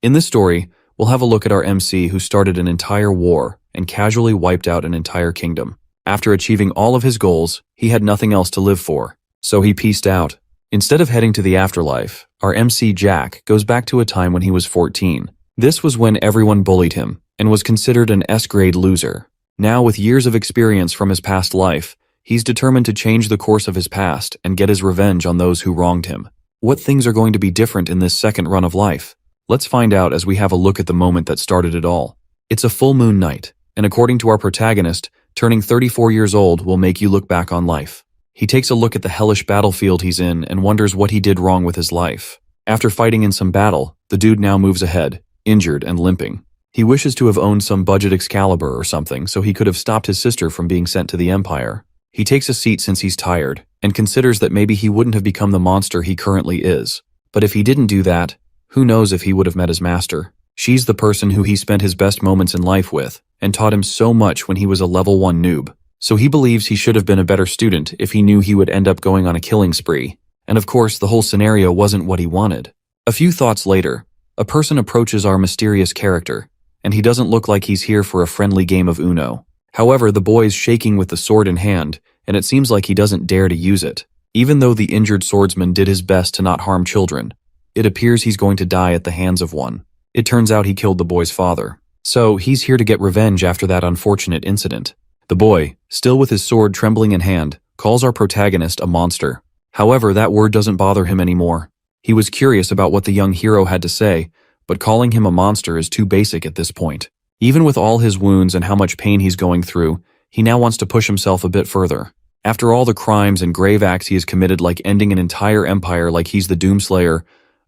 In this story, we'll have a look at our MC who started an entire war and casually wiped out an entire kingdom. After achieving all of his goals, he had nothing else to live for, so he peaced out. Instead of heading to the afterlife, our MC Jack goes back to a time when he was 14. This was when everyone bullied him and was considered an S-grade loser. Now, with years of experience from his past life, he's determined to change the course of his past and get his revenge on those who wronged him. What things are going to be different in this second run of life? Let's find out as we have a look at the moment that started it all. It's a full moon night, and according to our protagonist, turning 34 years old will make you look back on life. He takes a look at the hellish battlefield he's in and wonders what he did wrong with his life. After fighting in some battle, the dude now moves ahead, injured and limping. He wishes to have owned some budget Excalibur or something so he could have stopped his sister from being sent to the Empire. He takes a seat since he's tired, and considers that maybe he wouldn't have become the monster he currently is. But if he didn't do that, who knows if he would have met his master. She's the person who he spent his best moments in life with, and taught him so much when he was a level 1 noob. So he believes he should have been a better student if he knew he would end up going on a killing spree. And of course, the whole scenario wasn't what he wanted. A few thoughts later, a person approaches our mysterious character, and he doesn't look like he's here for a friendly game of Uno. However, the boy's shaking with the sword in hand, and it seems like he doesn't dare to use it. Even though the injured swordsman did his best to not harm children, it appears he's going to die at the hands of one. It turns out he killed the boy's father. So he's here to get revenge after that unfortunate incident. The boy, still with his sword trembling in hand, calls our protagonist a monster. However, that word doesn't bother him anymore. He was curious about what the young hero had to say, but calling him a monster is too basic at this point. Even with all his wounds and how much pain he's going through, he now wants to push himself a bit further. After all the crimes and grave acts he has committed, like ending an entire empire like he's the Doomslayer,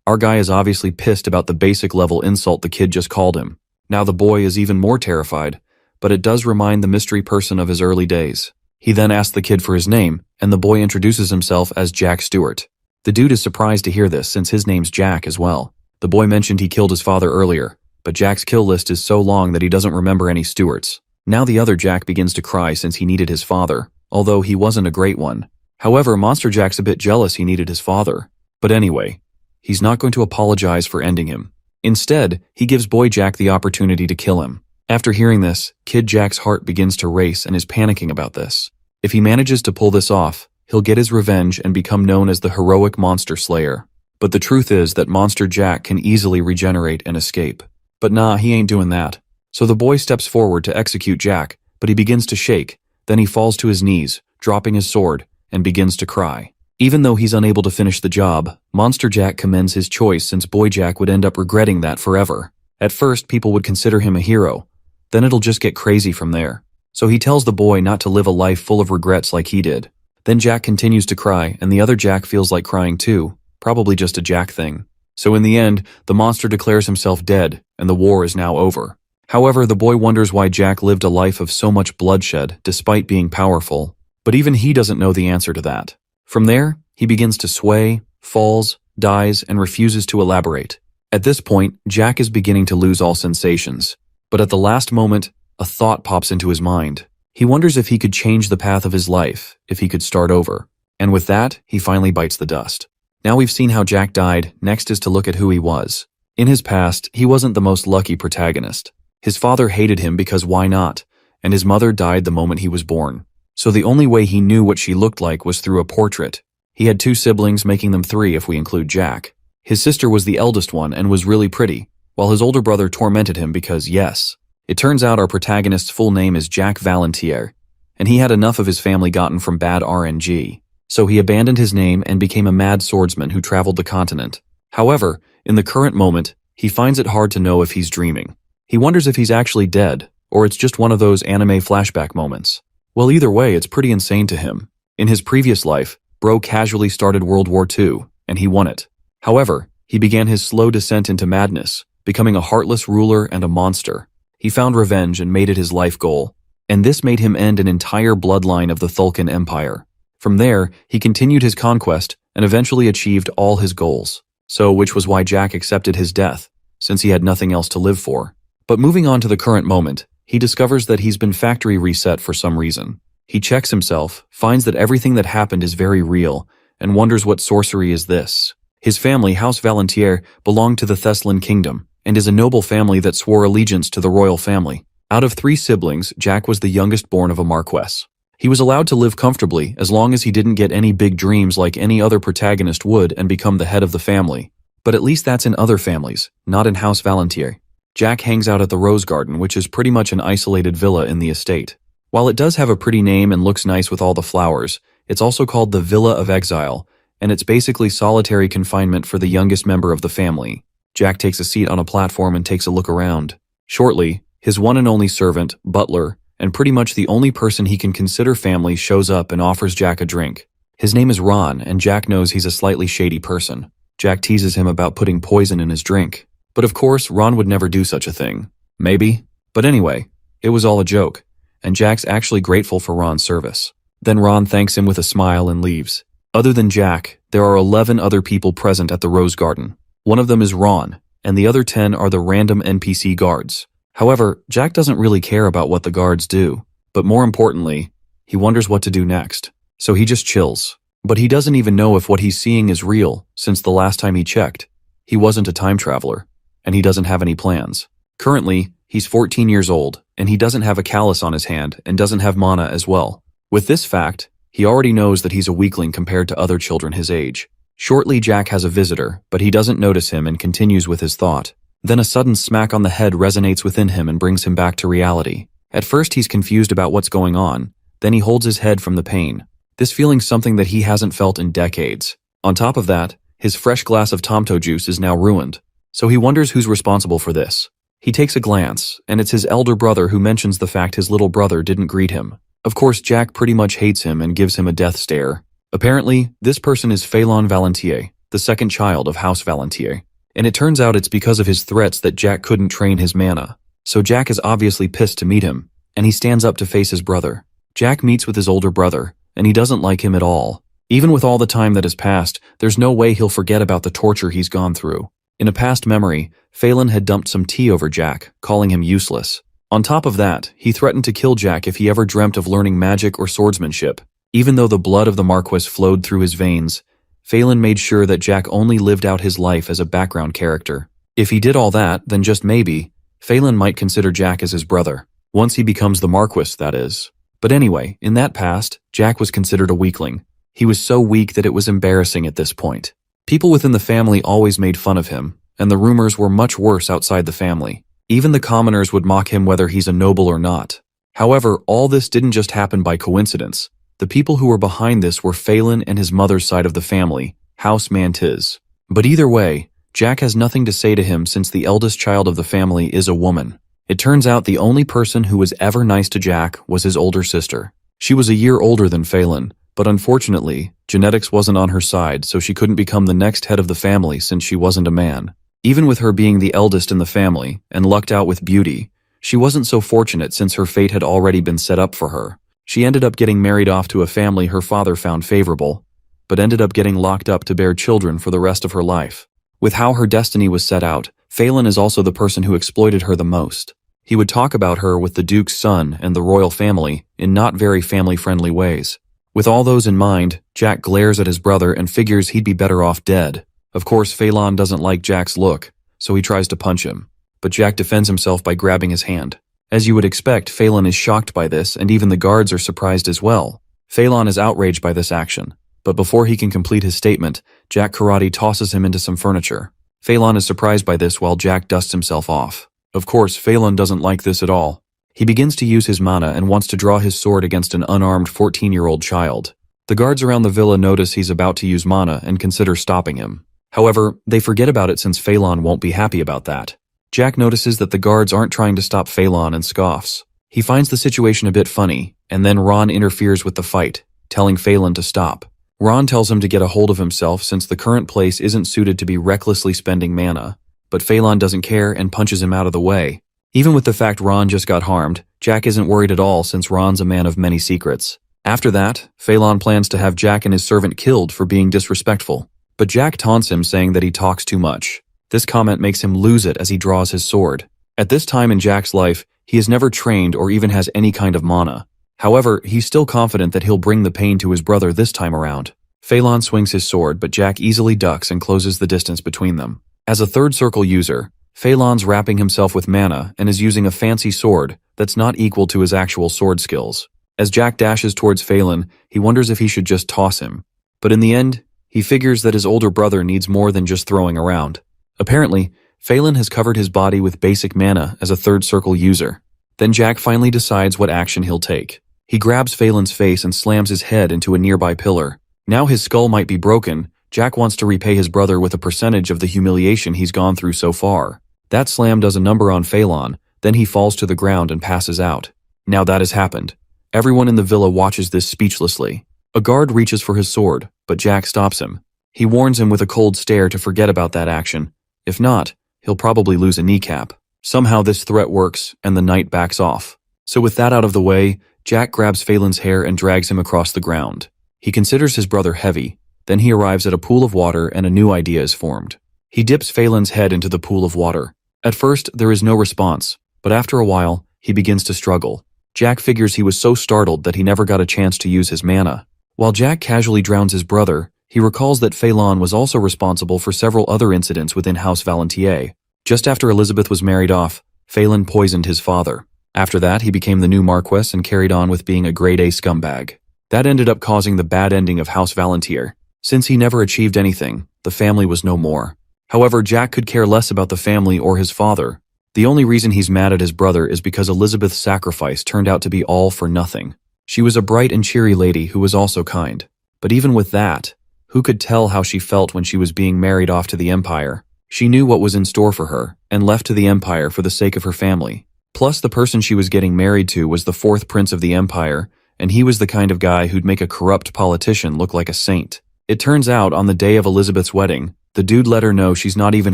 our guy is obviously pissed about the basic level insult the kid just called him. Now the boy is even more terrified, but it does remind the mystery person of his early days. He then asks the kid for his name, and the boy introduces himself as Jack Stewart. The dude is surprised to hear this since his name's Jack as well. The boy mentioned he killed his father earlier, but Jack's kill list is so long that he doesn't remember any Stewarts. Now the other Jack begins to cry since he needed his father, although he wasn't a great one. However, Monster Jack's a bit jealous he needed his father. But anyway, he's not going to apologize for ending him. Instead, he gives Boy Jack the opportunity to kill him. After hearing this, Kid Jack's heart begins to race and is panicking about this. If he manages to pull this off, he'll get his revenge and become known as the heroic monster slayer. But the truth is that Monster Jack can easily regenerate and escape. But nah, he ain't doing that. So the boy steps forward to execute Jack, but he begins to shake. Then he falls to his knees, dropping his sword, and begins to cry. Even though he's unable to finish the job, Monster Jack commends his choice since Boy Jack would end up regretting that forever. At first, people would consider him a hero. Then it'll just get crazy from there. So he tells the boy not to live a life full of regrets like he did. Then Jack continues to cry, and the other Jack feels like crying too, probably just a Jack thing. So in the end, the monster declares himself dead, and the war is now over. However, the boy wonders why Jack lived a life of so much bloodshed despite being powerful. But even he doesn't know the answer to that. From there, he begins to sway, falls, dies, and refuses to elaborate. At this point, Jack is beginning to lose all sensations. But at the last moment, a thought pops into his mind. He wonders if he could change the path of his life, if he could start over. And with that, he finally bites the dust. Now we've seen how Jack died, next is to look at who he was. In his past, he wasn't the most lucky protagonist. His father hated him because why not? And his mother died the moment he was born. So the only way he knew what she looked like was through a portrait. He had 2 siblings, making them 3 if we include Jack. His sister was the eldest one and was really pretty, while his older brother tormented him because, yes, it turns out our protagonist's full name is Jack Valentier, and he had enough of his family gotten from bad RNG. So he abandoned his name and became a mad swordsman who traveled the continent. However, in the current moment, he finds it hard to know if he's dreaming. He wonders if he's actually dead, or it's just one of those anime flashback moments. Well, either way, it's pretty insane to him. In his previous life, Bro casually started World War II, and he won it. However, he began his slow descent into madness, becoming a heartless ruler and a monster. He found revenge and made it his life goal, and this made him end an entire bloodline of the Thulkan Empire. From there, he continued his conquest and eventually achieved all his goals. So, which was why Jack accepted his death, since he had nothing else to live for. But moving on to the current moment, he discovers that he's been factory reset for some reason. He checks himself, finds that everything that happened is very real, and wonders what sorcery is this. His family, House Valentier, belonged to the Thessalon Kingdom, and is a noble family that swore allegiance to the royal family. Out of 3 siblings, Jack was the youngest born of a marquess. He was allowed to live comfortably as long as he didn't get any big dreams like any other protagonist would and become the head of the family. But at least that's in other families, not in House Valentier. Jack hangs out at the Rose Garden, which is pretty much an isolated villa in the estate. While it does have a pretty name and looks nice with all the flowers, it's also called the Villa of Exile, and it's basically solitary confinement for the youngest member of the family. Jack takes a seat on a platform and takes a look around. Shortly, his one and only servant, butler, and pretty much the only person he can consider family shows up and offers Jack a drink. His name is Ron, and Jack knows he's a slightly shady person. Jack teases him about putting poison in his drink. But of course, Ron would never do such a thing. Maybe. But anyway, it was all a joke, and Jack's actually grateful for Ron's service. Then Ron thanks him with a smile and leaves. Other than Jack, there are 11 other people present at the Rose Garden. One of them is Ron, and the other 10 are the random NPC guards. However, Jack doesn't really care about what the guards do, but more importantly, he wonders what to do next. So he just chills. But he doesn't even know if what he's seeing is real, since the last time he checked, he wasn't a time traveler, and he doesn't have any plans. Currently, he's 14 years old, and he doesn't have a callus on his hand and doesn't have mana as well. With this fact, he already knows that he's a weakling compared to other children his age. Shortly, Jack has a visitor, but he doesn't notice him and continues with his thought. Then a sudden smack on the head resonates within him and brings him back to reality. At first, he's confused about what's going on, then he holds his head from the pain. This feeling's something that he hasn't felt in decades. On top of that, his fresh glass of Tomto juice is now ruined, so he wonders who's responsible for this. He takes a glance, and it's his elder brother who mentions the fact his little brother didn't greet him. Of course, Jack pretty much hates him and gives him a death stare. Apparently, this person is Phelan Valentier, the second child of House Valentier. And it turns out it's because of his threats that Jack couldn't train his mana. So Jack is obviously pissed to meet him, and he stands up to face his brother. Jack meets with his older brother, and he doesn't like him at all. Even with all the time that has passed, there's no way he'll forget about the torture he's gone through. In a past memory, Phelan had dumped some tea over Jack, calling him useless. On top of that, he threatened to kill Jack if he ever dreamt of learning magic or swordsmanship. Even though the blood of the Marquess flowed through his veins, Phelan made sure that Jack only lived out his life as a background character. If he did all that, then just maybe, Phelan might consider Jack as his brother. Once he becomes the Marquess, that is. But anyway, in that past, Jack was considered a weakling. He was so weak that it was embarrassing at this point. People within the family always made fun of him, and the rumors were much worse outside the family. Even the commoners would mock him whether he's a noble or not. However, all this didn't just happen by coincidence. The people who were behind this were Phelan and his mother's side of the family, House Mantiz. But either way, Jack has nothing to say to him since the eldest child of the family is a woman. It turns out the only person who was ever nice to Jack was his older sister. She was a year older than Phelan, but unfortunately, genetics wasn't on her side, so she couldn't become the next head of the family since she wasn't a man. Even with her being the eldest in the family, and lucked out with beauty, she wasn't so fortunate since her fate had already been set up for her. She ended up getting married off to a family her father found favorable, but ended up getting locked up to bear children for the rest of her life. With how her destiny was set out, Phelan is also the person who exploited her the most. He would talk about her with the Duke's son and the royal family in not very family-friendly ways. With all those in mind, Jack glares at his brother and figures he'd be better off dead. Of course, Phelan doesn't like Jack's look, so he tries to punch him. But Jack defends himself by grabbing his hand. As you would expect, Phelan is shocked by this, and even the guards are surprised as well. Phelan is outraged by this action, but before he can complete his statement, Jack karate tosses him into some furniture. Phelan is surprised by this while Jack dusts himself off. Of course, Phelan doesn't like this at all. He begins to use his mana and wants to draw his sword against an unarmed 14-year-old child. The guards around the villa notice he's about to use mana and consider stopping him. However, they forget about it since Phelan won't be happy about that. Jack notices that the guards aren't trying to stop Phelan and scoffs. He finds the situation a bit funny, and then Ron interferes with the fight, telling Phelan to stop. Ron tells him to get a hold of himself since the current place isn't suited to be recklessly spending mana, but Phelan doesn't care and punches him out of the way. Even with the fact Ron just got harmed, Jack isn't worried at all since Ron's a man of many secrets. After that, Phelan plans to have Jack and his servant killed for being disrespectful, but Jack taunts him saying that he talks too much. This comment makes him lose it as he draws his sword. At this time in Jack's life, he has never trained or even has any kind of mana. However, he's still confident that he'll bring the pain to his brother this time around. Phelan swings his sword, but Jack easily ducks and closes the distance between them. As a third circle user, Phelan's wrapping himself with mana and is using a fancy sword that's not equal to his actual sword skills. As Jack dashes towards Phelan, he wonders if he should just toss him. But in the end, he figures that his older brother needs more than just throwing around. Apparently, Phelan has covered his body with basic mana as a third circle user. Then Jack finally decides what action he'll take. He grabs Phelan's face and slams his head into a nearby pillar. Now his skull might be broken, Jack wants to repay his brother with a percentage of the humiliation he's gone through so far. That slam does a number on Phelan, then he falls to the ground and passes out. Now that has happened. Everyone in the villa watches this speechlessly. A guard reaches for his sword, but Jack stops him. He warns him with a cold stare to forget about that action. If not, he'll probably lose a kneecap. Somehow this threat works, and the knight backs off. So with that out of the way, Jack grabs Phelan's hair and drags him across the ground. He considers his brother heavy. Then he arrives at a pool of water and a new idea is formed. He dips Phelan's head into the pool of water. At first, there is no response, but after a while, he begins to struggle. Jack figures he was so startled that he never got a chance to use his mana. While Jack casually drowns his brother, he recalls that Phelan was also responsible for several other incidents within House Valentier. Just after Elizabeth was married off, Phelan poisoned his father. After that, he became the new Marquess and carried on with being a grade-A scumbag. That ended up causing the bad ending of House Valentier. Since he never achieved anything, the family was no more. However, Jack could care less about the family or his father. The only reason he's mad at his brother is because Elizabeth's sacrifice turned out to be all for nothing. She was a bright and cheery lady who was also kind. But even with that, who could tell how she felt when she was being married off to the Empire? She knew what was in store for her, and left to the Empire for the sake of her family. Plus, the person she was getting married to was the fourth prince of the Empire, and he was the kind of guy who'd make a corrupt politician look like a saint. It turns out, on the day of Elizabeth's wedding, the dude let her know she's not even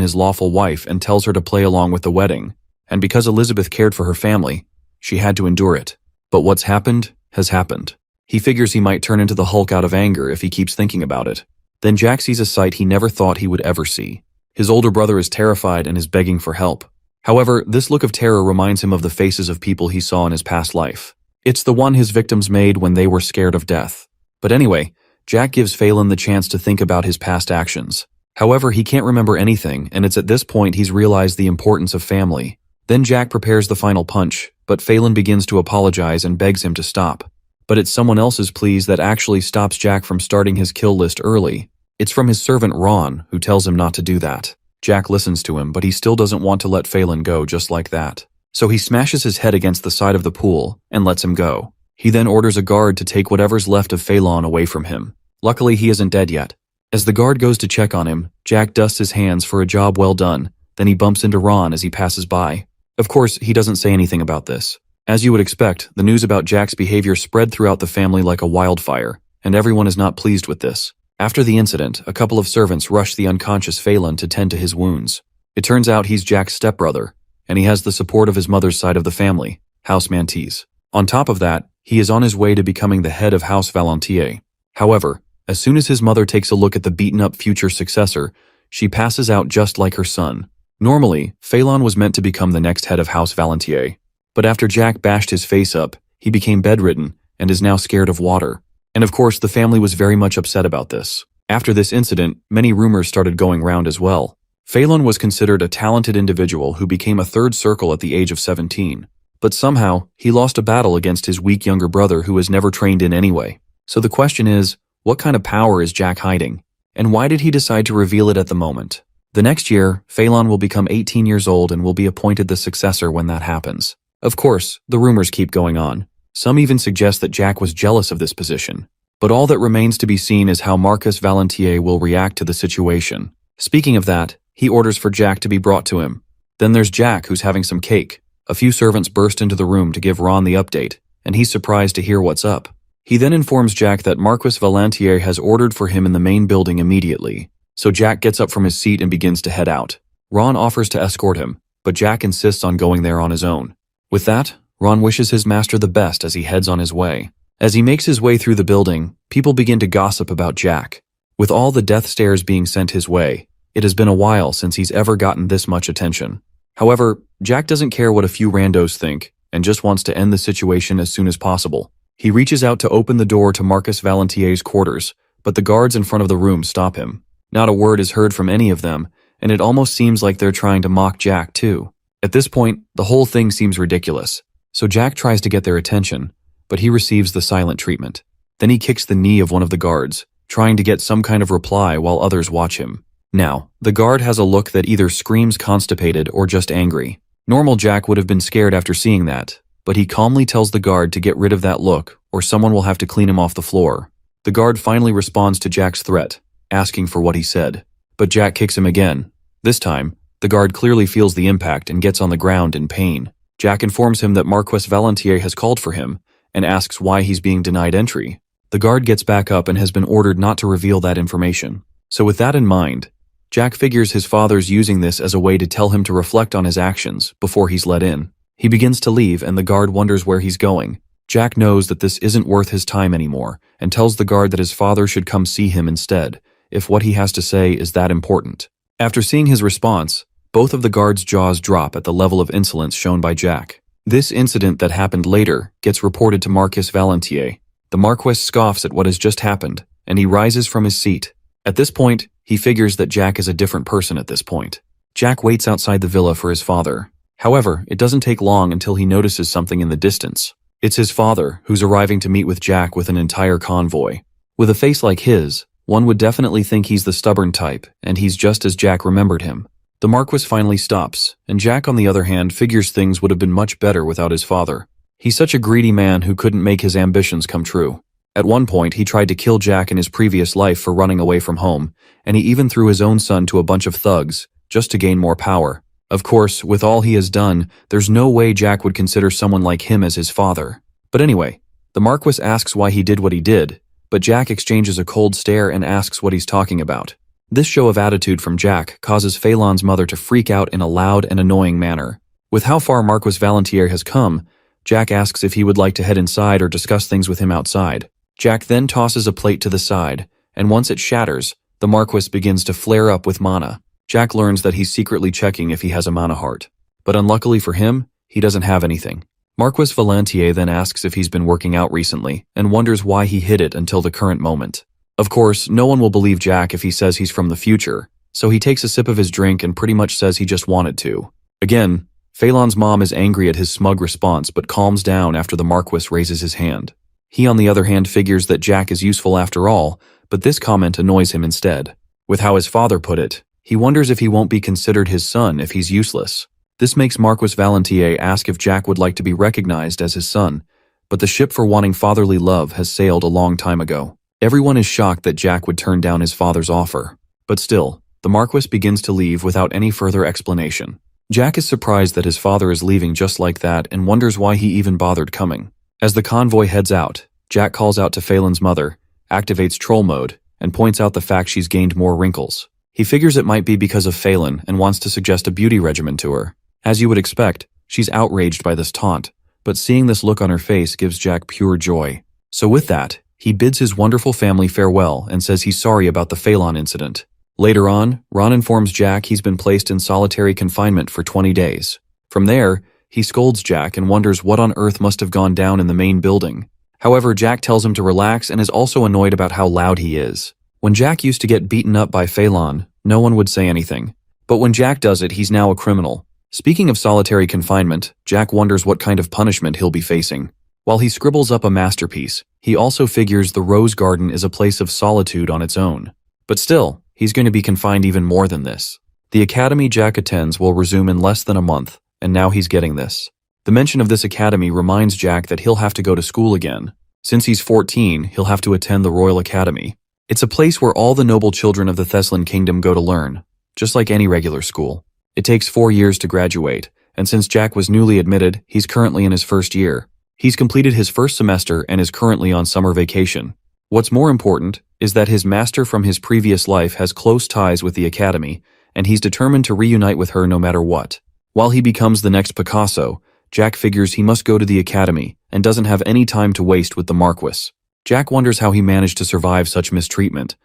his lawful wife and tells her to play along with the wedding. And because Elizabeth cared for her family, she had to endure it. But what's happened has happened. He figures he might turn into the Hulk out of anger if he keeps thinking about it. Then Jack sees a sight he never thought he would ever see. His older brother is terrified and is begging for help. However, this look of terror reminds him of the faces of people he saw in his past life. It's the one his victims made when they were scared of death. But anyway, Jack gives Phelan the chance to think about his past actions. However, he can't remember anything, and it's at this point he's realized the importance of family. Then Jack prepares the final punch, but Phelan begins to apologize and begs him to stop. But it's someone else's pleas that actually stops Jack from starting his kill list early. It's from his servant Ron, who tells him not to do that. Jack listens to him, but he still doesn't want to let Phelan go just like that. So he smashes his head against the side of the pool and lets him go. He then orders a guard to take whatever's left of Phelan away from him. Luckily, he isn't dead yet. As the guard goes to check on him, Jack dusts his hands for a job well done. Then he bumps into Ron as he passes by. Of course, he doesn't say anything about this. As you would expect, the news about Jack's behavior spread throughout the family like a wildfire, and everyone is not pleased with this. After the incident, a couple of servants rush the unconscious Phelan to tend to his wounds. It turns out he's Jack's stepbrother, and he has the support of his mother's side of the family, House Mantis. On top of that, he is on his way to becoming the head of House Valentier. However, as soon as his mother takes a look at the beaten-up future successor, she passes out just like her son. Normally, Phelan was meant to become the next head of House Valentier. But after Jack bashed his face up, he became bedridden and is now scared of water. And of course, the family was very much upset about this. After this incident, many rumors started going round as well. Phelan was considered a talented individual who became a third circle at the age of 17. But somehow, he lost a battle against his weak younger brother who was never trained in anyway. So the question is, what kind of power is Jack hiding? And why did he decide to reveal it at the moment? The next year, Phelan will become 18 years old and will be appointed the successor when that happens. Of course, the rumors keep going on. Some even suggest that Jack was jealous of this position. But all that remains to be seen is how Marcus Valentier will react to the situation. Speaking of that, he orders for Jack to be brought to him. Then there's Jack, who's having some cake. A few servants burst into the room to give Ron the update, and he's surprised to hear what's up. He then informs Jack that Marquis Valentier has ordered for him in the main building immediately. So Jack gets up from his seat and begins to head out. Ron offers to escort him, but Jack insists on going there on his own. With that, Ron wishes his master the best as he heads on his way. As he makes his way through the building, people begin to gossip about Jack. With all the death stares being sent his way, it has been a while since he's ever gotten this much attention. However, Jack doesn't care what a few randos think, and just wants to end the situation as soon as possible. He reaches out to open the door to Marcus Valentier's quarters, but the guards in front of the room stop him. Not a word is heard from any of them, and it almost seems like they're trying to mock Jack too. At this point, the whole thing seems ridiculous, so Jack tries to get their attention, but he receives the silent treatment. Then he kicks the knee of one of the guards, trying to get some kind of reply while others watch him. Now, the guard has a look that either screams constipated or just angry. Normal Jack would have been scared after seeing that, but he calmly tells the guard to get rid of that look or someone will have to clean him off the floor. The guard finally responds to Jack's threat, asking for what he said. But Jack kicks him again. This time, the guard clearly feels the impact and gets on the ground in pain. Jack informs him that Marquis Valentier has called for him and asks why he's being denied entry. The guard gets back up and has been ordered not to reveal that information. So with that in mind, Jack figures his father's using this as a way to tell him to reflect on his actions before he's let in. He begins to leave and the guard wonders where he's going. Jack knows that this isn't worth his time anymore and tells the guard that his father should come see him instead, if what he has to say is that important. After seeing his response, both of the guards' jaws drop at the level of insolence shown by Jack. This incident that happened later gets reported to Marquis Valentier. The Marquis scoffs at what has just happened, and he rises from his seat. At this point, he figures that Jack is a different person at this point. Jack waits outside the villa for his father. However, it doesn't take long until he notices something in the distance. It's his father, who's arriving to meet with Jack with an entire convoy. With a face like his, one would definitely think he's the stubborn type, and he's just as Jack remembered him. The Marquis finally stops, and Jack on the other hand figures things would have been much better without his father. He's such a greedy man who couldn't make his ambitions come true. At one point, he tried to kill Jack in his previous life for running away from home, and he even threw his own son to a bunch of thugs, just to gain more power. Of course, with all he has done, there's no way Jack would consider someone like him as his father. But anyway, the Marquis asks why he did what he did, but Jack exchanges a cold stare and asks what he's talking about. This show of attitude from Jack causes Phelan's mother to freak out in a loud and annoying manner. With how far Marquis Valentier has come, Jack asks if he would like to head inside or discuss things with him outside. Jack then tosses a plate to the side, and once it shatters, the Marquis begins to flare up with mana. Jack learns that he's secretly checking if he has a mana heart. But unluckily for him, he doesn't have anything. Marquis Valentier then asks if he's been working out recently, and wonders why he hid it until the current moment. Of course, no one will believe Jack if he says he's from the future, so he takes a sip of his drink and pretty much says he just wanted to. Again, Phelan's mom is angry at his smug response but calms down after the Marquis raises his hand. He on the other hand figures that Jack is useful after all, but this comment annoys him instead. With how his father put it, he wonders if he won't be considered his son if he's useless. This makes Marquis Valentier ask if Jack would like to be recognized as his son, but the ship for wanting fatherly love has sailed a long time ago. Everyone is shocked that Jack would turn down his father's offer. But still, the Marquis begins to leave without any further explanation. Jack is surprised that his father is leaving just like that and wonders why he even bothered coming. As the convoy heads out, Jack calls out to Phelan's mother, activates troll mode, and points out the fact she's gained more wrinkles. He figures it might be because of Phelan and wants to suggest a beauty regimen to her. As you would expect, she's outraged by this taunt, but seeing this look on her face gives Jack pure joy. So with that, he bids his wonderful family farewell and says he's sorry about the Phelan incident. Later on, Ron informs Jack he's been placed in solitary confinement for 20 days. From there, he scolds Jack and wonders what on earth must have gone down in the main building. However, Jack tells him to relax and is also annoyed about how loud he is. When Jack used to get beaten up by Phelan, no one would say anything. But when Jack does it, he's now a criminal. Speaking of solitary confinement, Jack wonders what kind of punishment he'll be facing. While he scribbles up a masterpiece, he also figures the Rose Garden is a place of solitude on its own. But still, he's going to be confined even more than this. The academy Jack attends will resume in less than a month, and now he's getting this. The mention of this academy reminds Jack that he'll have to go to school again. Since he's 14, he'll have to attend the Royal Academy. It's a place where all the noble children of the Thessalon Kingdom go to learn, just like any regular school. It takes 4 years to graduate, and since Jack was newly admitted, he's currently in his first year. He's completed his first semester and is currently on summer vacation. What's more important is that his master from his previous life has close ties with the academy, and he's determined to reunite with her no matter what. While he becomes the next Picasso, Jack figures he must go to the academy and doesn't have any time to waste with the Marquis. Jack wonders how he managed to survive such mistreatment.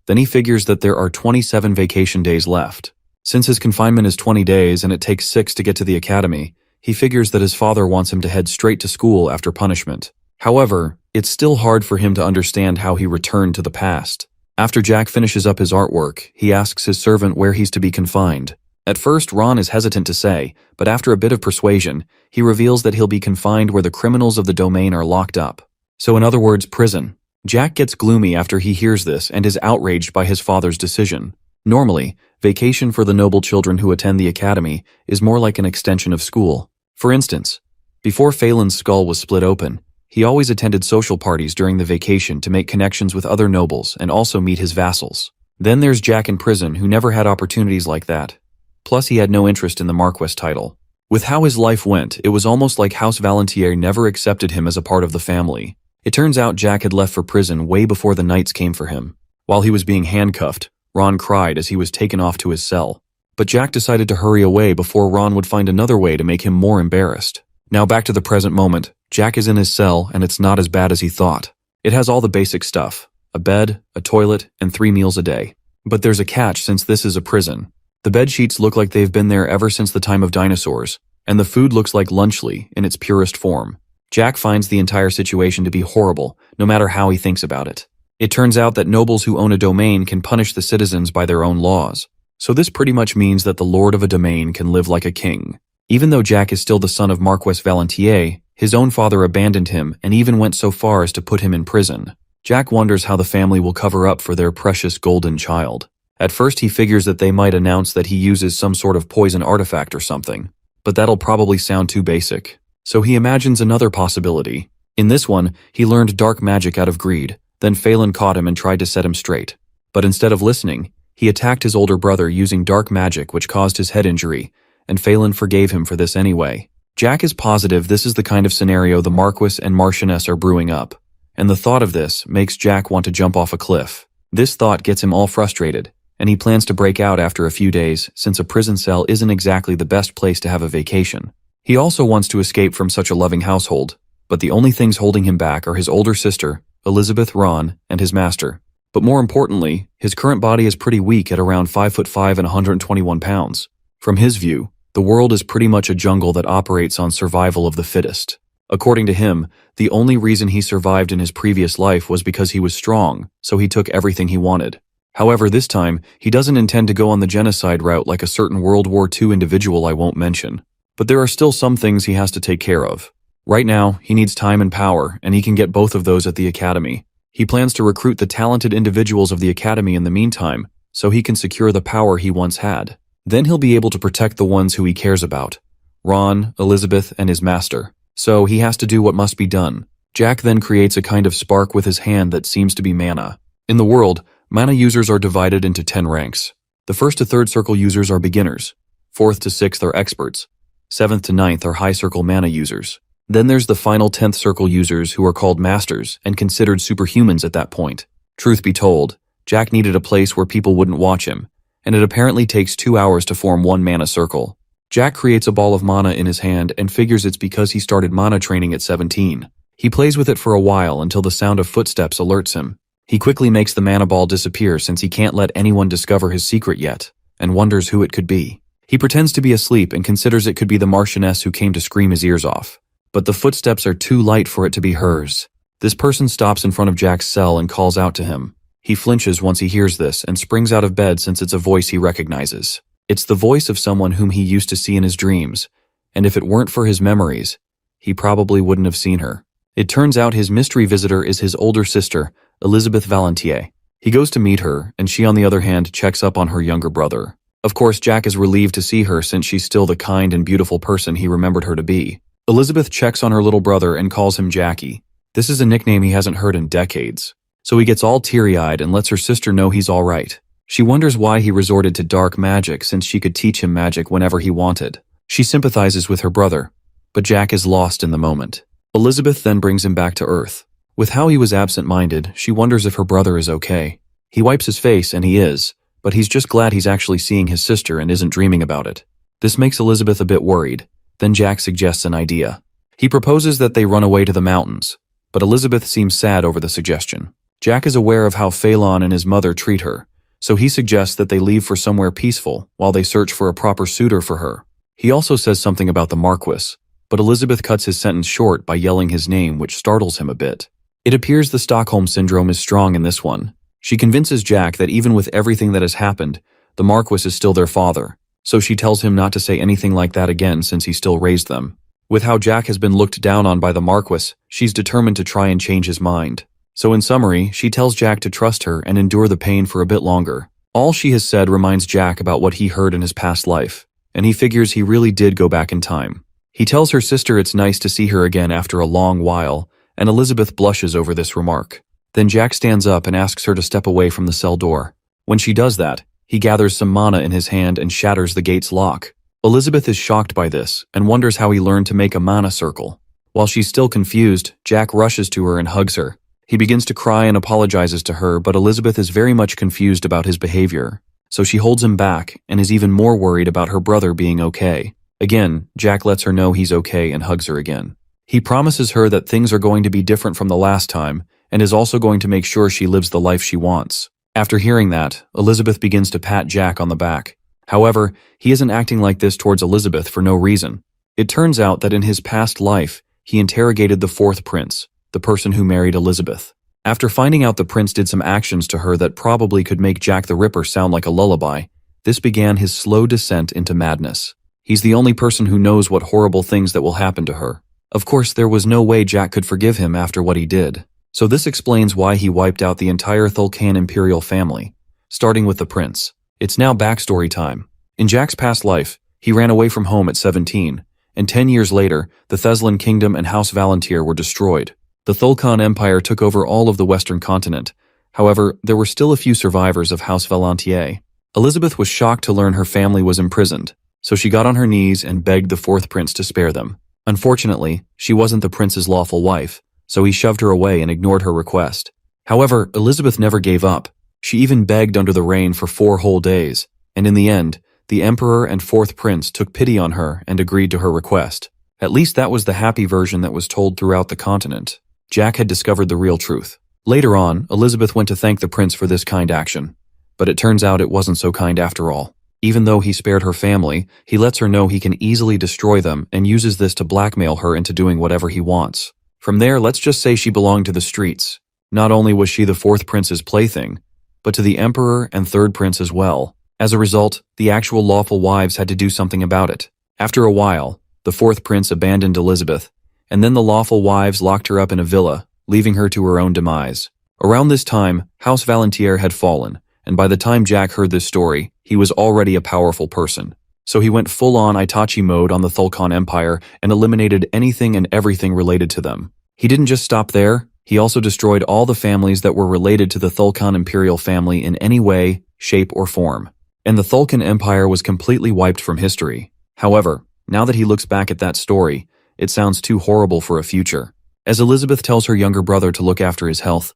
Then he figures that there are 27 vacation days left. Since his confinement is 20 days and it takes 6 to get to the academy, he figures that his father wants him to head straight to school after punishment. However, it's still hard for him to understand how he returned to the past. After Jack finishes up his artwork, he asks his servant where he's to be confined. At first, Ron is hesitant to say, but after a bit of persuasion, he reveals that he'll be confined where the criminals of the domain are locked up. So in other words, prison. Jack gets gloomy after he hears this and is outraged by his father's decision. Normally, vacation for the noble children who attend the academy is more like an extension of school. For instance, before Phelan's skull was split open, he always attended social parties during the vacation to make connections with other nobles and also meet his vassals. Then there's Jack in prison, who never had opportunities like that. Plus, he had no interest in the Marquess title. With how his life went, it was almost like House Valentier never accepted him as a part of the family. It turns out Jack had left for prison way before the knights came for him. While he was being handcuffed, Ron cried as he was taken off to his cell. But Jack decided to hurry away before Ron would find another way to make him more embarrassed. Now back to the present moment. Jack is in his cell, and it's not as bad as he thought. It has all the basic stuff: a bed, a toilet, and 3 meals a day. But there's a catch, since this is a prison. The bed sheets look like they've been there ever since the time of dinosaurs, and the food looks like lunchly in its purest form. Jack finds the entire situation to be horrible, no matter how he thinks about it. It turns out that nobles who own a domain can punish the citizens by their own laws. So this pretty much means that the lord of a domain can live like a king. Even though Jack is still the son of Marquess Valentier, his own father abandoned him and even went so far as to put him in prison. Jack wonders how the family will cover up for their precious golden child. At first he figures that they might announce that he uses some sort of poison artifact or something, but that'll probably sound too basic. So he imagines another possibility. In this one, he learned dark magic out of greed, then Phelan caught him and tried to set him straight. But instead of listening, he attacked his older brother using dark magic, which caused his head injury, and Phelan forgave him for this anyway. Jack is positive this is the kind of scenario the Marquess and Marchioness are brewing up, and the thought of this makes Jack want to jump off a cliff. This thought gets him all frustrated, and he plans to break out after a few days, since a prison cell isn't exactly the best place to have a vacation. He also wants to escape from such a loving household, but the only things holding him back are his older sister, Elizabeth, Ron, and his master. But more importantly, his current body is pretty weak at around 5'5" and 121 pounds. From his view, the world is pretty much a jungle that operates on survival of the fittest. According to him, the only reason he survived in his previous life was because he was strong, so he took everything he wanted. However, this time, he doesn't intend to go on the genocide route like a certain World War II individual I won't mention. But there are still some things he has to take care of. Right now, he needs time and power, and he can get both of those at the academy. He plans to recruit the talented individuals of the academy in the meantime, so he can secure the power he once had. Then he'll be able to protect the ones who he cares about: Ron, Elizabeth, and his master. So he has to do what must be done. Jack then creates a kind of spark with his hand that seems to be mana. In the world, mana users are divided into 10 ranks. The 1st to 3rd circle users are beginners. 4th to 6th are experts. 7th to 9th are high circle mana users. Then there's the final 10th circle users, who are called masters and considered superhumans at that point. Truth be told, Jack needed a place where people wouldn't watch him, and it apparently takes 2 hours to form 1 mana circle. Jack creates a ball of mana in his hand and figures it's because he started mana training at 17. He plays with it for a while until the sound of footsteps alerts him. He quickly makes the mana ball disappear since he can't let anyone discover his secret yet, and wonders who it could be. He pretends to be asleep and considers it could be the Marchioness who came to scream his ears off. But the footsteps are too light for it to be hers. This person stops in front of Jack's cell and calls out to him. He flinches once he hears this and springs out of bed since it's a voice he recognizes. It's the voice of someone whom he used to see in his dreams, and if it weren't for his memories, he probably wouldn't have seen her. It turns out his mystery visitor is his older sister, Elizabeth Valentier. He goes to meet her, and she on the other hand checks up on her younger brother. Of course, Jack is relieved to see her since she's still the kind and beautiful person he remembered her to be. Elizabeth checks on her little brother and calls him Jackie. This is a nickname he hasn't heard in decades. So he gets all teary-eyed and lets her sister know he's all right. She wonders why he resorted to dark magic since she could teach him magic whenever he wanted. She sympathizes with her brother, but Jack is lost in the moment. Elizabeth then brings him back to Earth. With how he was absent-minded, she wonders if her brother is okay. He wipes his face, and he is, but he's just glad he's actually seeing his sister and isn't dreaming about it. This makes Elizabeth a bit worried. Then Jack suggests an idea. He proposes that they run away to the mountains, but Elizabeth seems sad over the suggestion. Jack is aware of how Phelan and his mother treat her, so he suggests that they leave for somewhere peaceful while they search for a proper suitor for her. He also says something about the Marquess, but Elizabeth cuts his sentence short by yelling his name, which startles him a bit. It appears the Stockholm Syndrome is strong in this one. She convinces Jack that even with everything that has happened, the Marquis is still their father, so she tells him not to say anything like that again since he still raised them. With how Jack has been looked down on by the Marquis, she's determined to try and change his mind. So in summary, she tells Jack to trust her and endure the pain for a bit longer. All she has said reminds Jack about what he heard in his past life, and he figures he really did go back in time. He tells her sister it's nice to see her again after a long while, and Elizabeth blushes over this remark. Then Jack stands up and asks her to step away from the cell door. When she does that, he gathers some mana in his hand and shatters the gate's lock. Elizabeth is shocked by this and wonders how he learned to make a mana circle. While she's still confused, Jack rushes to her and hugs her. He begins to cry and apologizes to her, but Elizabeth is very much confused about his behavior, so she holds him back and is even more worried about her brother being okay. Again, Jack lets her know he's okay and hugs her again. He promises her that things are going to be different from the last time and is also going to make sure she lives the life she wants. After hearing that, Elizabeth begins to pat Jack on the back. However, he isn't acting like this towards Elizabeth for no reason. It turns out that in his past life, he interrogated the fourth prince, the person who married Elizabeth. After finding out the prince did some actions to her that probably could make Jack the Ripper sound like a lullaby, this began his slow descent into madness. He's the only person who knows what horrible things that will happen to her. Of course, there was no way Jack could forgive him after what he did. So this explains why he wiped out the entire Thulkan imperial family, starting with the prince. It's now backstory time. In Jack's past life, he ran away from home at 17, and 10 years later, the Theslan kingdom and House Valantier were destroyed. The Thulkan Empire took over all of the western continent. However, there were still a few survivors of House Valantier. Elizabeth was shocked to learn her family was imprisoned, so she got on her knees and begged the fourth prince to spare them. Unfortunately, she wasn't the prince's lawful wife, so he shoved her away and ignored her request. However, Elizabeth never gave up. She even begged under the rain for 4 whole days, and in the end, the emperor and fourth prince took pity on her and agreed to her request. At least that was the happy version that was told throughout the continent. Jack had discovered the real truth. Later on, Elizabeth went to thank the prince for this kind action, but it turns out it wasn't so kind after all. Even though he spared her family, he lets her know he can easily destroy them and uses this to blackmail her into doing whatever he wants. From there, let's just say she belonged to the streets. Not only was she the fourth prince's plaything, but to the emperor and third prince as well. As a result, the actual lawful wives had to do something about it. After a while, the fourth prince abandoned Elizabeth, and then the lawful wives locked her up in a villa, leaving her to her own demise. Around this time, House Valantier had fallen, and by the time Jack heard this story, he was already a powerful person. So he went full-on Itachi mode on the Thulkan Empire and eliminated anything and everything related to them. He didn't just stop there, he also destroyed all the families that were related to the Thulkan imperial family in any way, shape, or form. And the Thulkan Empire was completely wiped from history. However, now that he looks back at that story, it sounds too horrible for a future. As Elizabeth tells her younger brother to look after his health,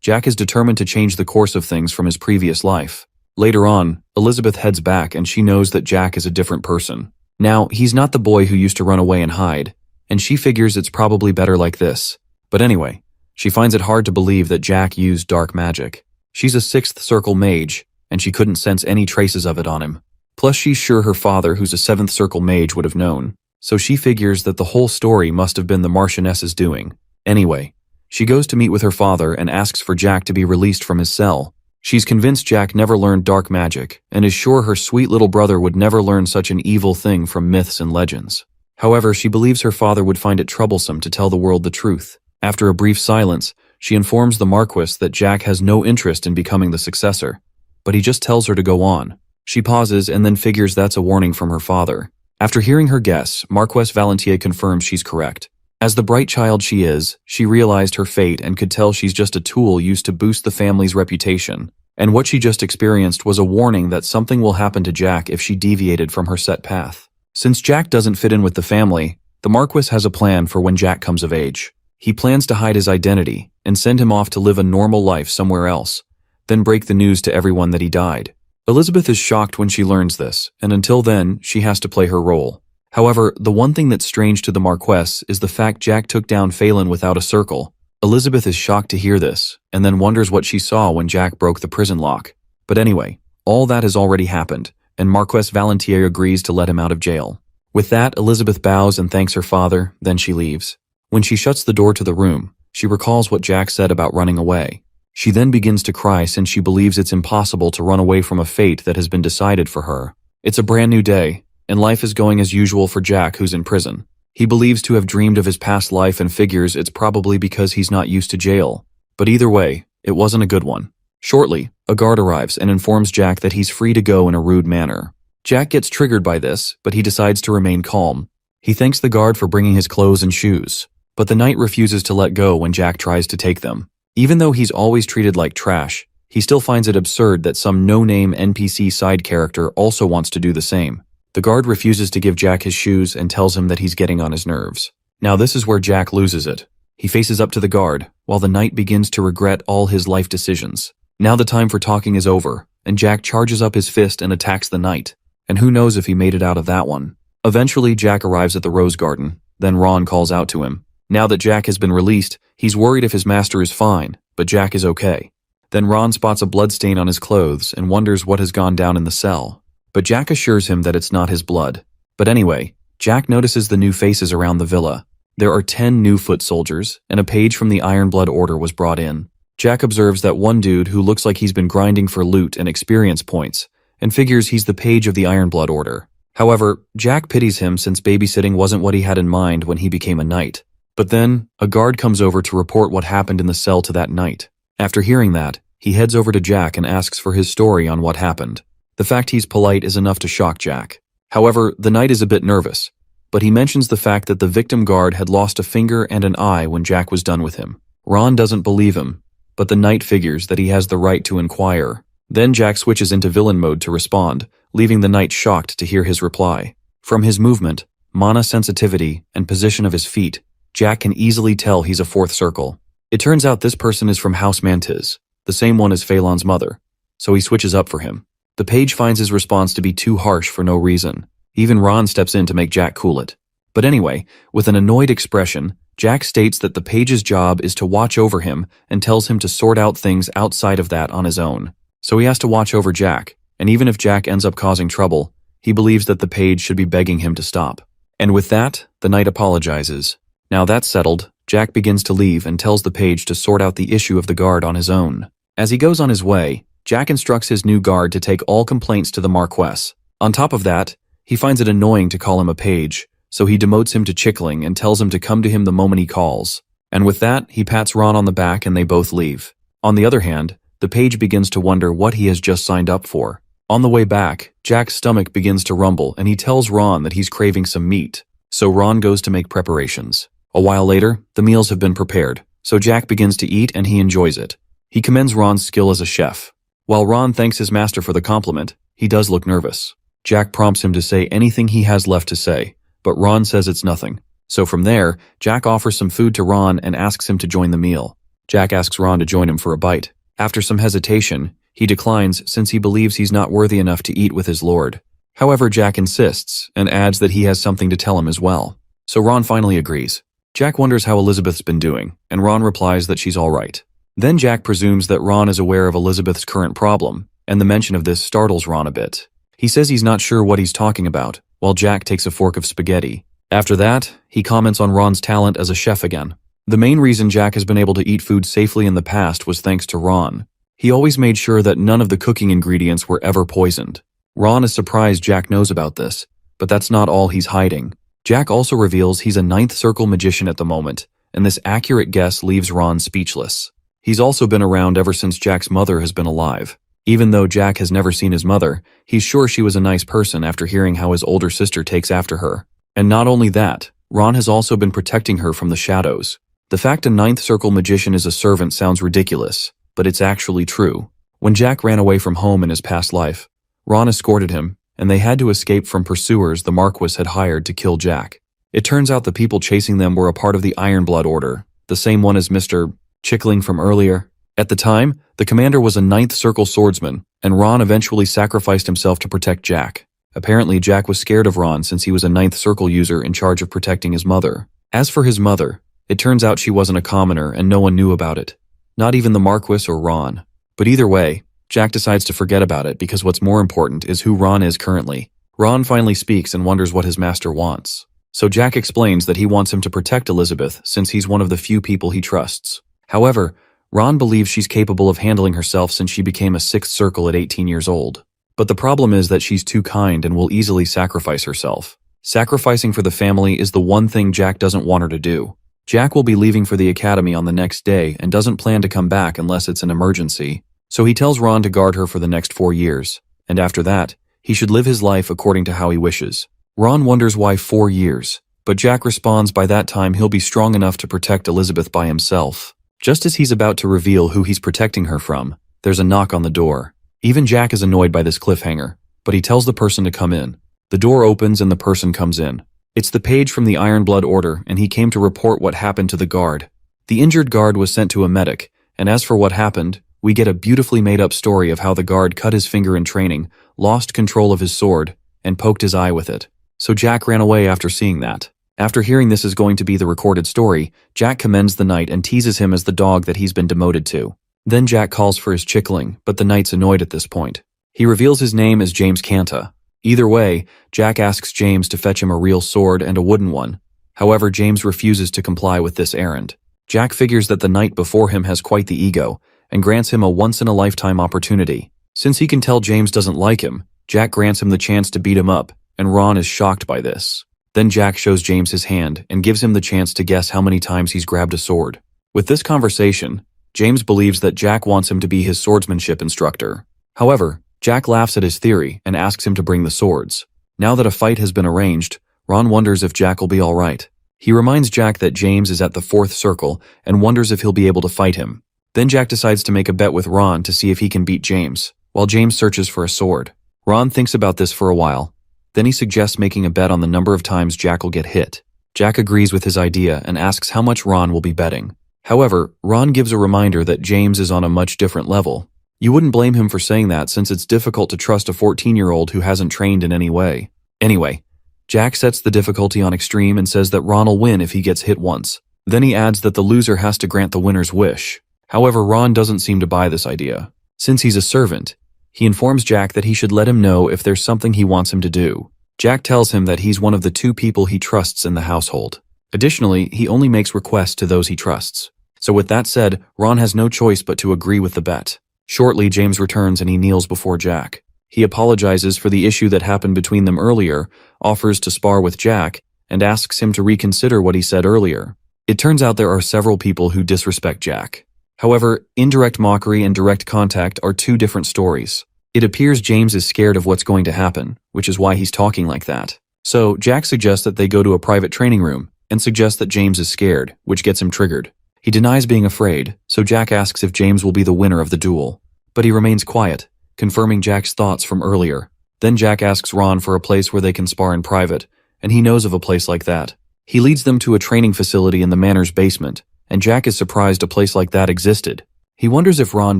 Jack is determined to change the course of things from his previous life. Later on, Elizabeth heads back and she knows that Jack is a different person. Now, he's not the boy who used to run away and hide, and she figures it's probably better like this. But anyway, she finds it hard to believe that Jack used dark magic. She's a 6th circle mage, and she couldn't sense any traces of it on him. Plus, she's sure her father, who's a 7th circle mage, would have known. So she figures that the whole story must have been the Marchioness's doing. Anyway, she goes to meet with her father and asks for Jack to be released from his cell. She's convinced Jack never learned dark magic, and is sure her sweet little brother would never learn such an evil thing from myths and legends. However, she believes her father would find it troublesome to tell the world the truth. After a brief silence, she informs the Marquis that Jack has no interest in becoming the successor, but he just tells her to go on. She pauses and then figures that's a warning from her father. After hearing her guess, Marquess Valantier confirms she's correct. As the bright child she is, she realized her fate and could tell she's just a tool used to boost the family's reputation. And what she just experienced was a warning that something will happen to Jack if she deviated from her set path. Since Jack doesn't fit in with the family, the Marquis has a plan for when Jack comes of age. He plans to hide his identity and send him off to live a normal life somewhere else, then break the news to everyone that he died. Elizabeth is shocked when she learns this, and until then, she has to play her role. However, the one thing that's strange to the Marquess is the fact Jack took down Phelan without a circle. Elizabeth is shocked to hear this, and then wonders what she saw when Jack broke the prison lock. But anyway, all that has already happened, and Marquess Valantier agrees to let him out of jail. With that, Elizabeth bows and thanks her father, then she leaves. When she shuts the door to the room, she recalls what Jack said about running away. She then begins to cry since she believes it's impossible to run away from a fate that has been decided for her. It's a brand new day, and life is going as usual for Jack, who's in prison. He believes to have dreamed of his past life and figures it's probably because he's not used to jail. But either way, it wasn't a good one. Shortly, a guard arrives and informs Jack that he's free to go in a rude manner. Jack gets triggered by this, but he decides to remain calm. He thanks the guard for bringing his clothes and shoes, but the knight refuses to let go when Jack tries to take them. Even though he's always treated like trash, he still finds it absurd that some no-name NPC side character also wants to do the same. The guard refuses to give Jack his shoes and tells him that he's getting on his nerves. Now this is where Jack loses it. He faces up to the guard, while the knight begins to regret all his life decisions. Now the time for talking is over, and Jack charges up his fist and attacks the knight. And who knows if he made it out of that one. Eventually, Jack arrives at the rose garden. Then Ron calls out to him. Now that Jack has been released, he's worried if his master is fine, but Jack is okay. Then Ron spots a bloodstain on his clothes and wonders what has gone down in the cell. But Jack assures him that it's not his blood. But anyway, Jack notices the new faces around the villa. There are 10 new foot soldiers, and a page from the Ironblood Order was brought in. Jack observes that one dude who looks like he's been grinding for loot and experience points, and figures he's the page of the Ironblood Order. However, Jack pities him since babysitting wasn't what he had in mind when he became a knight. But then, a guard comes over to report what happened in the cell to that knight. After hearing that, he heads over to Jack and asks for his story on what happened. The fact he's polite is enough to shock Jack. However, the knight is a bit nervous, but he mentions the fact that the victim guard had lost a finger and an eye when Jack was done with him. Ron doesn't believe him, but the knight figures that he has the right to inquire. Then Jack switches into villain mode to respond, leaving the knight shocked to hear his reply. From his movement, mana sensitivity, and position of his feet, Jack can easily tell he's a fourth circle. It turns out this person is from House Mantis, the same one as Phelan's mother, so he switches up for him. The page finds his response to be too harsh for no reason. Even Ron steps in to make Jack cool it. But anyway, with an annoyed expression, Jack states that the page's job is to watch over him and tells him to sort out things outside of that on his own. So he has to watch over Jack, and even if Jack ends up causing trouble, he believes that the page should be begging him to stop. And with that, the knight apologizes. Now that's settled, Jack begins to leave and tells the page to sort out the issue of the guard on his own. As he goes on his way, Jack instructs his new guard to take all complaints to the Marquess. On top of that, he finds it annoying to call him a page, so he demotes him to Chickling and tells him to come to him the moment he calls. And with that, he pats Ron on the back and they both leave. On the other hand, the page begins to wonder what he has just signed up for. On the way back, Jack's stomach begins to rumble and he tells Ron that he's craving some meat. So Ron goes to make preparations. A while later, the meals have been prepared, so Jack begins to eat and he enjoys it. He commends Ron's skill as a chef. While Ron thanks his master for the compliment, he does look nervous. Jack prompts him to say anything he has left to say, but Ron says it's nothing. So from there, Jack offers some food to Ron and asks him to join the meal. Jack asks Ron to join him for a bite. After some hesitation, he declines since he believes he's not worthy enough to eat with his lord. However, Jack insists and adds that he has something to tell him as well. So Ron finally agrees. Jack wonders how Elizabeth's been doing, and Ron replies that she's all right. Then Jack presumes that Ron is aware of Elizabeth's current problem, and the mention of this startles Ron a bit. He says he's not sure what he's talking about, while Jack takes a fork of spaghetti. After that, he comments on Ron's talent as a chef again. The main reason Jack has been able to eat food safely in the past was thanks to Ron. He always made sure that none of the cooking ingredients were ever poisoned. Ron is surprised Jack knows about this, but that's not all he's hiding. Jack also reveals he's a ninth circle magician at the moment, and this accurate guess leaves Ron speechless. He's also been around ever since Jack's mother has been alive. Even though Jack has never seen his mother, he's sure she was a nice person after hearing how his older sister takes after her. And not only that, Ron has also been protecting her from the shadows. The fact a ninth circle magician is a servant sounds ridiculous, but it's actually true. When Jack ran away from home in his past life, Ron escorted him, and they had to escape from pursuers the Marquess had hired to kill Jack. It turns out the people chasing them were a part of the Ironblood Order, the same one as Mr. Chickling from earlier. At the time, the commander was a ninth circle swordsman, and Ron eventually sacrificed himself to protect Jack. Apparently, Jack was scared of Ron since he was a ninth circle user in charge of protecting his mother. As for his mother, it turns out she wasn't a commoner and no one knew about it. Not even the Marquess or Ron. But either way, Jack decides to forget about it because what's more important is who Ron is currently. Ron finally speaks and wonders what his master wants. So Jack explains that he wants him to protect Elizabeth since he's one of the few people he trusts. However, Ron believes she's capable of handling herself since she became a sixth circle at 18 years old. But the problem is that she's too kind and will easily sacrifice herself. Sacrificing for the family is the one thing Jack doesn't want her to do. Jack will be leaving for the academy on the next day and doesn't plan to come back unless it's an emergency, so he tells Ron to guard her for the next 4 years, and after that, he should live his life according to how he wishes. Ron wonders why 4 years, but Jack responds by that time he'll be strong enough to protect Elizabeth by himself. Just as he's about to reveal who he's protecting her from, there's a knock on the door. Even Jack is annoyed by this cliffhanger, but he tells the person to come in. The door opens and the person comes in. It's the page from the Iron Blood Order, and he came to report what happened to the guard. The injured guard was sent to a medic, and as for what happened, we get a beautifully made-up story of how the guard cut his finger in training, lost control of his sword, and poked his eye with it. So Jack ran away after seeing that. After hearing this is going to be the recorded story, Jack commends the knight and teases him as the dog that he's been demoted to. Then Jack calls for his chickling, but the knight's annoyed at this point. He reveals his name as James Canta. Either way, Jack asks James to fetch him a real sword and a wooden one. However, James refuses to comply with this errand. Jack figures that the knight before him has quite the ego, and grants him a once-in-a-lifetime opportunity. Since he can tell James doesn't like him, Jack grants him the chance to beat him up, and Ron is shocked by this. Then Jack shows James his hand and gives him the chance to guess how many times he's grabbed a sword. With this conversation, James believes that Jack wants him to be his swordsmanship instructor. However, Jack laughs at his theory and asks him to bring the swords. Now that a fight has been arranged, Ron wonders if Jack will be alright. He reminds Jack that James is at the 4th circle and wonders if he'll be able to fight him. Then Jack decides to make a bet with Ron to see if he can beat James, while James searches for a sword. Ron thinks about this for a while. Then he suggests making a bet on the number of times Jack will get hit. Jack agrees with his idea and asks how much Ron will be betting. However, Ron gives a reminder that James is on a much different level. You wouldn't blame him for saying that since it's difficult to trust a 14-year-old who hasn't trained in any way. Anyway, Jack sets the difficulty on extreme and says that Ron will win if he gets hit once. Then he adds that the loser has to grant the winner's wish. However, Ron doesn't seem to buy this idea. Since he's a servant, he informs Jack that he should let him know if there's something he wants him to do. Jack tells him that he's one of the 2 people he trusts in the household. Additionally, he only makes requests to those he trusts. So with that said, Ron has no choice but to agree with the bet. Shortly, James returns and he kneels before Jack. He apologizes for the issue that happened between them earlier, offers to spar with Jack, and asks him to reconsider what he said earlier. It turns out there are several people who disrespect Jack. However, indirect mockery and direct contact are 2 different stories. It appears James is scared of what's going to happen, which is why he's talking like that. So, Jack suggests that they go to a private training room, and suggests that James is scared, which gets him triggered. He denies being afraid, so Jack asks if James will be the winner of the duel. But he remains quiet, confirming Jack's thoughts from earlier. Then Jack asks Ron for a place where they can spar in private, and he knows of a place like that. He leads them to a training facility in the manor's basement, and Jack is surprised a place like that existed. He wonders if Ron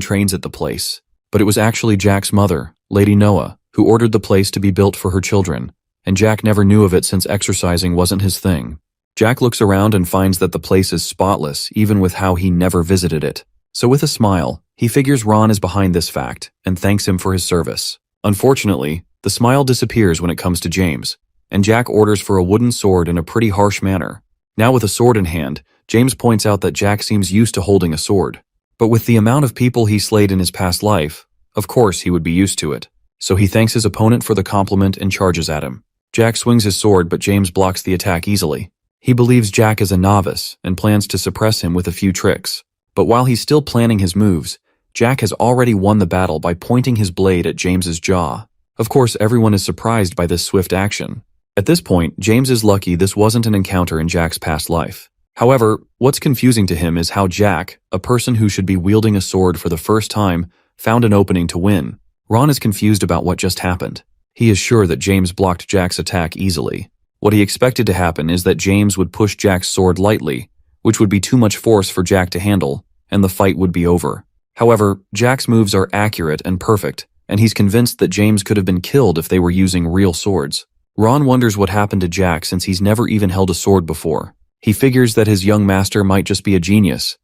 trains at the place, but it was actually Jack's mother, Lady Noah, who ordered the place to be built for her children, and Jack never knew of it since exercising wasn't his thing. Jack looks around and finds that the place is spotless, even with how he never visited it. So with a smile, he figures Ron is behind this fact, and thanks him for his service. Unfortunately, the smile disappears when it comes to James, and Jack orders for a wooden sword in a pretty harsh manner. Now with a sword in hand, James points out that Jack seems used to holding a sword. But with the amount of people he slayed in his past life, of course he would be used to it. So he thanks his opponent for the compliment and charges at him. Jack swings his sword, but James blocks the attack easily. He believes Jack is a novice and plans to suppress him with a few tricks. But while he's still planning his moves, Jack has already won the battle by pointing his blade at James's jaw. Of course, everyone is surprised by this swift action. At this point, James is lucky this wasn't an encounter in Jack's past life. However, what's confusing to him is how Jack, a person who should be wielding a sword for the first time, found an opening to win. Ron is confused about what just happened. He is sure that James blocked Jack's attack easily. What he expected to happen is that James would push Jack's sword lightly, which would be too much force for Jack to handle, and the fight would be over. However, Jack's moves are accurate and perfect, and he's convinced that James could have been killed if they were using real swords. Ron wonders what happened to Jack since he's never even held a sword before. He figures that his young master might just be a genius,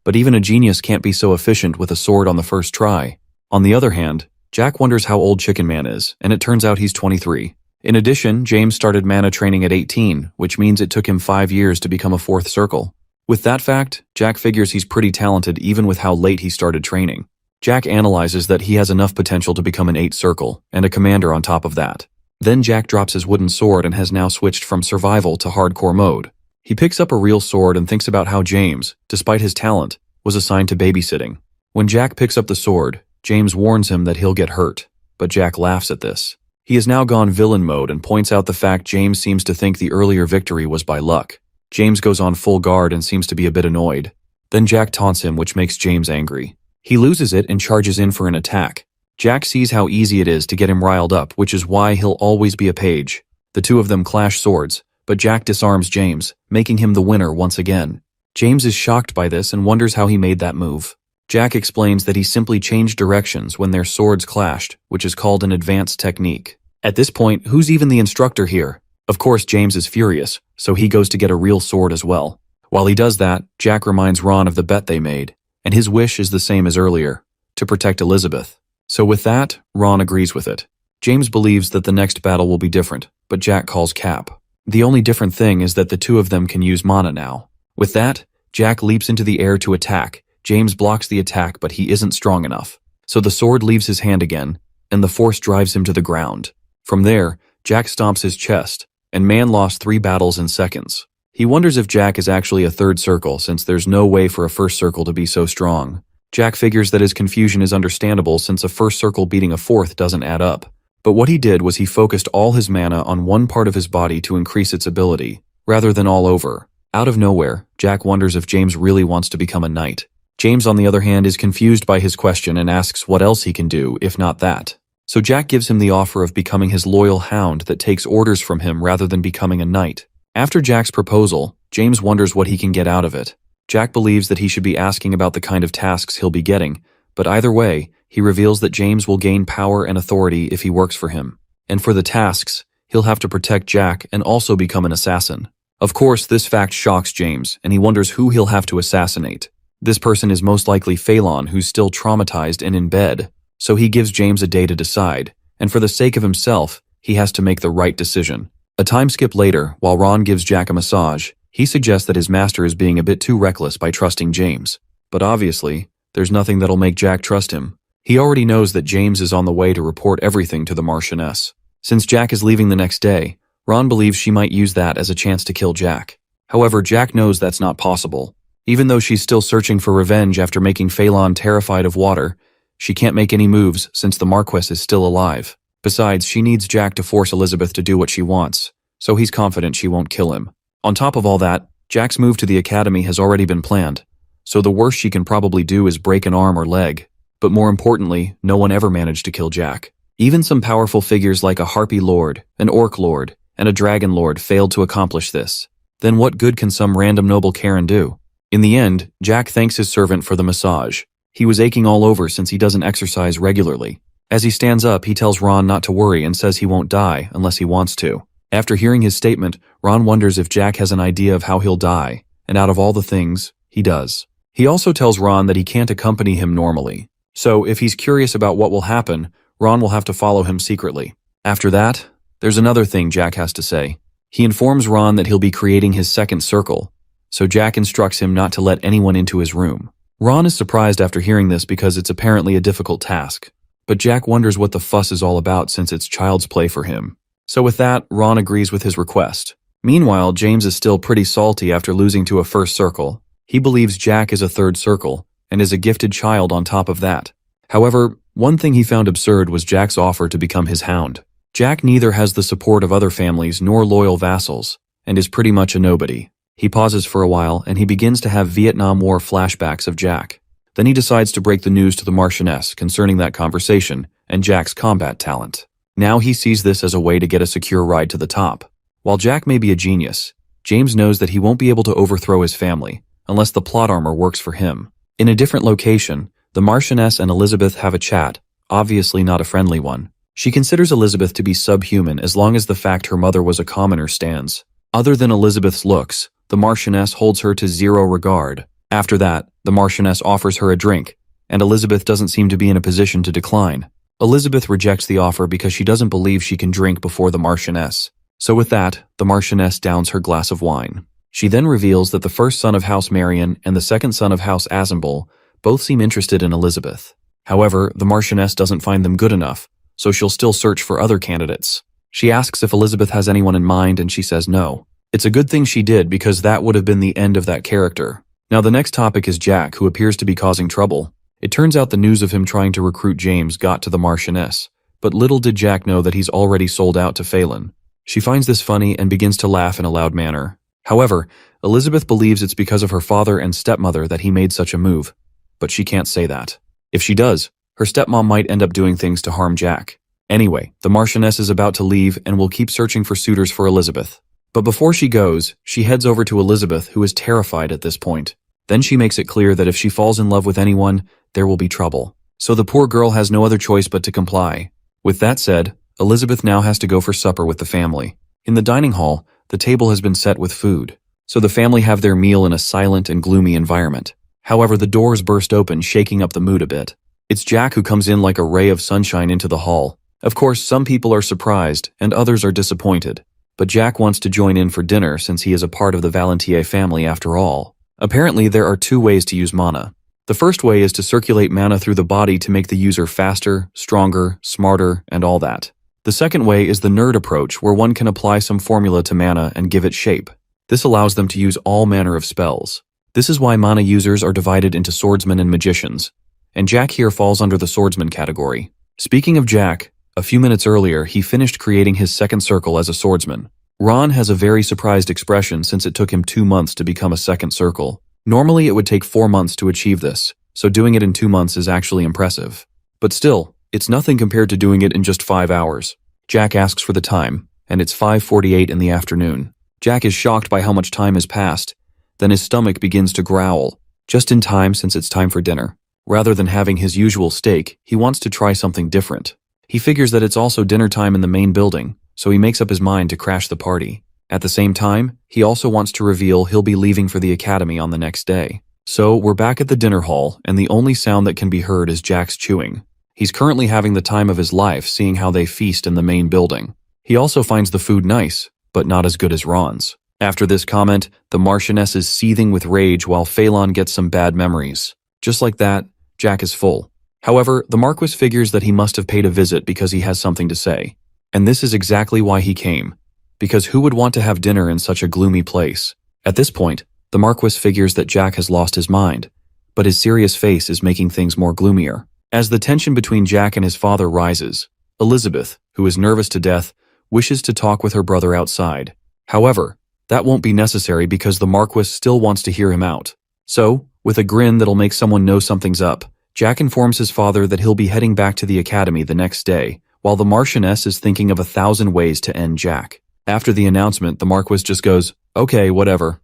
but even a genius can't be so efficient with a sword on the first try. On the other hand, Jack wonders how old Chicken Man is, and it turns out he's 23. In addition, James started mana training at 18, which means it took him 5 years to become a 4th circle. With that fact, Jack figures he's pretty talented even with how late he started training. Jack analyzes that he has enough potential to become an 8 circle, and a commander on top of that. Then Jack drops his wooden sword and has now switched from survival to hardcore mode. He picks up a real sword and thinks about how James, despite his talent, was assigned to babysitting. When Jack picks up the sword, James warns him that he'll get hurt, but Jack laughs at this. He has now gone villain mode and points out the fact James seems to think the earlier victory was by luck. James goes on full guard and seems to be a bit annoyed. Then Jack taunts him, which makes James angry. He loses it and charges in for an attack. Jack sees how easy it is to get him riled up, which is why he'll always be a page. The two of them clash swords, but Jack disarms James, making him the winner once again. James is shocked by this and wonders how he made that move. Jack explains that he simply changed directions when their swords clashed, which is called an advanced technique. At this point, who's even the instructor here? Of course, James is furious, so he goes to get a real sword as well. While he does that, Jack reminds Ron of the bet they made, and his wish is the same as earlier, to protect Elizabeth. So with that, Ron agrees with it. James believes that the next battle will be different, but Jack calls Cap. The only different thing is that the two of them can use mana now. With that, Jack leaps into the air to attack. James blocks the attack, but he isn't strong enough. So the sword leaves his hand again, and the force drives him to the ground. From there, Jack stomps his chest, and man lost 3 battles in seconds. He wonders if Jack is actually a 3rd circle, since there's no way for a 1st circle to be so strong. Jack figures that his confusion is understandable since a 1st circle beating a 4th doesn't add up. But what he did was he focused all his mana on one part of his body to increase its ability, rather than all over. Out of nowhere, Jack wonders if James really wants to become a knight. James, on the other hand, is confused by his question and asks what else he can do, if not that. So Jack gives him the offer of becoming his loyal hound that takes orders from him rather than becoming a knight. After Jack's proposal, James wonders what he can get out of it. Jack believes that he should be asking about the kind of tasks he'll be getting, but either way, he reveals that James will gain power and authority if he works for him. And for the tasks, he'll have to protect Jack and also become an assassin. Of course, this fact shocks James, and he wonders who he'll have to assassinate. This person is most likely Phelan, who's still traumatized and in bed. So he gives James a day to decide, and for the sake of himself, he has to make the right decision. A time skip later, while Ron gives Jack a massage, he suggests that his master is being a bit too reckless by trusting James. But obviously, there's nothing that'll make Jack trust him. He already knows that James is on the way to report everything to the Marchioness. Since Jack is leaving the next day, Ron believes she might use that as a chance to kill Jack. However, Jack knows that's not possible. Even though she's still searching for revenge after making Phelan terrified of water, she can't make any moves since the Marquess is still alive. Besides, she needs Jack to force Elizabeth to do what she wants, so he's confident she won't kill him. On top of all that, Jack's move to the academy has already been planned, so the worst she can probably do is break an arm or leg. But more importantly, no one ever managed to kill Jack. Even some powerful figures like a Harpy Lord, an Orc Lord, and a Dragon Lord failed to accomplish this. Then what good can some random noble Karen do? In the end, Jack thanks his servant for the massage. He was aching all over since he doesn't exercise regularly. As he stands up, he tells Ron not to worry and says he won't die unless he wants to. After hearing his statement, Ron wonders if Jack has an idea of how he'll die, and out of all the things, he does. He also tells Ron that he can't accompany him normally. So, if he's curious about what will happen, Ron will have to follow him secretly. After that, there's another thing Jack has to say. He informs Ron that he'll be creating his 2nd circle, so Jack instructs him not to let anyone into his room. Ron is surprised after hearing this because it's apparently a difficult task, but Jack wonders what the fuss is all about since it's child's play for him. So with that, Ron agrees with his request. Meanwhile, James is still pretty salty after losing to a 1st circle. He believes Jack is a 3rd circle, and is a gifted child on top of that. However, one thing he found absurd was Jack's offer to become his hound. Jack neither has the support of other families nor loyal vassals, and is pretty much a nobody. He pauses for a while, and he begins to have Vietnam War flashbacks of Jack. Then he decides to break the news to the Marchioness concerning that conversation and Jack's combat talent. Now he sees this as a way to get a secure ride to the top. While Jack may be a genius, James knows that he won't be able to overthrow his family unless the plot armor works for him. In a different location, the Marchioness and Elizabeth have a chat, obviously not a friendly one. She considers Elizabeth to be subhuman as long as the fact her mother was a commoner stands. Other than Elizabeth's looks, the Marchioness holds her to zero regard. After that, the Marchioness offers her a drink, and Elizabeth doesn't seem to be in a position to decline. Elizabeth rejects the offer because she doesn't believe she can drink before the Marchioness. So with that, the Marchioness downs her glass of wine. She then reveals that the first son of House Marion and the second son of House Assemble both seem interested in Elizabeth. However, the Marchioness doesn't find them good enough, so she'll still search for other candidates. She asks if Elizabeth has anyone in mind, and she says no. It's a good thing she did, because that would have been the end of that character. Now the next topic is Jack, who appears to be causing trouble. It turns out the news of him trying to recruit James got to the Marchioness, but little did Jack know that he's already sold out to Phelan. She finds this funny and begins to laugh in a loud manner. However, Elizabeth believes it's because of her father and stepmother that he made such a move, but she can't say that. If she does, her stepmom might end up doing things to harm Jack. Anyway, the Marchioness is about to leave and will keep searching for suitors for Elizabeth. But before she goes, she heads over to Elizabeth, who is terrified at this point. Then she makes it clear that if she falls in love with anyone, there will be trouble. So the poor girl has no other choice but to comply. With that said, Elizabeth now has to go for supper with the family. In the dining hall, the table has been set with food, so the family have their meal in a silent and gloomy environment. However, the doors burst open, shaking up the mood a bit. It's Jack who comes in like a ray of sunshine into the hall. Of course, some people are surprised, and others are disappointed. But Jack wants to join in for dinner since he is a part of the Valentier family after all. Apparently, there are 2 ways to use mana. The first way is to circulate mana through the body to make the user faster, stronger, smarter, and all that. The second way is the nerd approach, where one can apply some formula to mana and give it shape. This allows them to use all manner of spells. This is why mana users are divided into swordsmen and magicians, and Jack here falls under the swordsman category. Speaking of Jack, a few minutes earlier he finished creating his second circle as a swordsman. Ron has a very surprised expression since it took him 2 months to become a second circle. Normally it would take 4 months to achieve this, so doing it in 2 months is actually impressive. But still, it's nothing compared to doing it in just 5 hours. Jack asks for the time, and it's 5:48 in the afternoon. Jack is shocked by how much time has passed. Then his stomach begins to growl, just in time since it's time for dinner. Rather than having his usual steak, he wants to try something different. He figures that it's also dinner time in the main building, so he makes up his mind to crash the party. At the same time, he also wants to reveal he'll be leaving for the academy on the next day. So we're back at the dinner hall, and the only sound that can be heard is Jack's chewing. He's currently having the time of his life seeing how they feast in the main building. He also finds the food nice, but not as good as Ron's. After this comment, the Marchioness is seething with rage while Phelan gets some bad memories. Just like that, Jack is full. However, the Marquis figures that he must have paid a visit because he has something to say. And this is exactly why he came. Because who would want to have dinner in such a gloomy place? At this point, the Marquis figures that Jack has lost his mind, but his serious face is making things more gloomier. As the tension between Jack and his father rises, Elizabeth, who is nervous to death, wishes to talk with her brother outside. However, that won't be necessary because the Marquis still wants to hear him out. So, with a grin that'll make someone know something's up, Jack informs his father that he'll be heading back to the academy the next day, while the Marchioness is thinking of 1,000 ways to end Jack. After the announcement, the Marquis just goes, "Okay, whatever."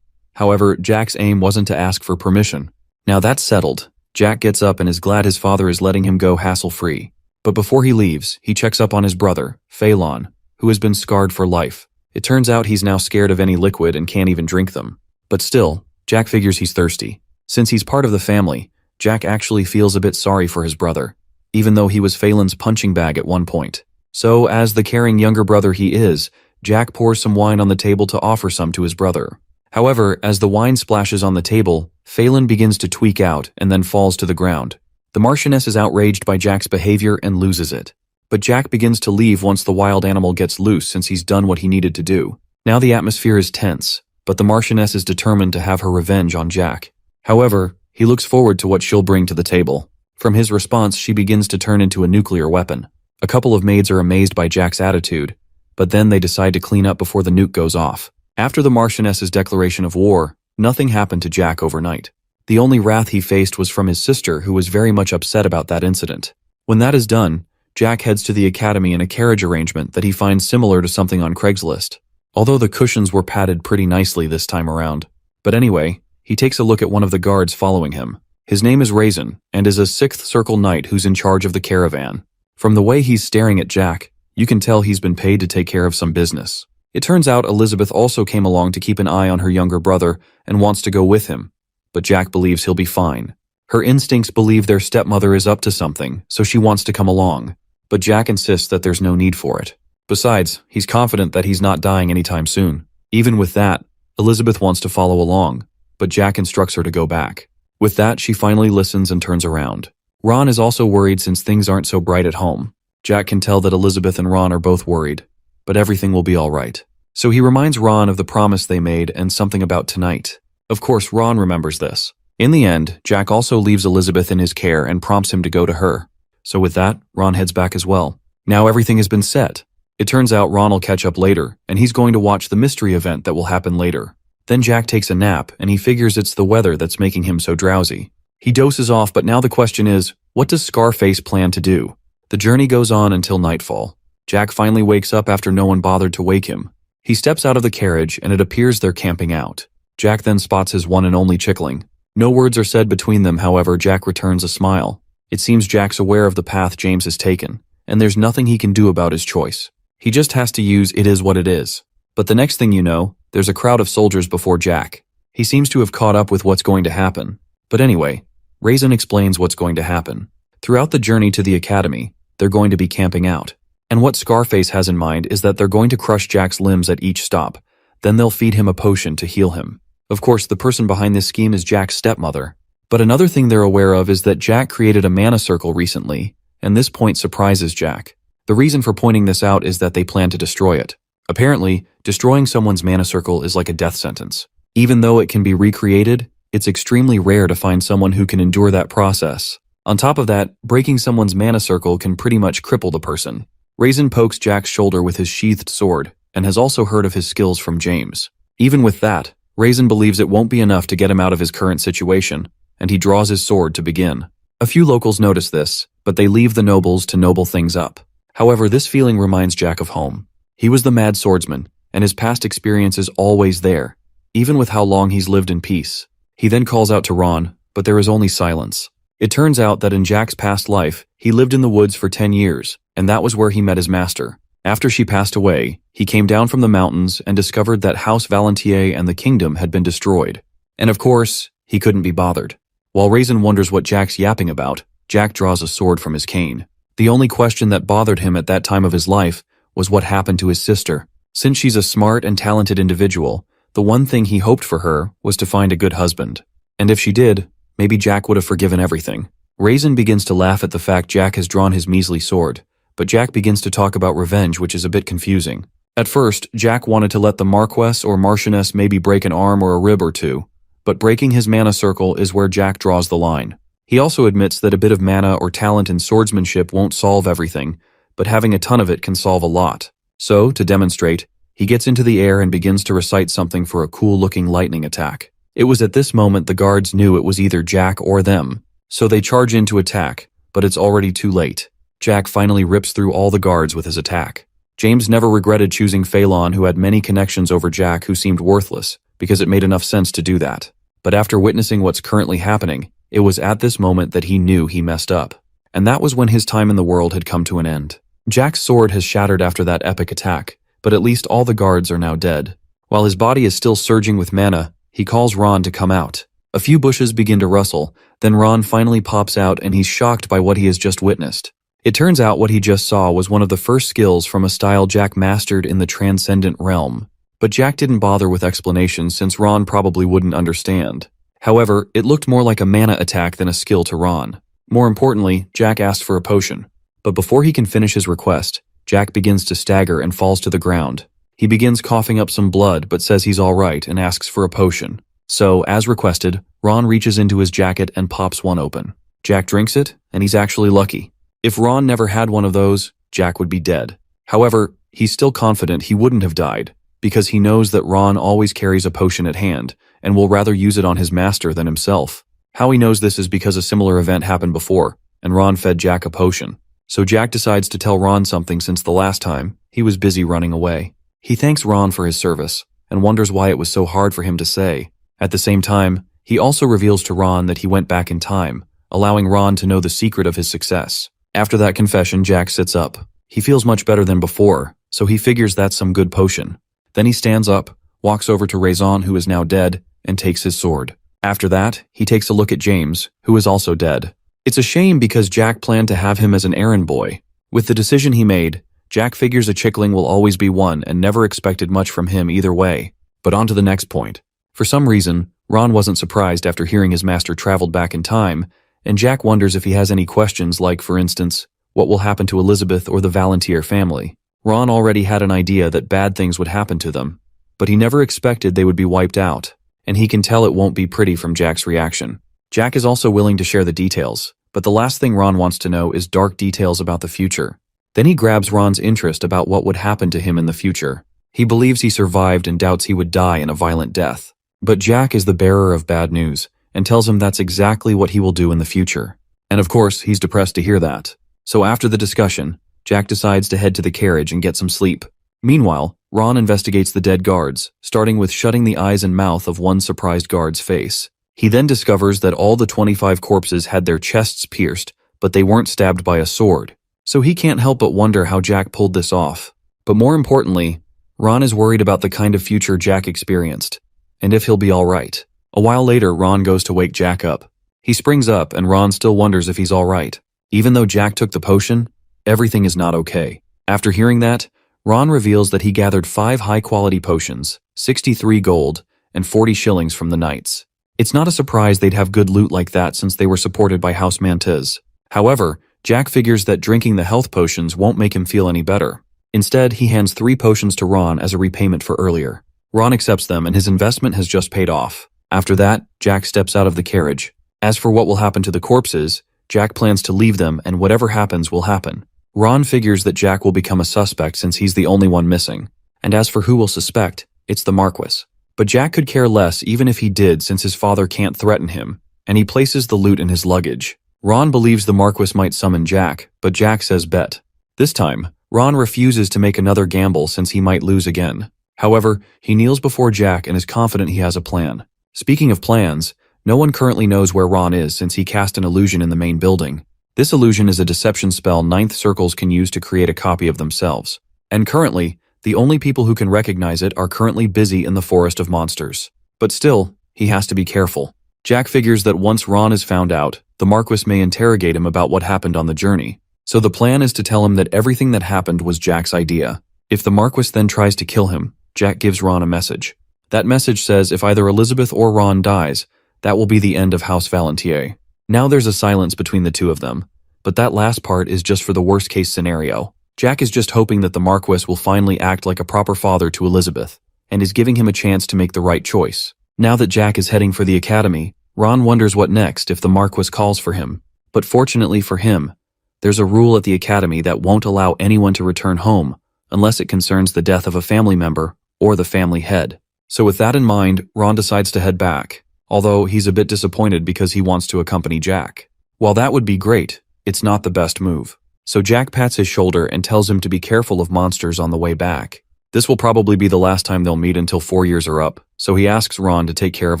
However, Jack's aim wasn't to ask for permission. Now that's settled, Jack gets up and is glad his father is letting him go hassle-free. But before he leaves, he checks up on his brother, Phelan, who has been scarred for life. It turns out he's now scared of any liquid and can't even drink them. But still, Jack figures he's thirsty. Since he's part of the family, Jack actually feels a bit sorry for his brother, even though he was Phelan's punching bag at one point. So, as the caring younger brother he is, Jack pours some wine on the table to offer some to his brother. However, as the wine splashes on the table, Phelan begins to tweak out and then falls to the ground. The Marchioness is outraged by Jack's behavior and loses it. But Jack begins to leave once the wild animal gets loose since he's done what he needed to do. Now the atmosphere is tense, but the Marchioness is determined to have her revenge on Jack. However, he looks forward to what she'll bring to the table. From his response, she begins to turn into a nuclear weapon. A couple of maids are amazed by Jack's attitude, but then they decide to clean up before the nuke goes off. After the Marchioness's declaration of war, nothing happened to Jack overnight. The only wrath he faced was from his sister, who was very much upset about that incident. When that is done, Jack heads to the academy in a carriage arrangement that he finds similar to something on Craigslist, although the cushions were padded pretty nicely this time around. But anyway, he takes a look at one of the guards following him. His name is Raisin, and is a 6th Circle Knight who's in charge of the caravan. From the way he's staring at Jack, you can tell he's been paid to take care of some business. It turns out Elizabeth also came along to keep an eye on her younger brother and wants to go with him, but Jack believes he'll be fine. Her instincts believe their stepmother is up to something, so she wants to come along, but Jack insists that there's no need for it. Besides, he's confident that he's not dying anytime soon. Even with that, Elizabeth wants to follow along, but Jack instructs her to go back. With that, she finally listens and turns around. Ron is also worried since things aren't so bright at home. Jack can tell that Elizabeth and Ron are both worried, but everything will be all right. So he reminds Ron of the promise they made and something about tonight. Of course, Ron remembers this. In the end, Jack also leaves Elizabeth in his care and prompts him to go to her. So with that, Ron heads back as well. Now everything has been set. It turns out Ron will catch up later, and he's going to watch the mystery event that will happen later. Then Jack takes a nap, and he figures it's the weather that's making him so drowsy. He dozes off, but now the question is, what does Scarface plan to do? The journey goes on until nightfall. Jack finally wakes up after no one bothered to wake him. He steps out of the carriage, and it appears they're camping out. Jack then spots his one and only chickling. No words are said between them, however, Jack returns a smile. It seems Jack's aware of the path James has taken, and there's nothing he can do about his choice. He just has to use "it is what it is." But the next thing you know, there's a crowd of soldiers before Jack. He seems to have caught up with what's going to happen. But anyway, Raisin explains what's going to happen. Throughout the journey to the academy, they're going to be camping out. And what Scarface has in mind is that they're going to crush Jack's limbs at each stop. Then they'll feed him a potion to heal him. Of course, the person behind this scheme is Jack's stepmother. But another thing they're aware of is that Jack created a mana circle recently, and this point surprises Jack. The reason for pointing this out is that they plan to destroy it. Apparently, destroying someone's mana circle is like a death sentence. Even though it can be recreated, it's extremely rare to find someone who can endure that process. On top of that, breaking someone's mana circle can pretty much cripple the person. Raisin pokes Jack's shoulder with his sheathed sword, and has also heard of his skills from James. Even with that, Raisin believes it won't be enough to get him out of his current situation, and he draws his sword to begin. A few locals notice this, but they leave the nobles to noble things up. However, this feeling reminds Jack of home. He was the mad swordsman, and his past experience is always there, even with how long he's lived in peace. He then calls out to Ron, but there is only silence. It turns out that in Jack's past life, he lived in the woods for 10 years, and that was where he met his master. After she passed away, he came down from the mountains and discovered that House Valentier and the kingdom had been destroyed. And of course, he couldn't be bothered. While Raisin wonders what Jack's yapping about, Jack draws a sword from his cane. The only question that bothered him at that time of his life was what happened to his sister. Since she's a smart and talented individual, the one thing he hoped for her was to find a good husband. And if she did, maybe Jack would have forgiven everything. Raisin begins to laugh at the fact Jack has drawn his measly sword, but Jack begins to talk about revenge, which is a bit confusing. At first, Jack wanted to let the Marquess or Marchioness maybe break an arm or a rib or two, but breaking his mana circle is where Jack draws the line. He also admits that a bit of mana or talent in swordsmanship won't solve everything, but having a ton of it can solve a lot. So, to demonstrate, he gets into the air and begins to recite something for a cool-looking lightning attack. It was at this moment the guards knew it was either Jack or them, so they charge in to attack, but it's already too late. Jack finally rips through all the guards with his attack. James never regretted choosing Phelan, who had many connections, over Jack, who seemed worthless, because it made enough sense to do that. But after witnessing what's currently happening, it was at this moment that he knew he messed up. And that was when his time in the world had come to an end. Jack's sword has shattered after that epic attack, but at least all the guards are now dead. While his body is still surging with mana, he calls Ron to come out. A few bushes begin to rustle, then Ron finally pops out and he's shocked by what he has just witnessed. It turns out what he just saw was one of the first skills from a style Jack mastered in the Transcendent Realm. But Jack didn't bother with explanations since Ron probably wouldn't understand. However, it looked more like a mana attack than a skill to Ron. More importantly, Jack asked for a potion. But before he can finish his request, Jack begins to stagger and falls to the ground. He begins coughing up some blood but says he's alright and asks for a potion. So, as requested, Ron reaches into his jacket and pops one open. Jack drinks it, and he's actually lucky. If Ron never had one of those, Jack would be dead. However, he's still confident he wouldn't have died, because he knows that Ron always carries a potion at hand, and will rather use it on his master than himself. How he knows this is because a similar event happened before, and Ron fed Jack a potion. So Jack decides to tell Ron something since the last time he was busy running away. He thanks Ron for his service, and wonders why it was so hard for him to say. At the same time, he also reveals to Ron that he went back in time, allowing Ron to know the secret of his success. After that confession, Jack sits up. He feels much better than before, so he figures that's some good potion. Then he stands up, walks over to Raisin, who is now dead, and takes his sword. After that, he takes a look at James, who is also dead. It's a shame because Jack planned to have him as an errand boy. With the decision he made, Jack figures a chickling will always be one and never expected much from him either way. But on to the next point. For some reason, Ron wasn't surprised after hearing his master traveled back in time, and Jack wonders if he has any questions like, for instance, what will happen to Elizabeth or the Valentier family. Ron already had an idea that bad things would happen to them, but he never expected they would be wiped out, and he can tell it won't be pretty from Jack's reaction. Jack is also willing to share the details, but the last thing Ron wants to know is dark details about the future. Then he grabs Ron's interest about what would happen to him in the future. He believes he survived and doubts he would die in a violent death. But Jack is the bearer of bad news and tells him that's exactly what he will do in the future. And of course, he's depressed to hear that. So after the discussion, Jack decides to head to the carriage and get some sleep. Meanwhile, Ron investigates the dead guards, starting with shutting the eyes and mouth of one surprised guard's face. He then discovers that all the 25 corpses had their chests pierced, but they weren't stabbed by a sword. So he can't help but wonder how Jack pulled this off. But more importantly, Ron is worried about the kind of future Jack experienced, and if he'll be alright. A while later, Ron goes to wake Jack up. He springs up, and Ron still wonders if he's alright. Even though Jack took the potion, everything is not okay. After hearing that, Ron reveals that he gathered 5 high-quality potions, 63 gold, and 40 shillings from the knights. It's not a surprise they'd have good loot like that since they were supported by House Mantes. However, Jack figures that drinking the health potions won't make him feel any better. Instead, he hands 3 potions to Ron as a repayment for earlier. Ron accepts them and his investment has just paid off. After that, Jack steps out of the carriage. As for what will happen to the corpses, Jack plans to leave them and whatever happens will happen. Ron figures that Jack will become a suspect since he's the only one missing. And as for who will suspect, it's the Marquis. But Jack could care less even if he did since his father can't threaten him, and he places the loot in his luggage. Ron believes the Marquis might summon Jack, but Jack says bet. This time, Ron refuses to make another gamble since he might lose again. However, he kneels before Jack and is confident he has a plan. Speaking of plans, no one currently knows where Ron is since he cast an illusion in the main building. This illusion is a deception spell ninth circles can use to create a copy of themselves. And currently, the only people who can recognize it are currently busy in the forest of monsters. But still, he has to be careful. Jack figures that once Ron is found out, the Marquis may interrogate him about what happened on the journey. So the plan is to tell him that everything that happened was Jack's idea. If the Marquis then tries to kill him, Jack gives Ron a message. That message says if either Elizabeth or Ron dies, that will be the end of House Valentier. Now there's a silence between the two of them, but that last part is just for the worst-case scenario. Jack is just hoping that the Marquis will finally act like a proper father to Elizabeth, and is giving him a chance to make the right choice. Now that Jack is heading for the academy, Ron wonders what next if the Marquis calls for him. But fortunately for him, there's a rule at the academy that won't allow anyone to return home unless it concerns the death of a family member or the family head. So with that in mind, Ron decides to head back, although he's a bit disappointed because he wants to accompany Jack. While that would be great, it's not the best move. So Jack pats his shoulder and tells him to be careful of monsters on the way back. This will probably be the last time they'll meet until 4 years are up, so he asks Ron to take care of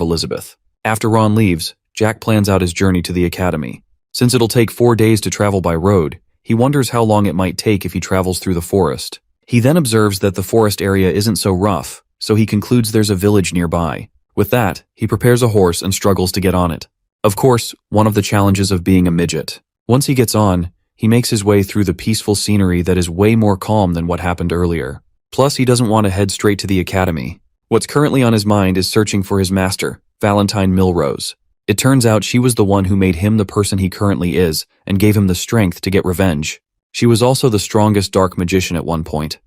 Elizabeth. After Ron leaves, Jack plans out his journey to the academy. Since it'll take 4 days to travel by road, he wonders how long it might take if he travels through the forest. He then observes that the forest area isn't so rough, so he concludes there's a village nearby. With that, he prepares a horse and struggles to get on it. Of course, one of the challenges of being a midget. Once he gets on, he makes his way through the peaceful scenery that is way more calm than what happened earlier. Plus, he doesn't want to head straight to the academy. What's currently on his mind is searching for his master, Valentine Milrose. It turns out she was the one who made him the person he currently is and gave him the strength to get revenge. She was also the strongest dark magician at one point,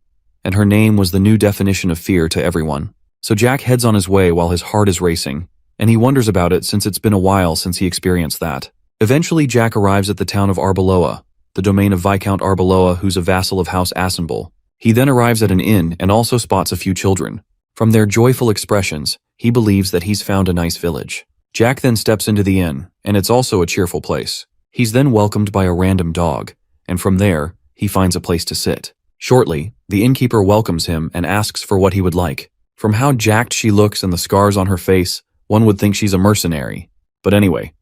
and her name was the new definition of fear to everyone. So Jack heads on his way while his heart is racing, and he wonders about it since it's been a while since he experienced that. Eventually, Jack arrives at the town of Arbeloa, the domain of Viscount Arbeloa, who's a vassal of House Assemble. He then arrives at an inn and also spots a few children. From their joyful expressions, he believes that he's found a nice village. Jack then steps into the inn, and it's also a cheerful place. He's then welcomed by a random dog, and from there, he finds a place to sit. Shortly, the innkeeper welcomes him and asks for what he would like. From how jacked she looks and the scars on her face, one would think she's a mercenary. But anyway,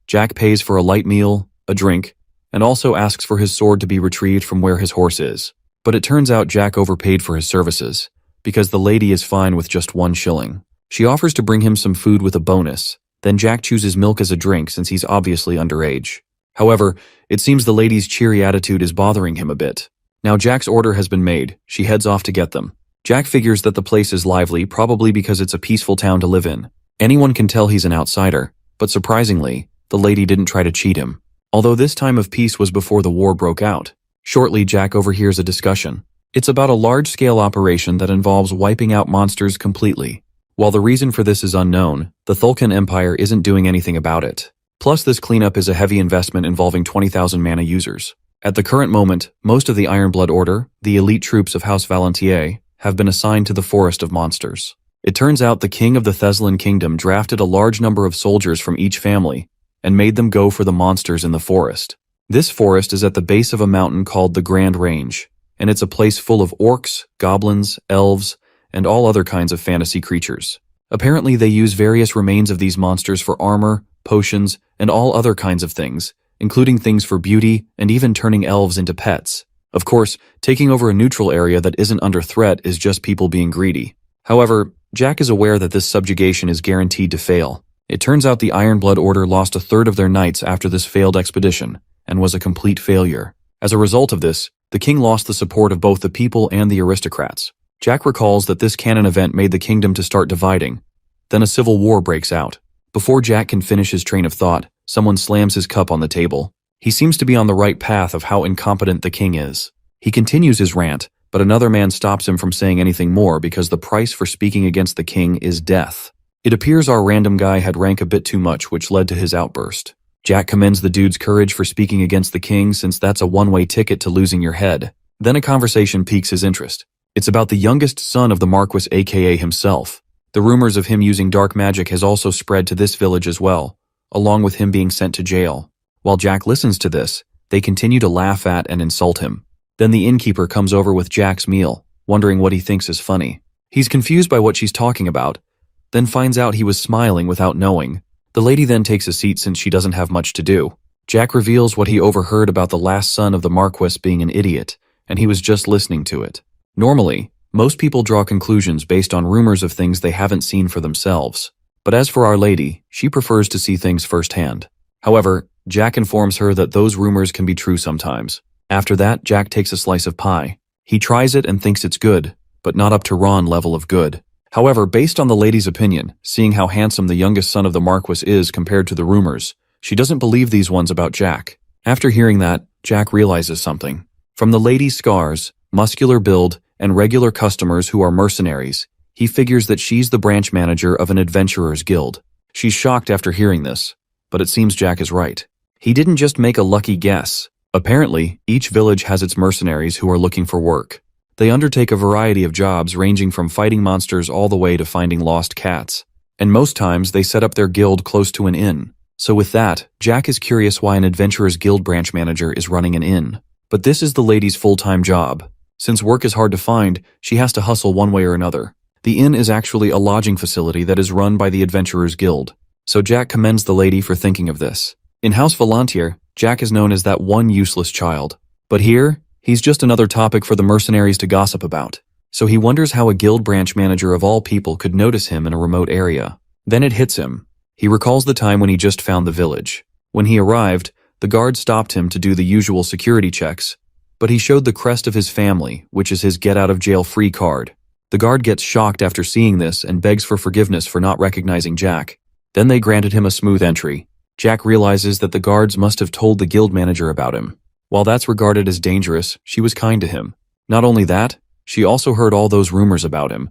Jack pays for a light meal, a drink, and also asks for his sword to be retrieved from where his horse is. But it turns out Jack overpaid for his services, because the lady is fine with just 1 shilling. She offers to bring him some food with a bonus, then Jack chooses milk as a drink since he's obviously underage. However, it seems the lady's cheery attitude is bothering him a bit. Now Jack's order has been made, she heads off to get them. Jack figures that the place is lively, probably because it's a peaceful town to live in. Anyone can tell he's an outsider, but surprisingly, the lady didn't try to cheat him. Although this time of peace was before the war broke out. Shortly, Jack overhears a discussion. It's about a large-scale operation that involves wiping out monsters completely. While the reason for this is unknown, the Thulkan Empire isn't doing anything about it. Plus, this cleanup is a heavy investment involving 20,000 mana users. At the current moment, most of the Ironblood Order, the elite troops of House Valentier, have been assigned to the Forest of Monsters. It turns out the king of the Theslan Kingdom drafted a large number of soldiers from each family and made them go for the monsters in the forest. This forest is at the base of a mountain called the Grand Range, and it's a place full of orcs, goblins, elves, and all other kinds of fantasy creatures. Apparently they use various remains of these monsters for armor, potions, and all other kinds of things, including things for beauty and even turning elves into pets. Of course, taking over a neutral area that isn't under threat is just people being greedy. However, Jack is aware that this subjugation is guaranteed to fail. It turns out the Ironblood Order lost a third of their knights after this failed expedition, and was a complete failure. As a result of this, the king lost the support of both the people and the aristocrats. Jack recalls that this canon event made the kingdom to start dividing. Then a civil war breaks out. Before Jack can finish his train of thought, someone slams his cup on the table. He seems to be on the right path of how incompetent the king is. He continues his rant, but another man stops him from saying anything more because the price for speaking against the king is death. It appears our random guy had rank a bit too much, which led to his outburst. Jack commends the dude's courage for speaking against the king, since that's a one-way ticket to losing your head. Then a conversation piques his interest. It's about the youngest son of the Marquis, aka himself. The rumors of him using dark magic has also spread to this village as well, along with him being sent to jail. While Jack listens to this, they continue to laugh at and insult him. Then the innkeeper comes over with Jack's meal, wondering what he thinks is funny. He's confused by what she's talking about, then finds out he was smiling without knowing. The lady then takes a seat since she doesn't have much to do. Jack reveals what he overheard about the last son of the Marquis being an idiot, and he was just listening to it. Normally, most people draw conclusions based on rumors of things they haven't seen for themselves. But as for Our Lady, she prefers to see things firsthand. However, Jack informs her that those rumors can be true sometimes. After that, Jack takes a slice of pie. He tries it and thinks it's good, but not up to Ron level of good. However, based on the lady's opinion, seeing how handsome the youngest son of the Marquis is compared to the rumors, she doesn't believe these ones about Jack. After hearing that, Jack realizes something. From the lady's scars, muscular build, and regular customers who are mercenaries, he figures that she's the branch manager of an adventurer's guild. She's shocked after hearing this, but it seems Jack is right. He didn't just make a lucky guess. Apparently, each village has its mercenaries who are looking for work. They undertake a variety of jobs ranging from fighting monsters all the way to finding lost cats. And most times they set up their guild close to an inn. So with that, Jack is curious why an adventurer's guild branch manager is running an inn. But this is the lady's full-time job. Since work is hard to find, she has to hustle one way or another. The inn is actually a lodging facility that is run by the adventurer's guild. So Jack commends the lady for thinking of this. In House Volantier, Jack is known as that one useless child. But here, he's just another topic for the mercenaries to gossip about. So he wonders how a guild branch manager of all people could notice him in a remote area. Then it hits him. He recalls the time when he just found the village. When he arrived, the guard stopped him to do the usual security checks, but he showed the crest of his family, which is his get-out-of-jail-free card. The guard gets shocked after seeing this and begs for forgiveness for not recognizing Jack. Then they granted him a smooth entry. Jack realizes that the guards must have told the guild manager about him. While that's regarded as dangerous, she was kind to him. Not only that, she also heard all those rumors about him,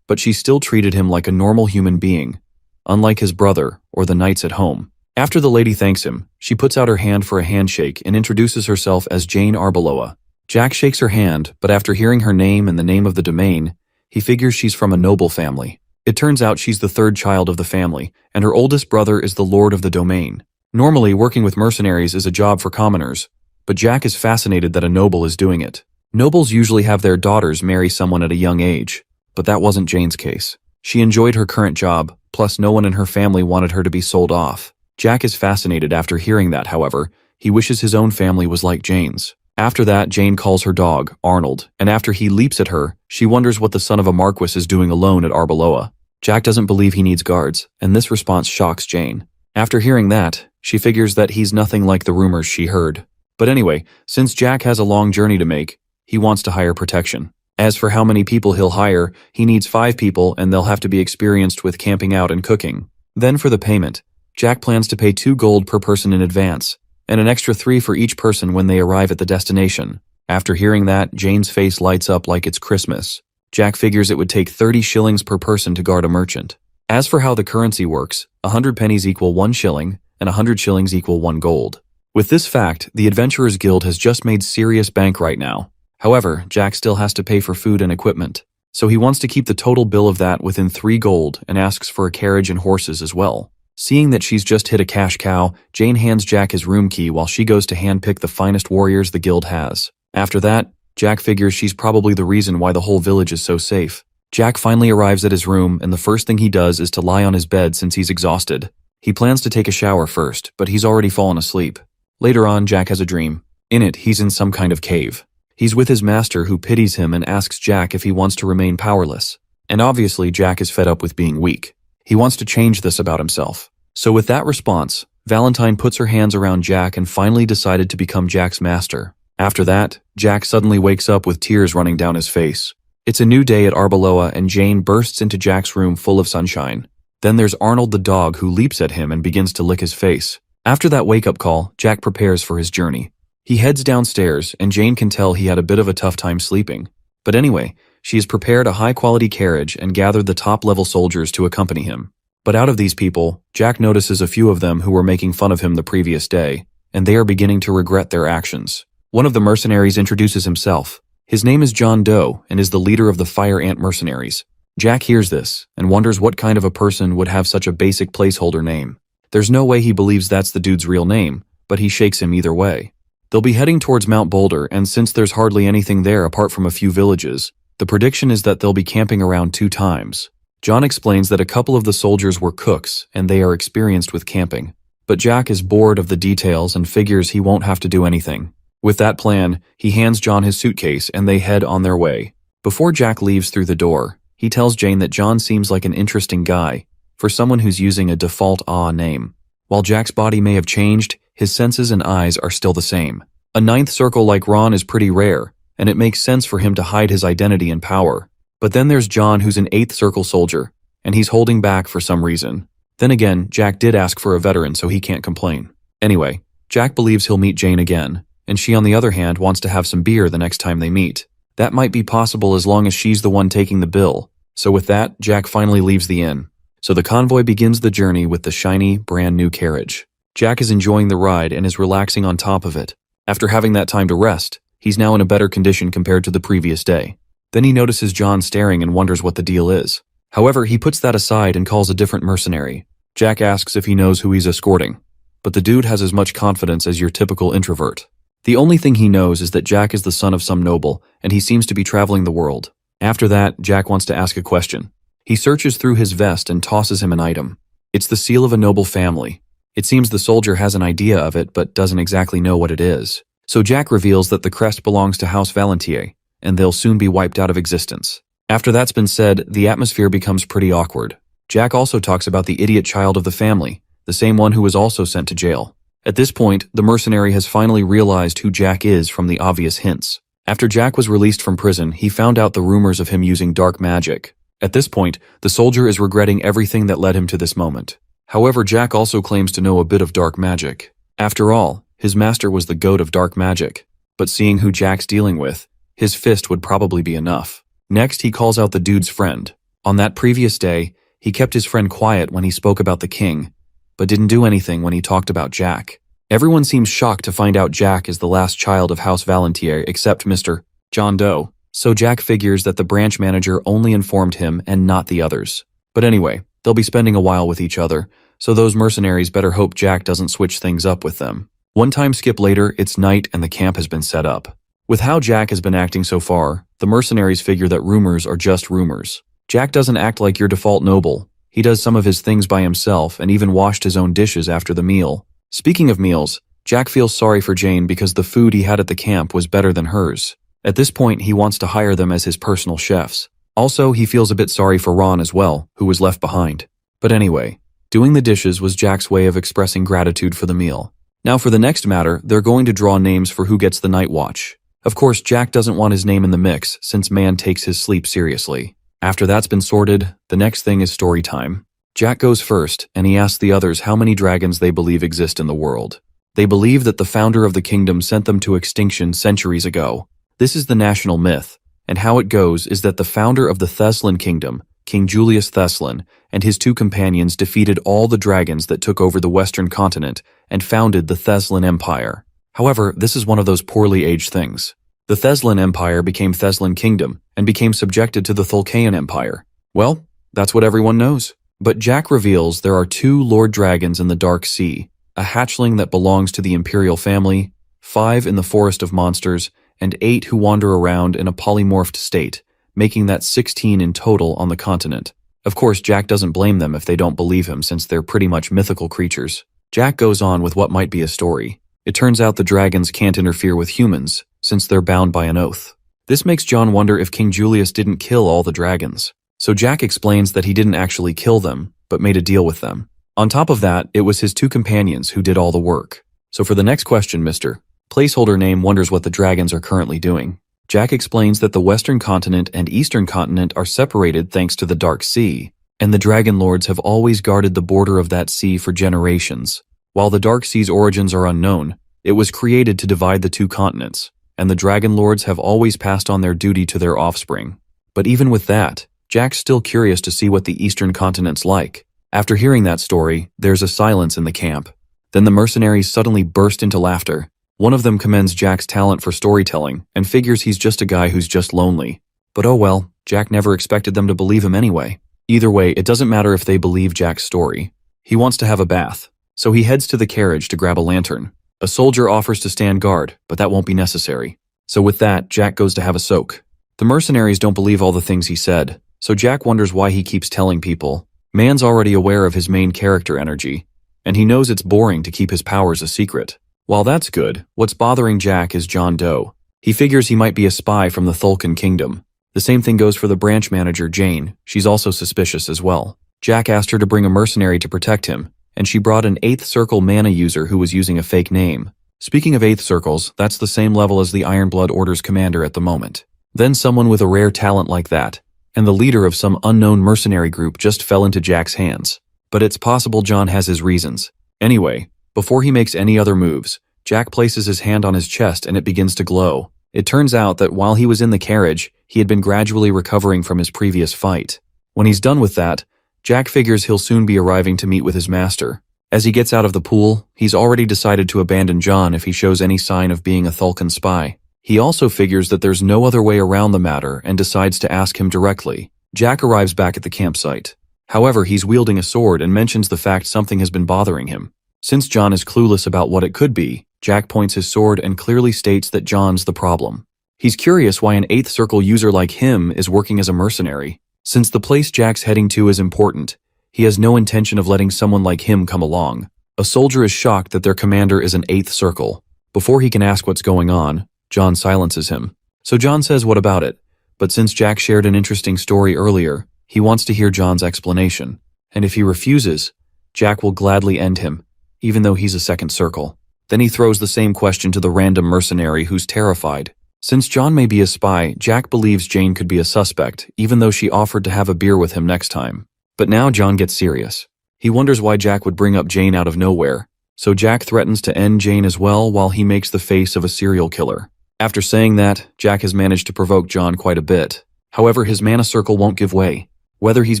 but she still treated him like a normal human being, unlike his brother or the knights at home. After the lady thanks him, she puts out her hand for a handshake and introduces herself as Jane Arbeloa. Jack shakes her hand, but after hearing her name and the name of the domain, he figures she's from a noble family. It turns out she's the third child of the family, and her oldest brother is the lord of the domain. Normally, working with mercenaries is a job for commoners, but Jack is fascinated that a noble is doing it. Nobles usually have their daughters marry someone at a young age, but that wasn't Jane's case. She enjoyed her current job, plus no one in her family wanted her to be sold off. Jack is fascinated after hearing that, however. He wishes his own family was like Jane's. After that, Jane calls her dog, Arnold, and after he leaps at her, she wonders what the son of a Marquis is doing alone at Arbeloa. Jack doesn't believe he needs guards, and this response shocks Jane. After hearing that, she figures that he's nothing like the rumors she heard. But anyway, since Jack has a long journey to make, he wants to hire protection. As for how many people he'll hire, he needs 5 people and they'll have to be experienced with camping out and cooking. Then for the payment, Jack plans to pay 2 gold per person in advance, and an extra 3 for each person when they arrive at the destination. After hearing that, Jane's face lights up like it's Christmas. Jack figures it would take 30 shillings per person to guard a merchant. As for how the currency works, 100 pennies equal 1 shilling, and 100 shillings equal 1 gold. With this fact, the Adventurers Guild has just made serious bank right now. However, Jack still has to pay for food and equipment, so he wants to keep the total bill of that within 3 gold and asks for a carriage and horses as well. Seeing that she's just hit a cash cow, Jane hands Jack his room key while she goes to handpick the finest warriors the guild has. After that, Jack figures she's probably the reason why the whole village is so safe. Jack finally arrives at his room, and the first thing he does is to lie on his bed since he's exhausted. He plans to take a shower first, but he's already fallen asleep. Later on, Jack has a dream. In it, he's in some kind of cave. He's with his master who pities him and asks Jack if he wants to remain powerless. And obviously, Jack is fed up with being weak. He wants to change this about himself. So with that response, Valentine puts her hands around Jack and finally decided to become Jack's master. After that, Jack suddenly wakes up with tears running down his face. It's a new day at Arbeloa and Jane bursts into Jack's room full of sunshine. Then there's Arnold the dog who leaps at him and begins to lick his face. After that wake-up call, Jack prepares for his journey. He heads downstairs and Jane can tell he had a bit of a tough time sleeping. But anyway, she has prepared a high-quality carriage and gathered the top-level soldiers to accompany him. But out of these people, Jack notices a few of them who were making fun of him the previous day, and they are beginning to regret their actions. One of the mercenaries introduces himself. His name is John Doe and is the leader of the Fire Ant mercenaries. Jack hears this and wonders what kind of a person would have such a basic placeholder name. There's no way he believes that's the dude's real name, but he shakes him either way. They'll be heading towards Mount Boulder, and since there's hardly anything there apart from a few villages, the prediction is that they'll be camping around 2 times. John explains that a couple of the soldiers were cooks and they are experienced with camping. But Jack is bored of the details and figures he won't have to do anything. With that plan, he hands John his suitcase and they head on their way. Before Jack leaves through the door, he tells Jane that John seems like an interesting guy for someone who's using a default name. While Jack's body may have changed, his senses and eyes are still the same. A 9th circle like Ron is pretty rare, and it makes sense for him to hide his identity and power. But then there's John who's an 8th circle soldier, and he's holding back for some reason. Then again, Jack did ask for a veteran, so he can't complain. Anyway, Jack believes he'll meet Jane again, and she on the other hand wants to have some beer the next time they meet. That might be possible as long as she's the one taking the bill. So with that, Jack finally leaves the inn. So the convoy begins the journey with the shiny, brand new carriage. Jack is enjoying the ride and is relaxing on top of it. After having that time to rest, he's now in a better condition compared to the previous day. Then he notices John staring and wonders what the deal is. However, he puts that aside and calls a different mercenary. Jack asks if he knows who he's escorting. But the dude has as much confidence as your typical introvert. The only thing he knows is that Jack is the son of some noble, and he seems to be traveling the world. After that, Jack wants to ask a question. He searches through his vest and tosses him an item. It's the seal of a noble family. It seems the soldier has an idea of it but doesn't exactly know what it is. So Jack reveals that the crest belongs to House Valentier, and they'll soon be wiped out of existence. After that's been said, the atmosphere becomes pretty awkward. Jack also talks about the idiot child of the family, the same one who was also sent to jail. At this point, the mercenary has finally realized who Jack is from the obvious hints. After Jack was released from prison, he found out the rumors of him using dark magic. At this point, the soldier is regretting everything that led him to this moment. However, Jack also claims to know a bit of dark magic. After all, his master was the goat of dark magic. But seeing who Jack's dealing with, his fist would probably be enough. Next, he calls out the dude's friend. On that previous day, he kept his friend quiet when he spoke about the king, but didn't do anything when he talked about Jack. Everyone seems shocked to find out Jack is the last child of House Valentier except Mr. John Doe. So Jack figures that the branch manager only informed him and not the others. But anyway, they'll be spending a while with each other, so those mercenaries better hope Jack doesn't switch things up with them. One time skip later, it's night and the camp has been set up. With how Jack has been acting so far, the mercenaries figure that rumors are just rumors. Jack doesn't act like your default noble. He does some of his things by himself and even washed his own dishes after the meal. Speaking of meals, Jack feels sorry for Jane because the food he had at the camp was better than hers. At this point, he wants to hire them as his personal chefs. Also, he feels a bit sorry for Ron as well, who was left behind. But anyway, doing the dishes was Jack's way of expressing gratitude for the meal. Now for the next matter, they're going to draw names for who gets the night watch. Of course, Jack doesn't want his name in the mix since man takes his sleep seriously. After that's been sorted, the next thing is story time. Jack goes first, and he asks the others how many dragons they believe exist in the world. They believe that the founder of the kingdom sent them to extinction centuries ago. This is the national myth, and how it goes is that the founder of the Thessalon kingdom, King Julius Thessalon, and his two companions defeated all the dragons that took over the western continent and founded the Thessalon Empire. However, this is one of those poorly aged things. The Thessalon Empire became Thessalon Kingdom and became subjected to the Thulcaean Empire. Well, that's what everyone knows. But Jack reveals there are 2 Lord Dragons in the Dark Sea, a hatchling that belongs to the Imperial family, 5 in the Forest of Monsters, and 8 who wander around in a polymorphed state, making that 16 in total on the continent. Of course, Jack doesn't blame them if they don't believe him since they're pretty much mythical creatures. Jack goes on with what might be a story. It turns out the dragons can't interfere with humans, since they're bound by an oath. This makes John wonder if King Julius didn't kill all the dragons. So Jack explains that he didn't actually kill them, but made a deal with them. On top of that, it was his 2 companions who did all the work. So for the next question, Mr. Placeholder Name wonders what the dragons are currently doing. Jack explains that the Western Continent and Eastern Continent are separated thanks to the Dark Sea, and the Dragon Lords have always guarded the border of that sea for generations. While the Dark Sea's origins are unknown, it was created to divide the 2 continents, and the Dragon Lords have always passed on their duty to their offspring. But even with that, Jack's still curious to see what the Eastern Continent's like. After hearing that story, there's a silence in the camp. Then the mercenaries suddenly burst into laughter. One of them commends Jack's talent for storytelling and figures he's just a guy who's just lonely. But oh well, Jack never expected them to believe him anyway. Either way, it doesn't matter if they believe Jack's story. He wants to have a bath, so he heads to the carriage to grab a lantern. A soldier offers to stand guard, but that won't be necessary. So with that, Jack goes to have a soak. The mercenaries don't believe all the things he said, so Jack wonders why he keeps telling people. Man's already aware of his main character energy, and he knows it's boring to keep his powers a secret. While that's good, what's bothering Jack is John Doe. He figures he might be a spy from the Thulcaean Kingdom. The same thing goes for the branch manager, Jane. She's also suspicious as well. Jack asked her to bring a mercenary to protect him, and she brought an 8th Circle mana user who was using a fake name. Speaking of 8th Circles, that's the same level as the Ironblood Order's commander at the moment. Then someone with a rare talent like that, and the leader of some unknown mercenary group just fell into Jack's hands. But it's possible John has his reasons. Anyway, before he makes any other moves, Jack places his hand on his chest and it begins to glow. It turns out that while he was in the carriage, he had been gradually recovering from his previous fight. When he's done with that, Jack figures he'll soon be arriving to meet with his master. As he gets out of the pool, he's already decided to abandon John if he shows any sign of being a Thulcaean spy. He also figures that there's no other way around the matter and decides to ask him directly. Jack arrives back at the campsite. However, he's wielding a sword and mentions the fact something has been bothering him. Since John is clueless about what it could be, Jack points his sword and clearly states that John's the problem. He's curious why an 8th Circle user like him is working as a mercenary. Since the place Jack's heading to is important, he has no intention of letting someone like him come along. A soldier is shocked that their commander is an 8th Circle. Before he can ask what's going on, John silences him. So John says what about it, but since Jack shared an interesting story earlier, he wants to hear John's explanation. And if he refuses, Jack will gladly end him, even though he's a 2nd Circle. Then he throws the same question to the random mercenary who's terrified. Since John may be a spy, Jack believes Jane could be a suspect, even though she offered to have a beer with him next time. But now John gets serious. He wonders why Jack would bring up Jane out of nowhere, so Jack threatens to end Jane as well while he makes the face of a serial killer. After saying that, Jack has managed to provoke John quite a bit. However, his mana circle won't give way. Whether he's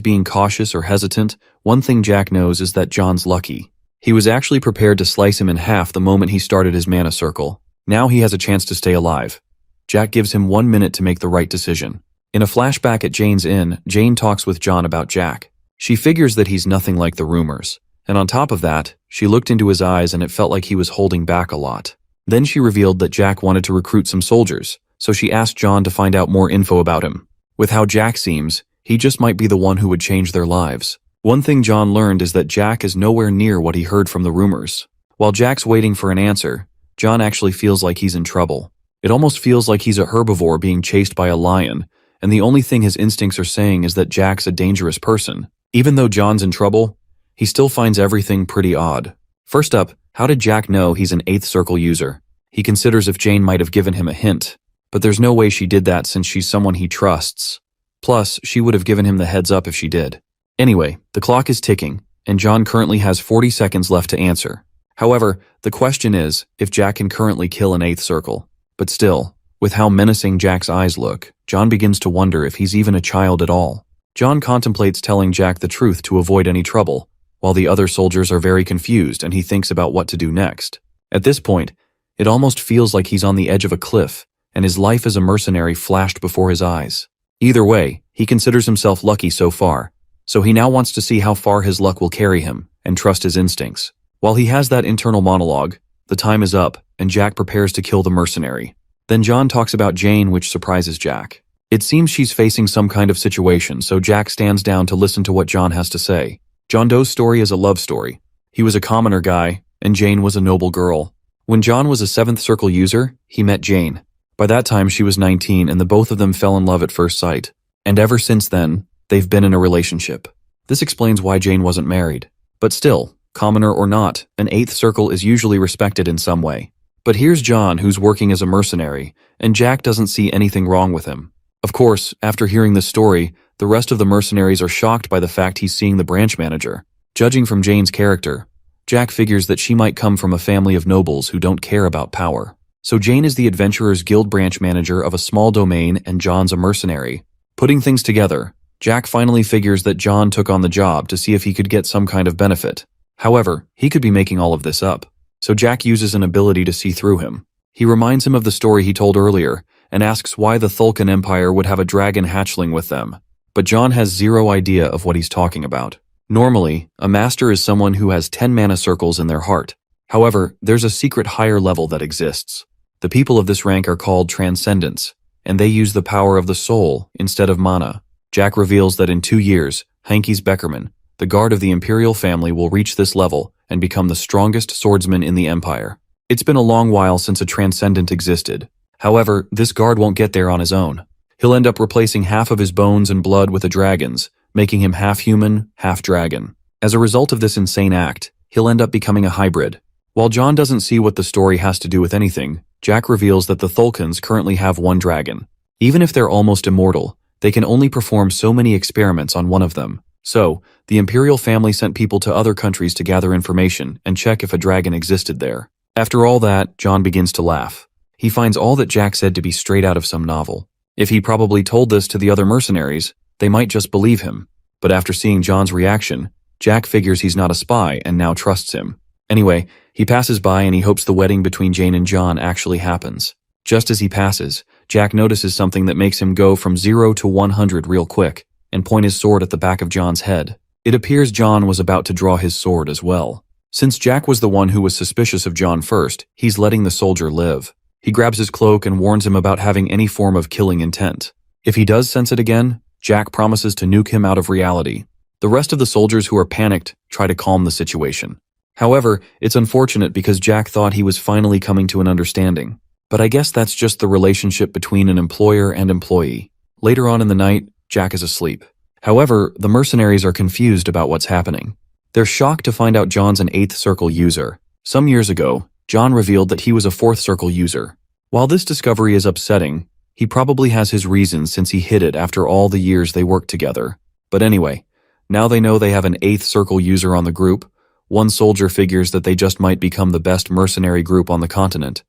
being cautious or hesitant, one thing Jack knows is that John's lucky. He was actually prepared to slice him in half the moment he started his mana circle. Now he has a chance to stay alive. Jack gives him 1 minute to make the right decision. In a flashback at Jane's inn, Jane talks with John about Jack. She figures that he's nothing like the rumors. And on top of that, she looked into his eyes and it felt like he was holding back a lot. Then she revealed that Jack wanted to recruit some soldiers, so she asked John to find out more info about him. With how Jack seems, he just might be the one who would change their lives. One thing John learned is that Jack is nowhere near what he heard from the rumors. While Jack's waiting for an answer, John actually feels like he's in trouble. It almost feels like he's a herbivore being chased by a lion, and the only thing his instincts are saying is that Jack's a dangerous person. Even though John's in trouble, he still finds everything pretty odd. First up, how did Jack know he's an 8th Circle user? He considers if Jane might have given him a hint. but there's no way she did that since she's someone he trusts. Plus, she would have given him the heads up if she did. Anyway, the clock is ticking, and John currently has 40 seconds left to answer. However, the question is if Jack can currently kill an 8th circle. But still, with how menacing Jack's eyes look, John begins to wonder if he's even a child at all. John contemplates telling Jack the truth to avoid any trouble, while the other soldiers are very confused and he thinks about what to do next. At this point, it almost feels like he's on the edge of a cliff, and his life as a mercenary flashed before his eyes. Either way, he considers himself lucky so far, so he now wants to see how far his luck will carry him and trust his instincts. While he has that internal monologue, the time is up, and Jack prepares to kill the mercenary. Then John talks about Jane, which surprises Jack. It seems she's facing some kind of situation, so Jack stands down to listen to what John has to say. John Doe's story is a love story. He was a commoner guy, and Jane was a noble girl. When John was a 7th circle user, he met Jane. By that time, she was 19, and the both of them fell in love at first sight. And ever since then, they've been in a relationship. This explains why Jane wasn't married. But still, commoner or not, an 8th circle is usually respected in some way. But here's John, who's working as a mercenary, and Jack doesn't see anything wrong with him. Of course, after hearing this story, the rest of the mercenaries are shocked by the fact he's seeing the branch manager. Judging from Jane's character, Jack figures that she might come from a family of nobles who don't care about power. So Jane is the Adventurers Guild branch manager of a small domain and John's a mercenary. Putting things together, Jack finally figures that John took on the job to see if he could get some kind of benefit. However, he could be making all of this up. So Jack uses an ability to see through him. He reminds him of the story he told earlier and asks why the Thulkan Empire would have a dragon hatchling with them. But John has zero idea of what he's talking about. Normally, a master is someone who has 10 mana circles in their heart. However, there's a secret higher level that exists. The people of this rank are called Transcendents, and they use the power of the soul instead of mana. Jack reveals that in 2 years, Hankies Beckerman, the guard of the Imperial family, will reach this level and become the strongest swordsman in the Empire. It's been a long while since a Transcendent existed. However, this guard won't get there on his own. He'll end up replacing half of his bones and blood with a dragon's, making him half human, half dragon. As a result of this insane act, he'll end up becoming a hybrid. While John doesn't see what the story has to do with anything, Jack reveals that the Thulkans currently have one dragon. Even if they're almost immortal, they can only perform so many experiments on one of them. So, the Imperial family sent people to other countries to gather information and check if a dragon existed there. After all that, John begins to laugh. He finds all that Jack said to be straight out of some novel. If he probably told this to the other mercenaries, they might just believe him. But after seeing John's reaction, Jack figures he's not a spy and now trusts him. Anyway, he passes by and he hopes the wedding between Jane and John actually happens. Just as he passes, Jack notices something that makes him go from 0 to 100 real quick and point his sword at the back of John's head. It appears John was about to draw his sword as well. Since Jack was the one who was suspicious of John first, he's letting the soldier live. He grabs his cloak and warns him about having any form of killing intent. If he does sense it again, Jack promises to nuke him out of reality. The rest of the soldiers who are panicked try to calm the situation. However, it's unfortunate because Jack thought he was finally coming to an understanding. But I guess that's just the relationship between an employer and employee. Later on in the night, Jack is asleep. However, the mercenaries are confused about what's happening. They're shocked to find out John's an 8th circle user. Some years ago, John revealed that he was a 4th circle user. While this discovery is upsetting, he probably has his reasons since he hid it after all the years they worked together. But anyway, now they know they have an 8th circle user on the group. One soldier figures that they just might become the best mercenary group on the continent,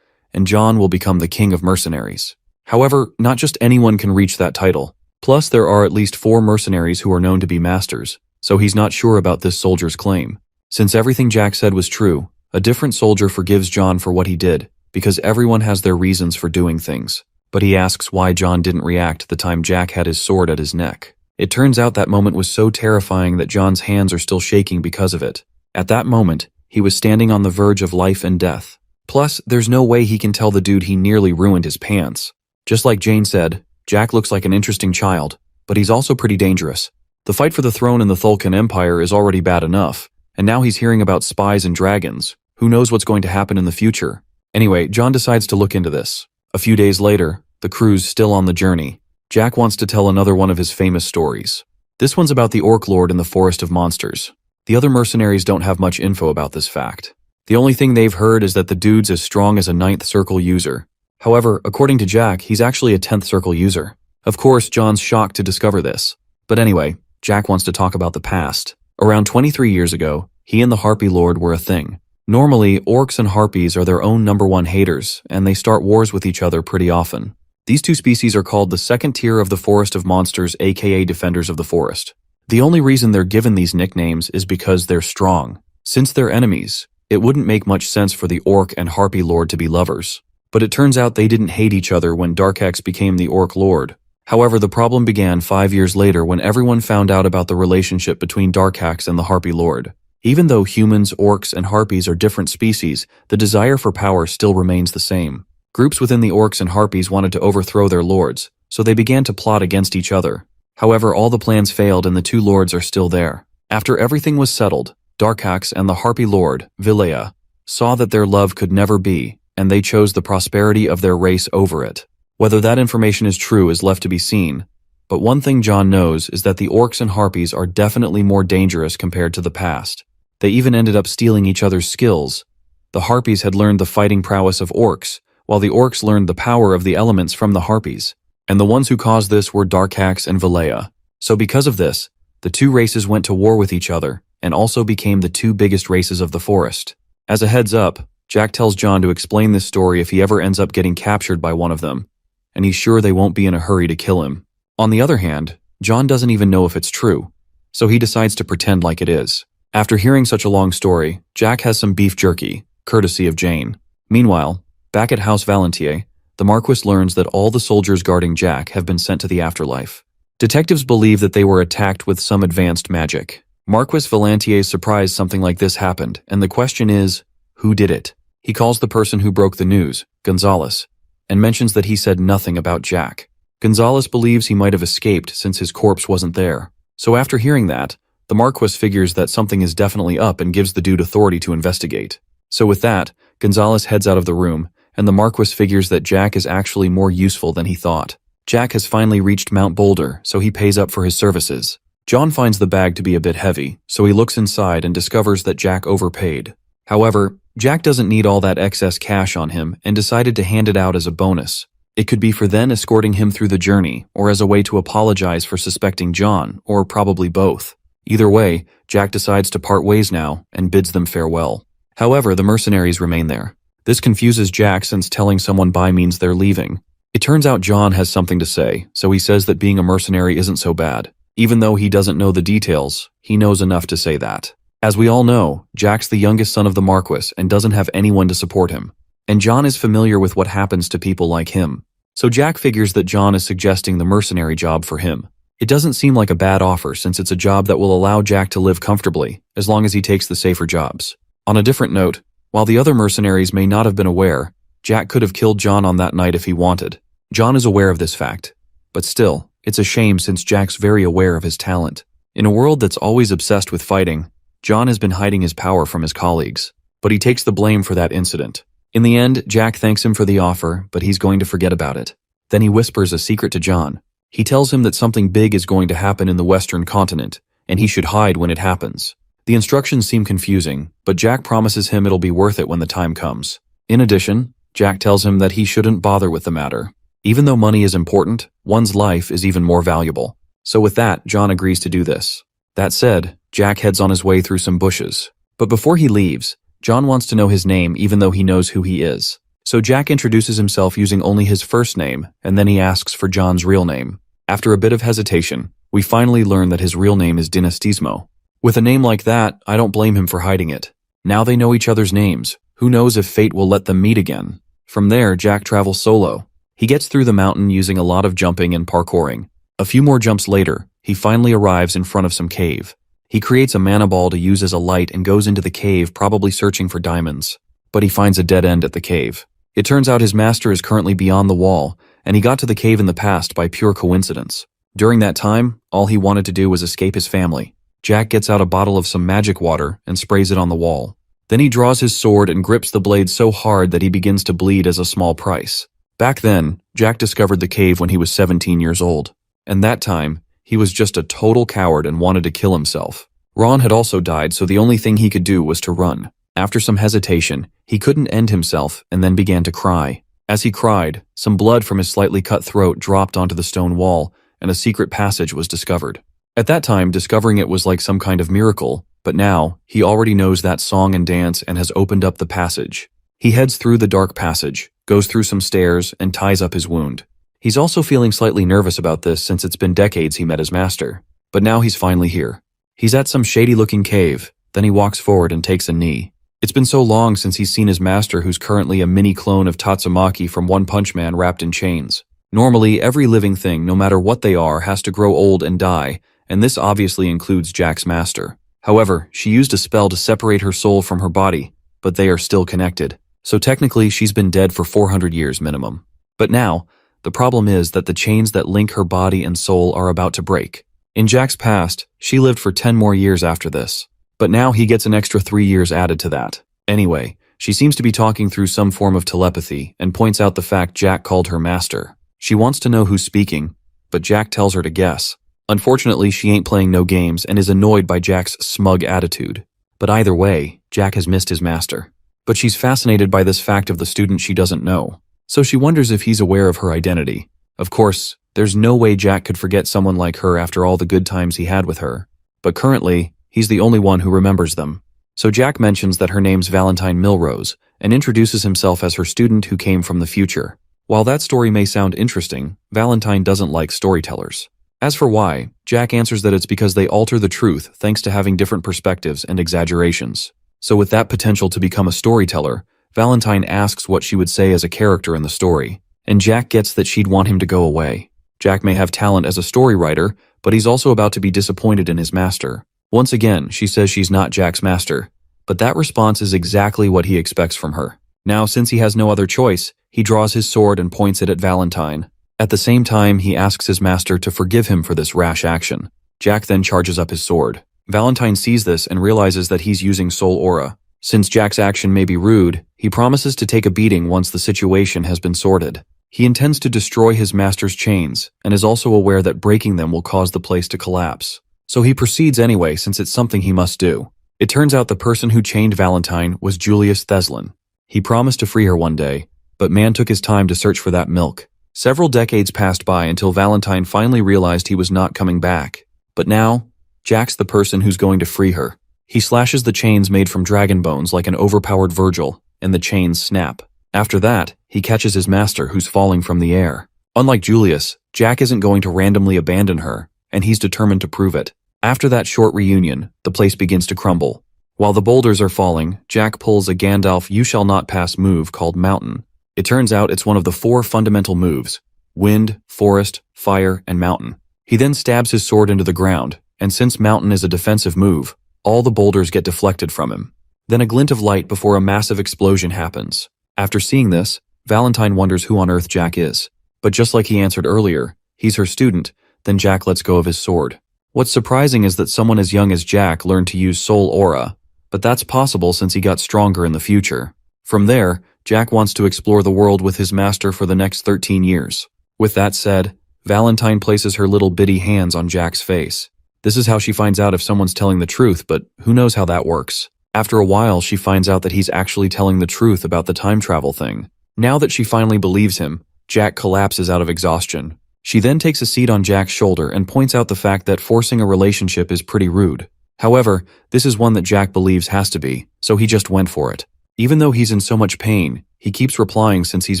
and John will become the king of mercenaries. However, not just anyone can reach that title. Plus, there are at least 4 mercenaries who are known to be masters, so he's not sure about this soldier's claim. Since everything Jack said was true, a different soldier forgives John for what he did, because everyone has their reasons for doing things. But he asks why John didn't react the time Jack had his sword at his neck. It turns out that moment was so terrifying that John's hands are still shaking because of it. At that moment, he was standing on the verge of life and death. Plus, there's no way he can tell the dude he nearly ruined his pants. Just like Jane said, Jack looks like an interesting child, but he's also pretty dangerous. The fight for the throne in the Thulkan Empire is already bad enough, and now he's hearing about spies and dragons. Who knows what's going to happen in the future? Anyway, John decides to look into this. A few days later, the crew's still on the journey. Jack wants to tell another one of his famous stories. This one's about the Orc Lord in the Forest of Monsters. The other mercenaries don't have much info about this fact. The only thing they've heard is that the dude's as strong as a 9th circle user. However, according to Jack, he's actually a 10th circle user. Of course, John's shocked to discover this. But anyway, Jack wants to talk about the past. Around 23 years ago, he and the Harpy Lord were a thing. Normally, orcs and harpies are their own #1 haters, and they start wars with each other pretty often. These two species are called the second tier of the Forest of Monsters, aka Defenders of the Forest. The only reason they're given these nicknames is because they're strong. Since they're enemies, it wouldn't make much sense for the orc and Harpy Lord to be lovers. But it turns out they didn't hate each other when Darkax became the Orc Lord. However, the problem began 5 years later when everyone found out about the relationship between Darkax and the Harpy Lord. Even though humans, orcs, and harpies are different species, the desire for power still remains the same. Groups within the orcs and harpies wanted to overthrow their lords, so they began to plot against each other. However, all the plans failed and the two lords are still there. After everything was settled, Darkax and the Harpy Lord, Vilea, saw that their love could never be, and they chose the prosperity of their race over it. Whether that information is true is left to be seen, but one thing John knows is that the orcs and harpies are definitely more dangerous compared to the past. They even ended up stealing each other's skills. The harpies had learned the fighting prowess of orcs, while the orcs learned the power of the elements from the harpies. And the ones who caused this were Darkax and Vilea. So because of this, the two races went to war with each other, and also became the two biggest races of the forest. As a heads up, Jack tells John to explain this story if he ever ends up getting captured by one of them, and he's sure they won't be in a hurry to kill him. On the other hand, John doesn't even know if it's true, so he decides to pretend like it is. After hearing such a long story, Jack has some beef jerky, courtesy of Jane. Meanwhile, back at House Valentier, the Marquis learns that all the soldiers guarding Jack have been sent to the afterlife. Detectives believe that they were attacked with some advanced magic. Marquis Valentier is surprised something like this happened, and the question is, who did it? He calls the person who broke the news, Gonzalez, and mentions that he said nothing about Jack. Gonzalez believes he might have escaped since his corpse wasn't there. So after hearing that, the Marquis figures that something is definitely up and gives the dude authority to investigate. So with that, Gonzalez heads out of the room, and the Marquis figures that Jack is actually more useful than he thought. Jack has finally reached Mount Boulder, so he pays up for his services. John finds the bag to be a bit heavy, so he looks inside and discovers that Jack overpaid. However, Jack doesn't need all that excess cash on him and decided to hand it out as a bonus. It could be for then escorting him through the journey, or as a way to apologize for suspecting John, or probably both. Either way, Jack decides to part ways now and bids them farewell. However, the mercenaries remain there. This confuses Jack since telling someone bye means they're leaving. It turns out John has something to say, so he says that being a mercenary isn't so bad. Even though he doesn't know the details, he knows enough to say that. As we all know, Jack's the youngest son of the Marquis and doesn't have anyone to support him. And John is familiar with what happens to people like him. So Jack figures that John is suggesting the mercenary job for him. It doesn't seem like a bad offer since it's a job that will allow Jack to live comfortably, as long as he takes the safer jobs. On a different note, while the other mercenaries may not have been aware, Jack could have killed John on that night if he wanted. John is aware of this fact. But still, it's a shame since Jack's very aware of his talent. In a world that's always obsessed with fighting, John has been hiding his power from his colleagues. But he takes the blame for that incident. In the end, Jack thanks him for the offer, but he's going to forget about it. Then he whispers a secret to John. He tells him that something big is going to happen in the Western continent, and he should hide when it happens. The instructions seem confusing, but Jack promises him it'll be worth it when the time comes. In addition, Jack tells him that he shouldn't bother with the matter. Even though money is important, one's life is even more valuable. So with that, John agrees to do this. That said, Jack heads on his way through some bushes. But before he leaves, John wants to know his name even though he knows who he is. So Jack introduces himself using only his first name, and then he asks for John's real name. After a bit of hesitation, we finally learn that his real name is Dynastismo. With a name like that, I don't blame him for hiding it. Now they know each other's names. Who knows if fate will let them meet again? From there, Jack travels solo. He gets through the mountain using a lot of jumping and parkouring. A few more jumps later, he finally arrives in front of some cave. He creates a mana ball to use as a light and goes into the cave, probably searching for diamonds. But he finds a dead end at the cave. It turns out his master is currently beyond the wall, and he got to the cave in the past by pure coincidence. During that time, all he wanted to do was escape his family. Jack gets out a bottle of some magic water and sprays it on the wall. Then he draws his sword and grips the blade so hard that he begins to bleed as a small price. Back then, Jack discovered the cave when he was 17 years old. And that time, he was just a total coward and wanted to kill himself. Ron had also died, so the only thing he could do was to run. After some hesitation, he couldn't end himself and then began to cry. As he cried, some blood from his slightly cut throat dropped onto the stone wall, and a secret passage was discovered. At that time, discovering it was like some kind of miracle, but now, he already knows that song and dance and has opened up the passage. He heads through the dark passage, goes through some stairs, and ties up his wound. He's also feeling slightly nervous about this since it's been decades he met his master. But now he's finally here. He's at some shady-looking cave, then he walks forward and takes a knee. It's been so long since he's seen his master, who's currently a mini clone of Tatsumaki from One Punch Man wrapped in chains. Normally, every living thing, no matter what they are, has to grow old and die, and this obviously includes Jack's master. However, she used a spell to separate her soul from her body, but they are still connected. So technically, she's been dead for 400 years minimum. But now, the problem is that the chains that link her body and soul are about to break. In Jack's past, she lived for 10 more years after this. But now he gets an extra 3 years added to that. Anyway, she seems to be talking through some form of telepathy and points out the fact Jack called her master. She wants to know who's speaking, but Jack tells her to guess. Unfortunately, she ain't playing no games and is annoyed by Jack's smug attitude. But either way, Jack has missed his master. But she's fascinated by this fact of the student she doesn't know. So she wonders if he's aware of her identity. Of course, there's no way Jack could forget someone like her after all the good times he had with her. But currently, he's the only one who remembers them. So Jack mentions that her name's Valentine Milrose and introduces himself as her student who came from the future. While that story may sound interesting, Valentine doesn't like storytellers. As for why, Jack answers that it's because they alter the truth thanks to having different perspectives and exaggerations. So with that potential to become a storyteller, Valentine asks what she would say as a character in the story, and Jack gets that she'd want him to go away. Jack may have talent as a story writer, but he's also about to be disappointed in his master. Once again, she says she's not Jack's master, but that response is exactly what he expects from her. Now, since he has no other choice, he draws his sword and points it at Valentine. At the same time, he asks his master to forgive him for this rash action. Jack then charges up his sword. Valentine sees this and realizes that he's using soul aura. Since Jack's action may be rude, he promises to take a beating once the situation has been sorted. He intends to destroy his master's chains, and is also aware that breaking them will cause the place to collapse. So he proceeds anyway since it's something he must do. It turns out the person who chained Valentine was Julius Theslin. He promised to free her one day, but man took his time to search for that milk. Several decades passed by until Valentine finally realized he was not coming back. But now, Jack's the person who's going to free her. He slashes the chains made from dragon bones like an overpowered Virgil, and the chains snap. After that, he catches his master who's falling from the air. Unlike Julius, Jack isn't going to randomly abandon her, and he's determined to prove it. After that short reunion, the place begins to crumble. While the boulders are falling, Jack pulls a Gandalf "You Shall Not Pass" move called Mountain. It turns out it's one of the 4 fundamental moves: wind, forest, fire, and mountain. He then stabs his sword into the ground, and since Mountain is a defensive move, all the boulders get deflected from him. Then a glint of light before a massive explosion happens. After seeing this, Valentine wonders who on earth Jack is. But just like he answered earlier, he's her student, then Jack lets go of his sword. What's surprising is that someone as young as Jack learned to use soul aura, but that's possible since he got stronger in the future. From there, Jack wants to explore the world with his master for the next 13 years. With that said, Valentine places her little bitty hands on Jack's face. This is how she finds out if someone's telling the truth, but who knows how that works. After a while, she finds out that he's actually telling the truth about the time travel thing. Now that she finally believes him, Jack collapses out of exhaustion. She then takes a seat on Jack's shoulder and points out the fact that forcing a relationship is pretty rude. However, this is one that Jack believes has to be, so he just went for it. Even though he's in so much pain, he keeps replying since he's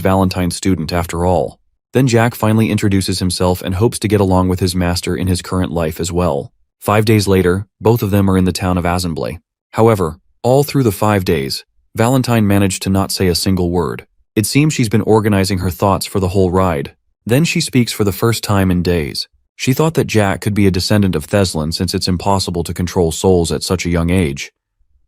Valentine's student after all. Then Jack finally introduces himself and hopes to get along with his master in his current life as well. 5 days later, both of them are in the town of Azenblay. However, all through the 5 days, Valentine managed to not say a single word. It seems she's been organizing her thoughts for the whole ride. Then she speaks for the first time in days. She thought that Jack could be a descendant of Theslin since it's impossible to control souls at such a young age.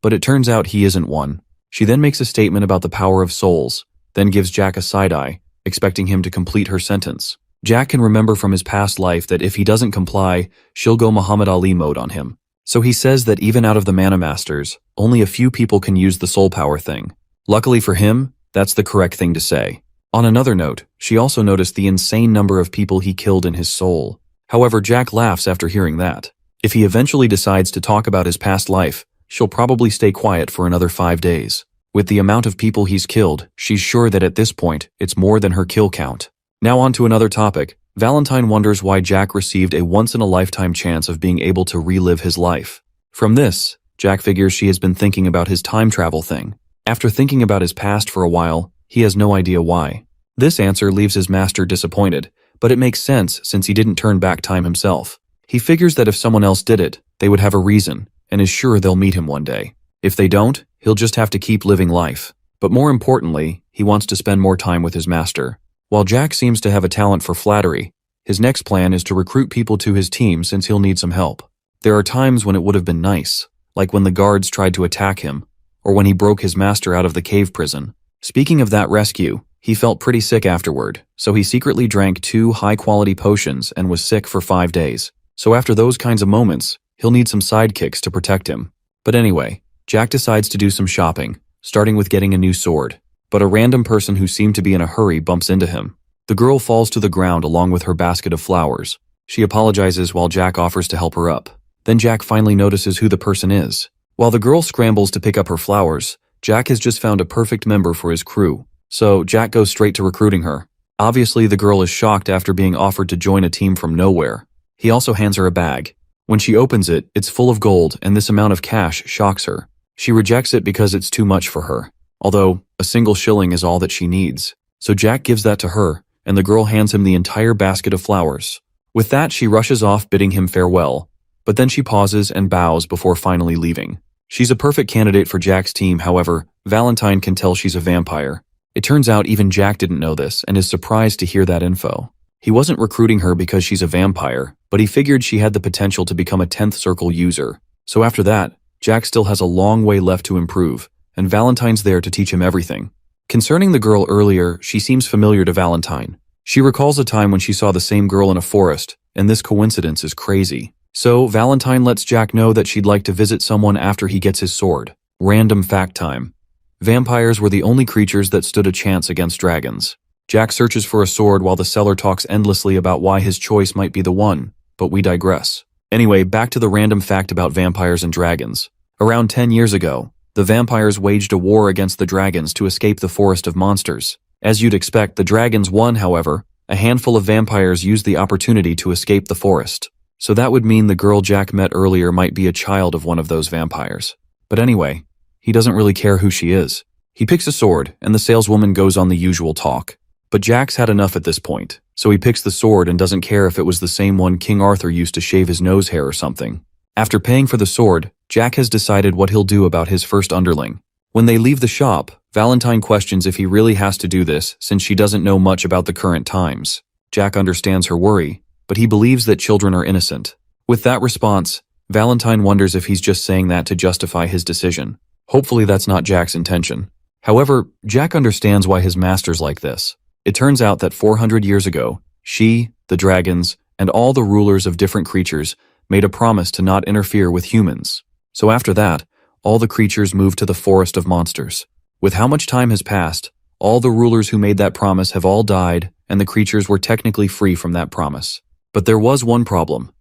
But it turns out he isn't one. She then makes a statement about the power of souls, then gives Jack a side-eye, expecting him to complete her sentence. Jack can remember from his past life that if he doesn't comply, she'll go Muhammad Ali mode on him. So he says that even out of the Mana Masters, only a few people can use the soul power thing. Luckily for him, that's the correct thing to say. On another note, she also noticed the insane number of people he killed in his soul. However, Jack laughs after hearing that. If he eventually decides to talk about his past life, she'll probably stay quiet for another 5 days. With the amount of people he's killed, she's sure that at this point, it's more than her kill count. Now on to another topic. Valentine wonders why Jack received a once-in-a-lifetime chance of being able to relive his life. From this, Jack figures she has been thinking about his time travel thing. After thinking about his past for a while, he has no idea why. This answer leaves his master disappointed, but it makes sense since he didn't turn back time himself. He figures that if someone else did it, they would have a reason, and is sure they'll meet him one day. If they don't, he'll just have to keep living life. But more importantly, he wants to spend more time with his master. While Jack seems to have a talent for flattery, his next plan is to recruit people to his team since he'll need some help. There are times when it would have been nice, like when the guards tried to attack him, or when he broke his master out of the cave prison. Speaking of that rescue, he felt pretty sick afterward, so he secretly drank 2 high-quality potions and was sick for 5 days. So after those kinds of moments, he'll need some sidekicks to protect him. But anyway, Jack decides to do some shopping, starting with getting a new sword. But a random person who seemed to be in a hurry bumps into him. The girl falls to the ground along with her basket of flowers. She apologizes while Jack offers to help her up. Then Jack finally notices who the person is. While the girl scrambles to pick up her flowers, Jack has just found a perfect member for his crew. So Jack goes straight to recruiting her. Obviously, the girl is shocked after being offered to join a team from nowhere. He also hands her a bag. When she opens it, it's full of gold, and this amount of cash shocks her. She rejects it because it's too much for her. Although, a single shilling is all that she needs. So Jack gives that to her, and the girl hands him the entire basket of flowers. With that, she rushes off bidding him farewell. But then she pauses and bows before finally leaving. She's a perfect candidate for Jack's team, however, Valentine can tell she's a vampire. It turns out even Jack didn't know this and is surprised to hear that info. He wasn't recruiting her because she's a vampire, but he figured she had the potential to become a 10th circle user. So after that, Jack still has a long way left to improve, and Valentine's there to teach him everything. Concerning the girl earlier, she seems familiar to Valentine. She recalls a time when she saw the same girl in a forest, and this coincidence is crazy. So Valentine lets Jack know that she'd like to visit someone after he gets his sword. Random fact time. Vampires were the only creatures that stood a chance against dragons. Jack searches for a sword while the seller talks endlessly about why his choice might be the one, but we digress. Anyway, back to the random fact about vampires and dragons. Around 10 years ago, the vampires waged a war against the dragons to escape the forest of monsters. As you'd expect, the dragons won, however. A handful of vampires used the opportunity to escape the forest. So that would mean the girl Jack met earlier might be a child of one of those vampires. But anyway, he doesn't really care who she is. He picks a sword, and the saleswoman goes on the usual talk. But Jack's had enough at this point, so he picks the sword and doesn't care if it was the same one King Arthur used to shave his nose hair or something. After paying for the sword, Jack has decided what he'll do about his first underling. When they leave the shop, Valentine questions if he really has to do this since she doesn't know much about the current times. Jack understands her worry, but he believes that children are innocent. With that response, Valentine wonders if he's just saying that to justify his decision. Hopefully that's not Jack's intention. However, Jack understands why his master's like this. It turns out that 400 years ago, she, the dragons, and all the rulers of different creatures made a promise to not interfere with humans. So after that, all the creatures moved to the forest of monsters. With how much time has passed, all the rulers who made that promise have all died, and the creatures were technically free from that promise. But there was one problem.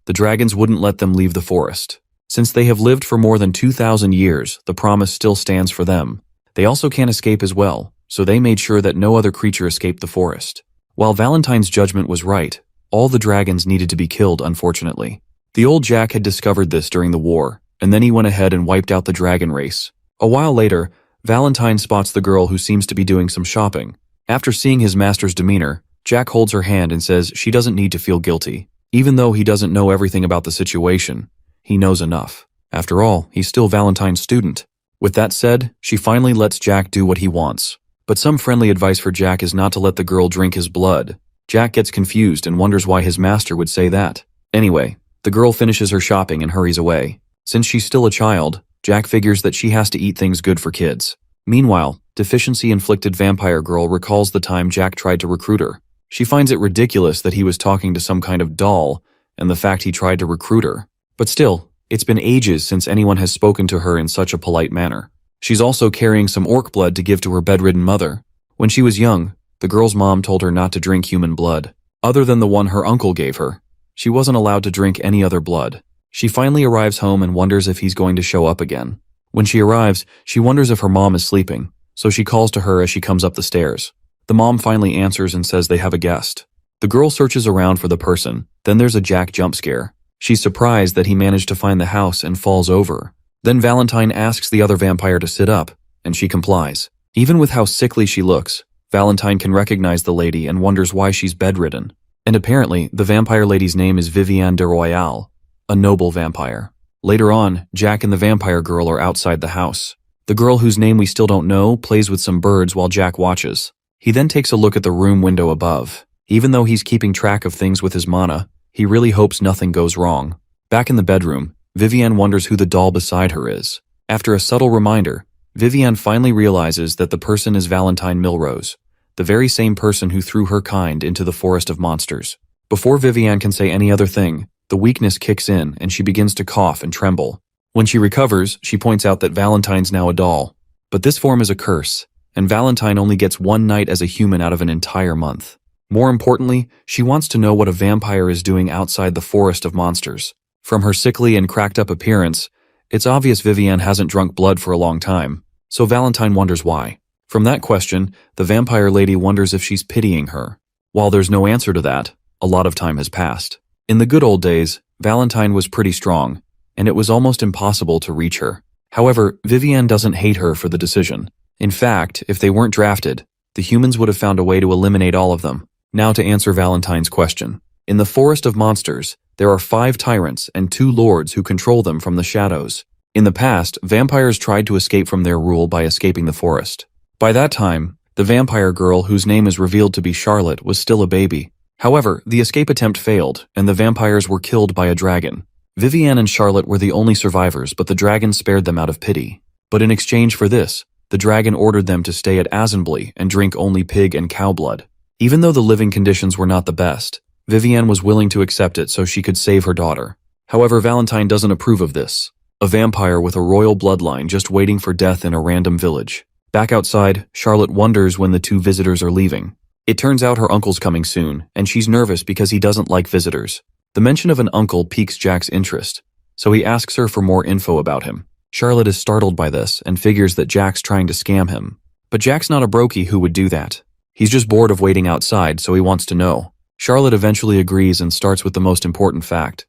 The dragons wouldn't let them leave the forest. Since they have lived for more than 2,000 years, the promise still stands for them. They also can't escape as well, so they made sure that no other creature escaped the forest. While Valentine's judgment was right, all the dragons needed to be killed, unfortunately. The old Jack had discovered this during the war, and then he went ahead and wiped out the dragon race. A while later, Valentine spots the girl who seems to be doing some shopping. After seeing his master's demeanor, Jack holds her hand and says she doesn't need to feel guilty. Even though he doesn't know everything about the situation, he knows enough. After all, he's still Valentine's student. With that said, she finally lets Jack do what he wants. But some friendly advice for Jack is not to let the girl drink his blood. Jack gets confused and wonders why his master would say that. Anyway, the girl finishes her shopping and hurries away. Since she's still a child, Jack figures that she has to eat things good for kids. Meanwhile, deficiency-inflicted vampire girl recalls the time Jack tried to recruit her. She finds it ridiculous that he was talking to some kind of doll, and the fact he tried to recruit her. But still, it's been ages since anyone has spoken to her in such a polite manner. She's also carrying some orc blood to give to her bedridden mother. When she was young, the girl's mom told her not to drink human blood. Other than the one her uncle gave her, she wasn't allowed to drink any other blood. She finally arrives home and wonders if he's going to show up again. When she arrives, she wonders if her mom is sleeping, so she calls to her as she comes up the stairs. The mom finally answers and says they have a guest. The girl searches around for the person, then there's a Jack jump scare. She's surprised that he managed to find the house and falls over. Then Valentine asks the other vampire to sit up, and she complies. Even with how sickly she looks, Valentine can recognize the lady and wonders why she's bedridden. And apparently, the vampire lady's name is Vivienne de Royale, a noble vampire. Later on, Jack and the vampire girl are outside the house. The girl, whose name we still don't know, plays with some birds while Jack watches. He then takes a look at the room window above. Even though he's keeping track of things with his mana, he really hopes nothing goes wrong. Back in the bedroom, Vivienne wonders who the doll beside her is. After a subtle reminder, Vivienne finally realizes that the person is Valentine Milrose, the very same person who threw her kind into the forest of monsters. Before Vivienne can say any other thing, the weakness kicks in and she begins to cough and tremble. When she recovers, she points out that Valentine's now a doll. But this form is a curse, and Valentine only gets one night as a human out of an entire month. More importantly, she wants to know what a vampire is doing outside the forest of monsters. From her sickly and cracked up appearance, it's obvious Vivienne hasn't drunk blood for a long time, so Valentine wonders why. From that question, the vampire lady wonders if she's pitying her. While there's no answer to that, a lot of time has passed. In the good old days, Valentine was pretty strong, and it was almost impossible to reach her. However, Vivienne doesn't hate her for the decision. In fact, if they weren't drafted, the humans would have found a way to eliminate all of them. Now to answer Valentine's question. In the forest of monsters, there are 5 tyrants and 2 lords who control them from the shadows. In the past, vampires tried to escape from their rule by escaping the forest. By that time, the vampire girl, whose name is revealed to be Charlotte, was still a baby. However, the escape attempt failed, and the vampires were killed by a dragon. Vivienne and Charlotte were the only survivors, but the dragon spared them out of pity. But in exchange for this, the dragon ordered them to stay at Assembly and drink only pig and cow blood. Even though the living conditions were not the best, Vivienne was willing to accept it so she could save her daughter. However, Valentine doesn't approve of this. A vampire with a royal bloodline just waiting for death in a random village. Back outside, Charlotte wonders when the 2 visitors are leaving. It turns out her uncle's coming soon, and she's nervous because he doesn't like visitors. The mention of an uncle piques Jack's interest, so he asks her for more info about him. Charlotte is startled by this and figures that Jack's trying to scam him. But Jack's not a brokey who would do that. He's just bored of waiting outside, so he wants to know. Charlotte eventually agrees and starts with the most important fact.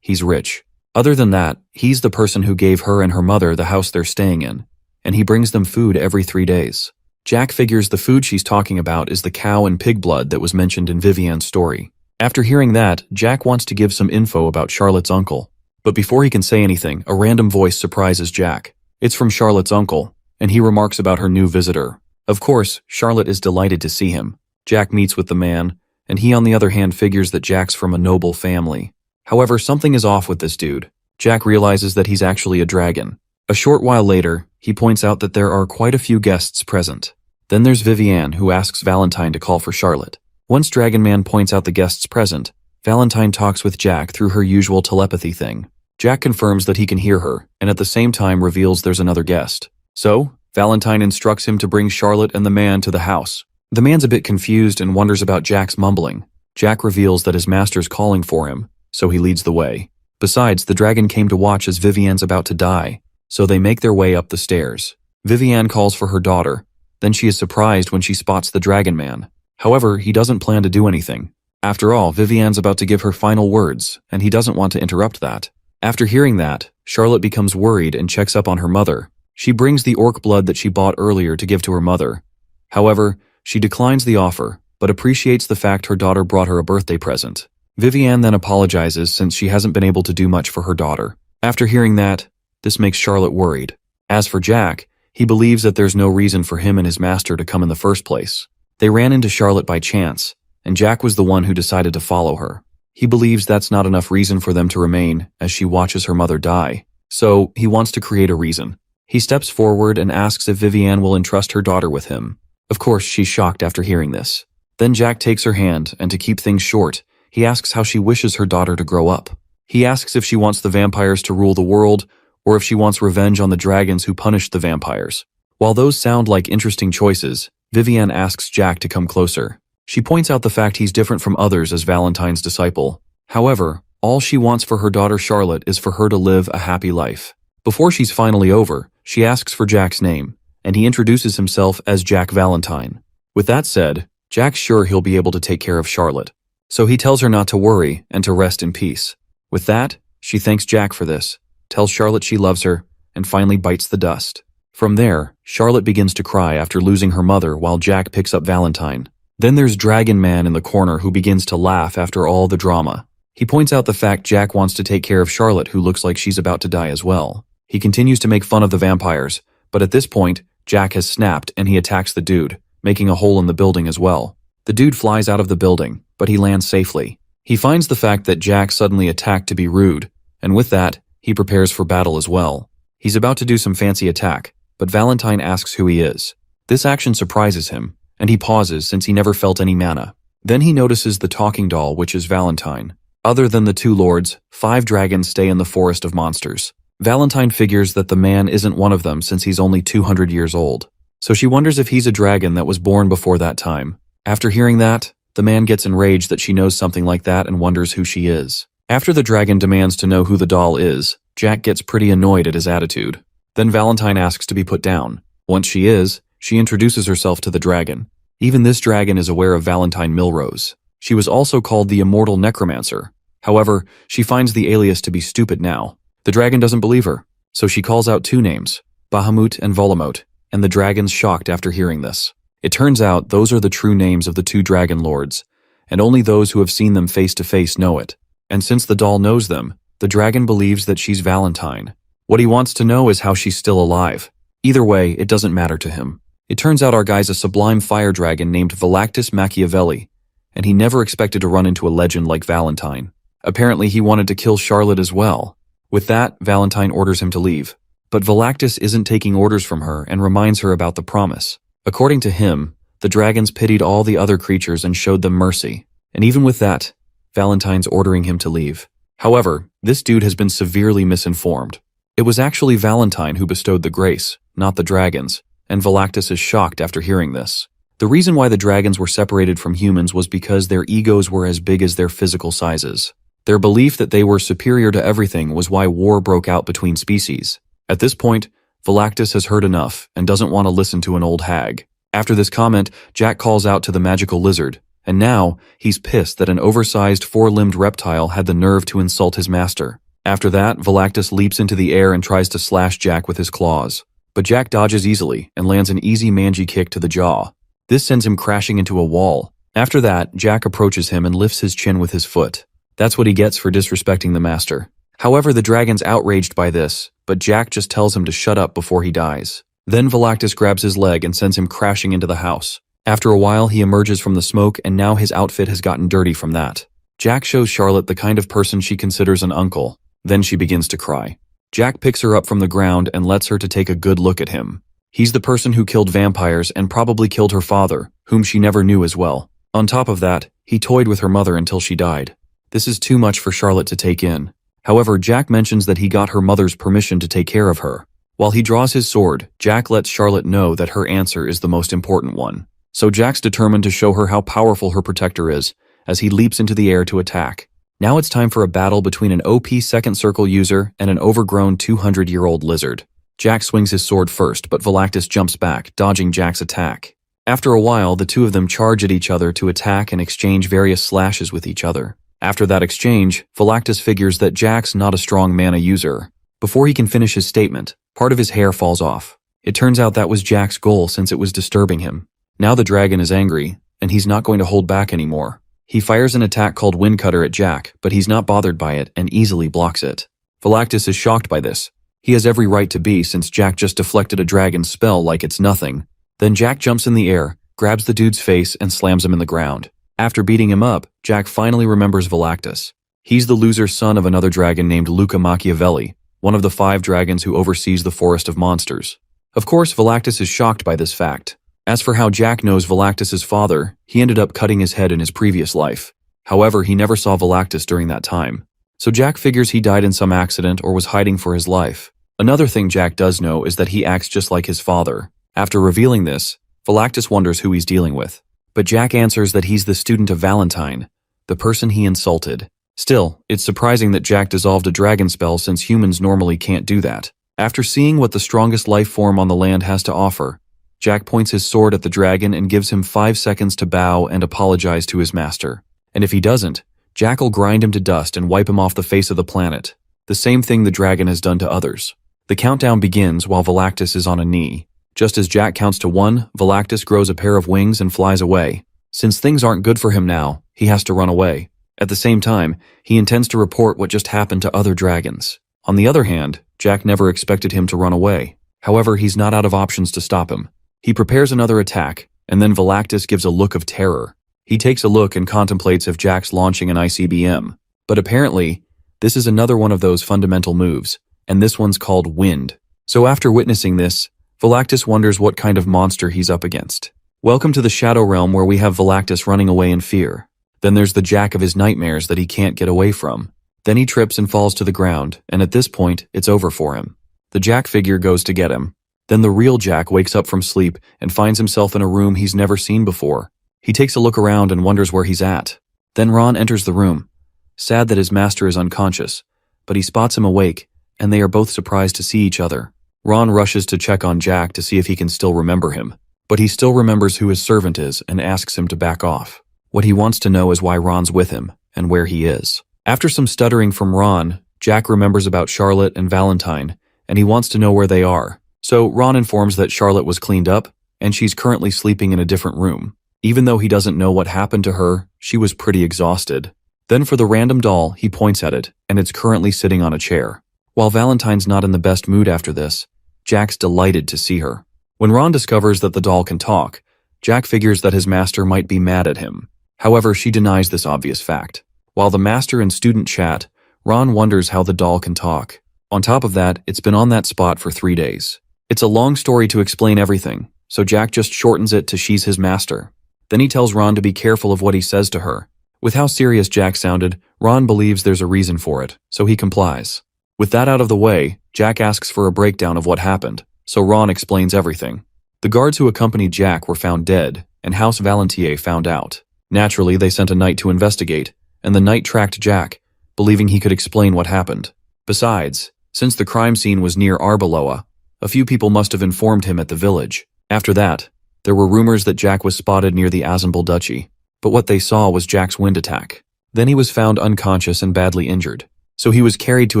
He's rich. Other than that, he's the person who gave her and her mother the house they're staying in, and he brings them food every 3 days. Jack figures the food she's talking about is the cow and pig blood that was mentioned in Vivienne's story. After hearing that, Jack wants to give some info about Charlotte's uncle. But before he can say anything, a random voice surprises Jack. It's from Charlotte's uncle, and he remarks about her new visitor. Of course, Charlotte is delighted to see him. Jack meets with the man, and he on the other hand figures that Jack's from a noble family. However, something is off with this dude. Jack realizes that he's actually a dragon. A short while later, he points out that there are quite a few guests present. Then there's Vivienne, who asks Valentine to call for Charlotte. Once Dragon Man points out the guests present, Valentine talks with Jack through her usual telepathy thing. Jack confirms that he can hear her, and at the same time reveals there's another guest. So, Valentine instructs him to bring Charlotte and the man to the house. The man's a bit confused and wonders about Jack's mumbling. Jack reveals that his master's calling for him, so he leads the way. Besides, the dragon came to watch as Vivienne's about to die, so they make their way up the stairs. Vivienne calls for her daughter, then she is surprised when she spots the Dragon Man. However, he doesn't plan to do anything. After all, Vivienne's about to give her final words, and he doesn't want to interrupt that. After hearing that, Charlotte becomes worried and checks up on her mother. She brings the orc blood that she bought earlier to give to her mother. However, she declines the offer, but appreciates the fact her daughter brought her a birthday present. Vivienne then apologizes since she hasn't been able to do much for her daughter. After hearing that, this makes Charlotte worried. As for Jack, he believes that there's no reason for him and his master to come in the first place. They ran into Charlotte by chance, and Jack was the one who decided to follow her. He believes that's not enough reason for them to remain as she watches her mother die, so he wants to create a reason. He steps forward and asks if Vivienne will entrust her daughter with him. Of course, she's shocked after hearing this. Then Jack takes her hand, and to keep things short, he asks how she wishes her daughter to grow up. He asks if she wants the vampires to rule the world, or if she wants revenge on the dragons who punished the vampires. While those sound like interesting choices, Vivienne asks Jack to come closer. She points out the fact he's different from others as Valentine's disciple. However, all she wants for her daughter Charlotte is for her to live a happy life. Before she's finally over, she asks for Jack's name, and he introduces himself as Jack Valentine. With that said, Jack's sure he'll be able to take care of Charlotte. So he tells her not to worry and to rest in peace. With that, she thanks Jack for this, tells Charlotte she loves her, and finally bites the dust. From there, Charlotte begins to cry after losing her mother while Jack picks up Valentine. Then there's Dragon Man in the corner who begins to laugh after all the drama. He points out the fact Jack wants to take care of Charlotte, who looks like she's about to die as well. He continues to make fun of the vampires, but at this point, Jack has snapped and he attacks the dude, making a hole in the building as well. The dude flies out of the building, but he lands safely. He finds the fact that Jack suddenly attacked to be rude, and with that, he prepares for battle as well. He's about to do some fancy attack, but Valentine asks who he is. This action surprises him, and he pauses since he never felt any mana. Then he notices the talking doll, which is Valentine. Other than the two lords, 5 dragons stay in the forest of monsters. Valentine figures that the man isn't one of them since he's only 200 years old. So she wonders if he's a dragon that was born before that time. After hearing that, the man gets enraged that she knows something like that and wonders who she is. After the dragon demands to know who the doll is, Jack gets pretty annoyed at his attitude. Then Valentine asks to be put down. Once she is, she introduces herself to the dragon. Even this dragon is aware of Valentine Milrose. She was also called the Immortal Necromancer. However, she finds the alias to be stupid now. The dragon doesn't believe her, so she calls out 2 names, Bahamut and Volamot, and the dragon's shocked after hearing this. It turns out those are the true names of the 2 dragon lords, and only those who have seen them face to face know it. And since the doll knows them, the dragon believes that she's Valentine. What he wants to know is how she's still alive. Either way, it doesn't matter to him. It turns out our guy's a sublime fire dragon named Valactus Machiavelli, and he never expected to run into a legend like Valentine. Apparently he wanted to kill Charlotte as well. With that, Valentine orders him to leave. But Valactus isn't taking orders from her and reminds her about the promise. According to him, the dragons pitied all the other creatures and showed them mercy. And even with that, Valentine's ordering him to leave. However, this dude has been severely misinformed. It was actually Valentine who bestowed the grace, not the dragons, and Valactus is shocked after hearing this. The reason why the dragons were separated from humans was because their egos were as big as their physical sizes. Their belief that they were superior to everything was why war broke out between species. At this point, Valactus has heard enough and doesn't want to listen to an old hag. After this comment, Jack calls out to the magical lizard, and now he's pissed that an oversized 4-limbed reptile had the nerve to insult his master. After that, Valactus leaps into the air and tries to slash Jack with his claws. But Jack dodges easily and lands an easy mangy kick to the jaw. This sends him crashing into a wall. After that, Jack approaches him and lifts his chin with his foot. That's what he gets for disrespecting the master. However, the dragon's outraged by this, but Jack just tells him to shut up before he dies. Then Valactus grabs his leg and sends him crashing into the house. After a while, he emerges from the smoke and now his outfit has gotten dirty from that. Jack shows Charlotte the kind of person she considers an uncle. Then she begins to cry. Jack picks her up from the ground and lets her to take a good look at him. He's the person who killed vampires and probably killed her father, whom she never knew as well. On top of that, he toyed with her mother until she died. This is too much for Charlotte to take in. However, Jack mentions that he got her mother's permission to take care of her. While he draws his sword, Jack lets Charlotte know that her answer is the most important one. So Jack's determined to show her how powerful her protector is, as he leaps into the air to attack. Now it's time for a battle between an OP second circle user and an overgrown 200-year-old lizard. Jack swings his sword first, but Valactus jumps back, dodging Jack's attack. After a while, the two of them charge at each other to attack and exchange various slashes with each other. After that exchange, Valactus figures that Jack's not a strong mana user. Before he can finish his statement, part of his hair falls off. It turns out that was Jack's goal since it was disturbing him. Now the dragon is angry, and he's not going to hold back anymore. He fires an attack called Windcutter at Jack, but he's not bothered by it and easily blocks it. Valactus is shocked by this. He has every right to be since Jack just deflected a dragon's spell like it's nothing. Then Jack jumps in the air, grabs the dude's face and slams him in the ground. After beating him up, Jack finally remembers Valactus. He's the loser's son of another dragon named Luca Machiavelli, one of the 5 dragons who oversees the forest of monsters. Of course, Valactus is shocked by this fact. As for how Jack knows Valactus's father, he ended up cutting his head in his previous life. However, he never saw Valactus during that time. So Jack figures he died in some accident or was hiding for his life. Another thing Jack does know is that he acts just like his father. After revealing this, Valactus wonders who he's dealing with. But Jack answers that he's the student of Valentine, the person he insulted. Still, it's surprising that Jack dissolved a dragon spell since humans normally can't do that. After seeing what the strongest life form on the land has to offer, Jack points his sword at the dragon and gives him 5 seconds to bow and apologize to his master. And if he doesn't, Jack will grind him to dust and wipe him off the face of the planet, the same thing the dragon has done to others. The countdown begins while Velactus is on a knee. Just as Jack counts to 1, Velactus grows a pair of wings and flies away. Since things aren't good for him now, he has to run away. At the same time, he intends to report what just happened to other dragons. On the other hand, Jack never expected him to run away. However, he's not out of options to stop him. He prepares another attack, and then Velactus gives a look of terror. He takes a look and contemplates if Jack's launching an ICBM. But apparently, this is another one of those fundamental moves, and this one's called Wind. So after witnessing this, Velactus wonders what kind of monster he's up against. Welcome to the Shadow Realm where we have Velactus running away in fear. Then there's the Jack of his nightmares that he can't get away from. Then he trips and falls to the ground, and at this point, it's over for him. The Jack figure goes to get him. Then the real Jack wakes up from sleep and finds himself in a room he's never seen before. He takes a look around and wonders where he's at. Then Ron enters the room, sad that his master is unconscious, but he spots him awake, and they are both surprised to see each other. Ron rushes to check on Jack to see if he can still remember him, but he still remembers who his servant is and asks him to back off. What he wants to know is why Ron's with him and where he is. After some stuttering from Ron, Jack remembers about Charlotte and Valentine, and he wants to know where they are. So Ron informs that Charlotte was cleaned up, and she's currently sleeping in a different room. Even though he doesn't know what happened to her, she was pretty exhausted. Then for the random doll, he points at it, and it's currently sitting on a chair. While Valentine's not in the best mood after this, Jack's delighted to see her. When Ron discovers that the doll can talk, Jack figures that his master might be mad at him. However, she denies this obvious fact. While the master and student chat, Ron wonders how the doll can talk. On top of that, it's been on that spot for 3 days. It's a long story to explain everything, so Jack just shortens it to she's his master. Then he tells Ron to be careful of what he says to her. With how serious Jack sounded, Ron believes there's a reason for it, so he complies. With that out of the way, Jack asks for a breakdown of what happened, so Ron explains everything. The guards who accompanied Jack were found dead, and House Valentier found out. Naturally, they sent a knight to investigate, and the knight tracked Jack, believing he could explain what happened. Besides, since the crime scene was near Arbeloa, a few people must have informed him at the village. After that, there were rumors that Jack was spotted near the Azambal Duchy, but what they saw was Jack's wind attack. Then he was found unconscious and badly injured, so he was carried to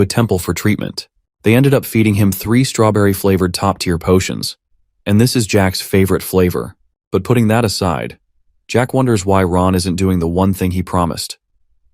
a temple for treatment. They ended up feeding him 3 strawberry-flavored top-tier potions, and this is Jack's favorite flavor. But putting that aside, Jack wonders why Ron isn't doing the one thing he promised: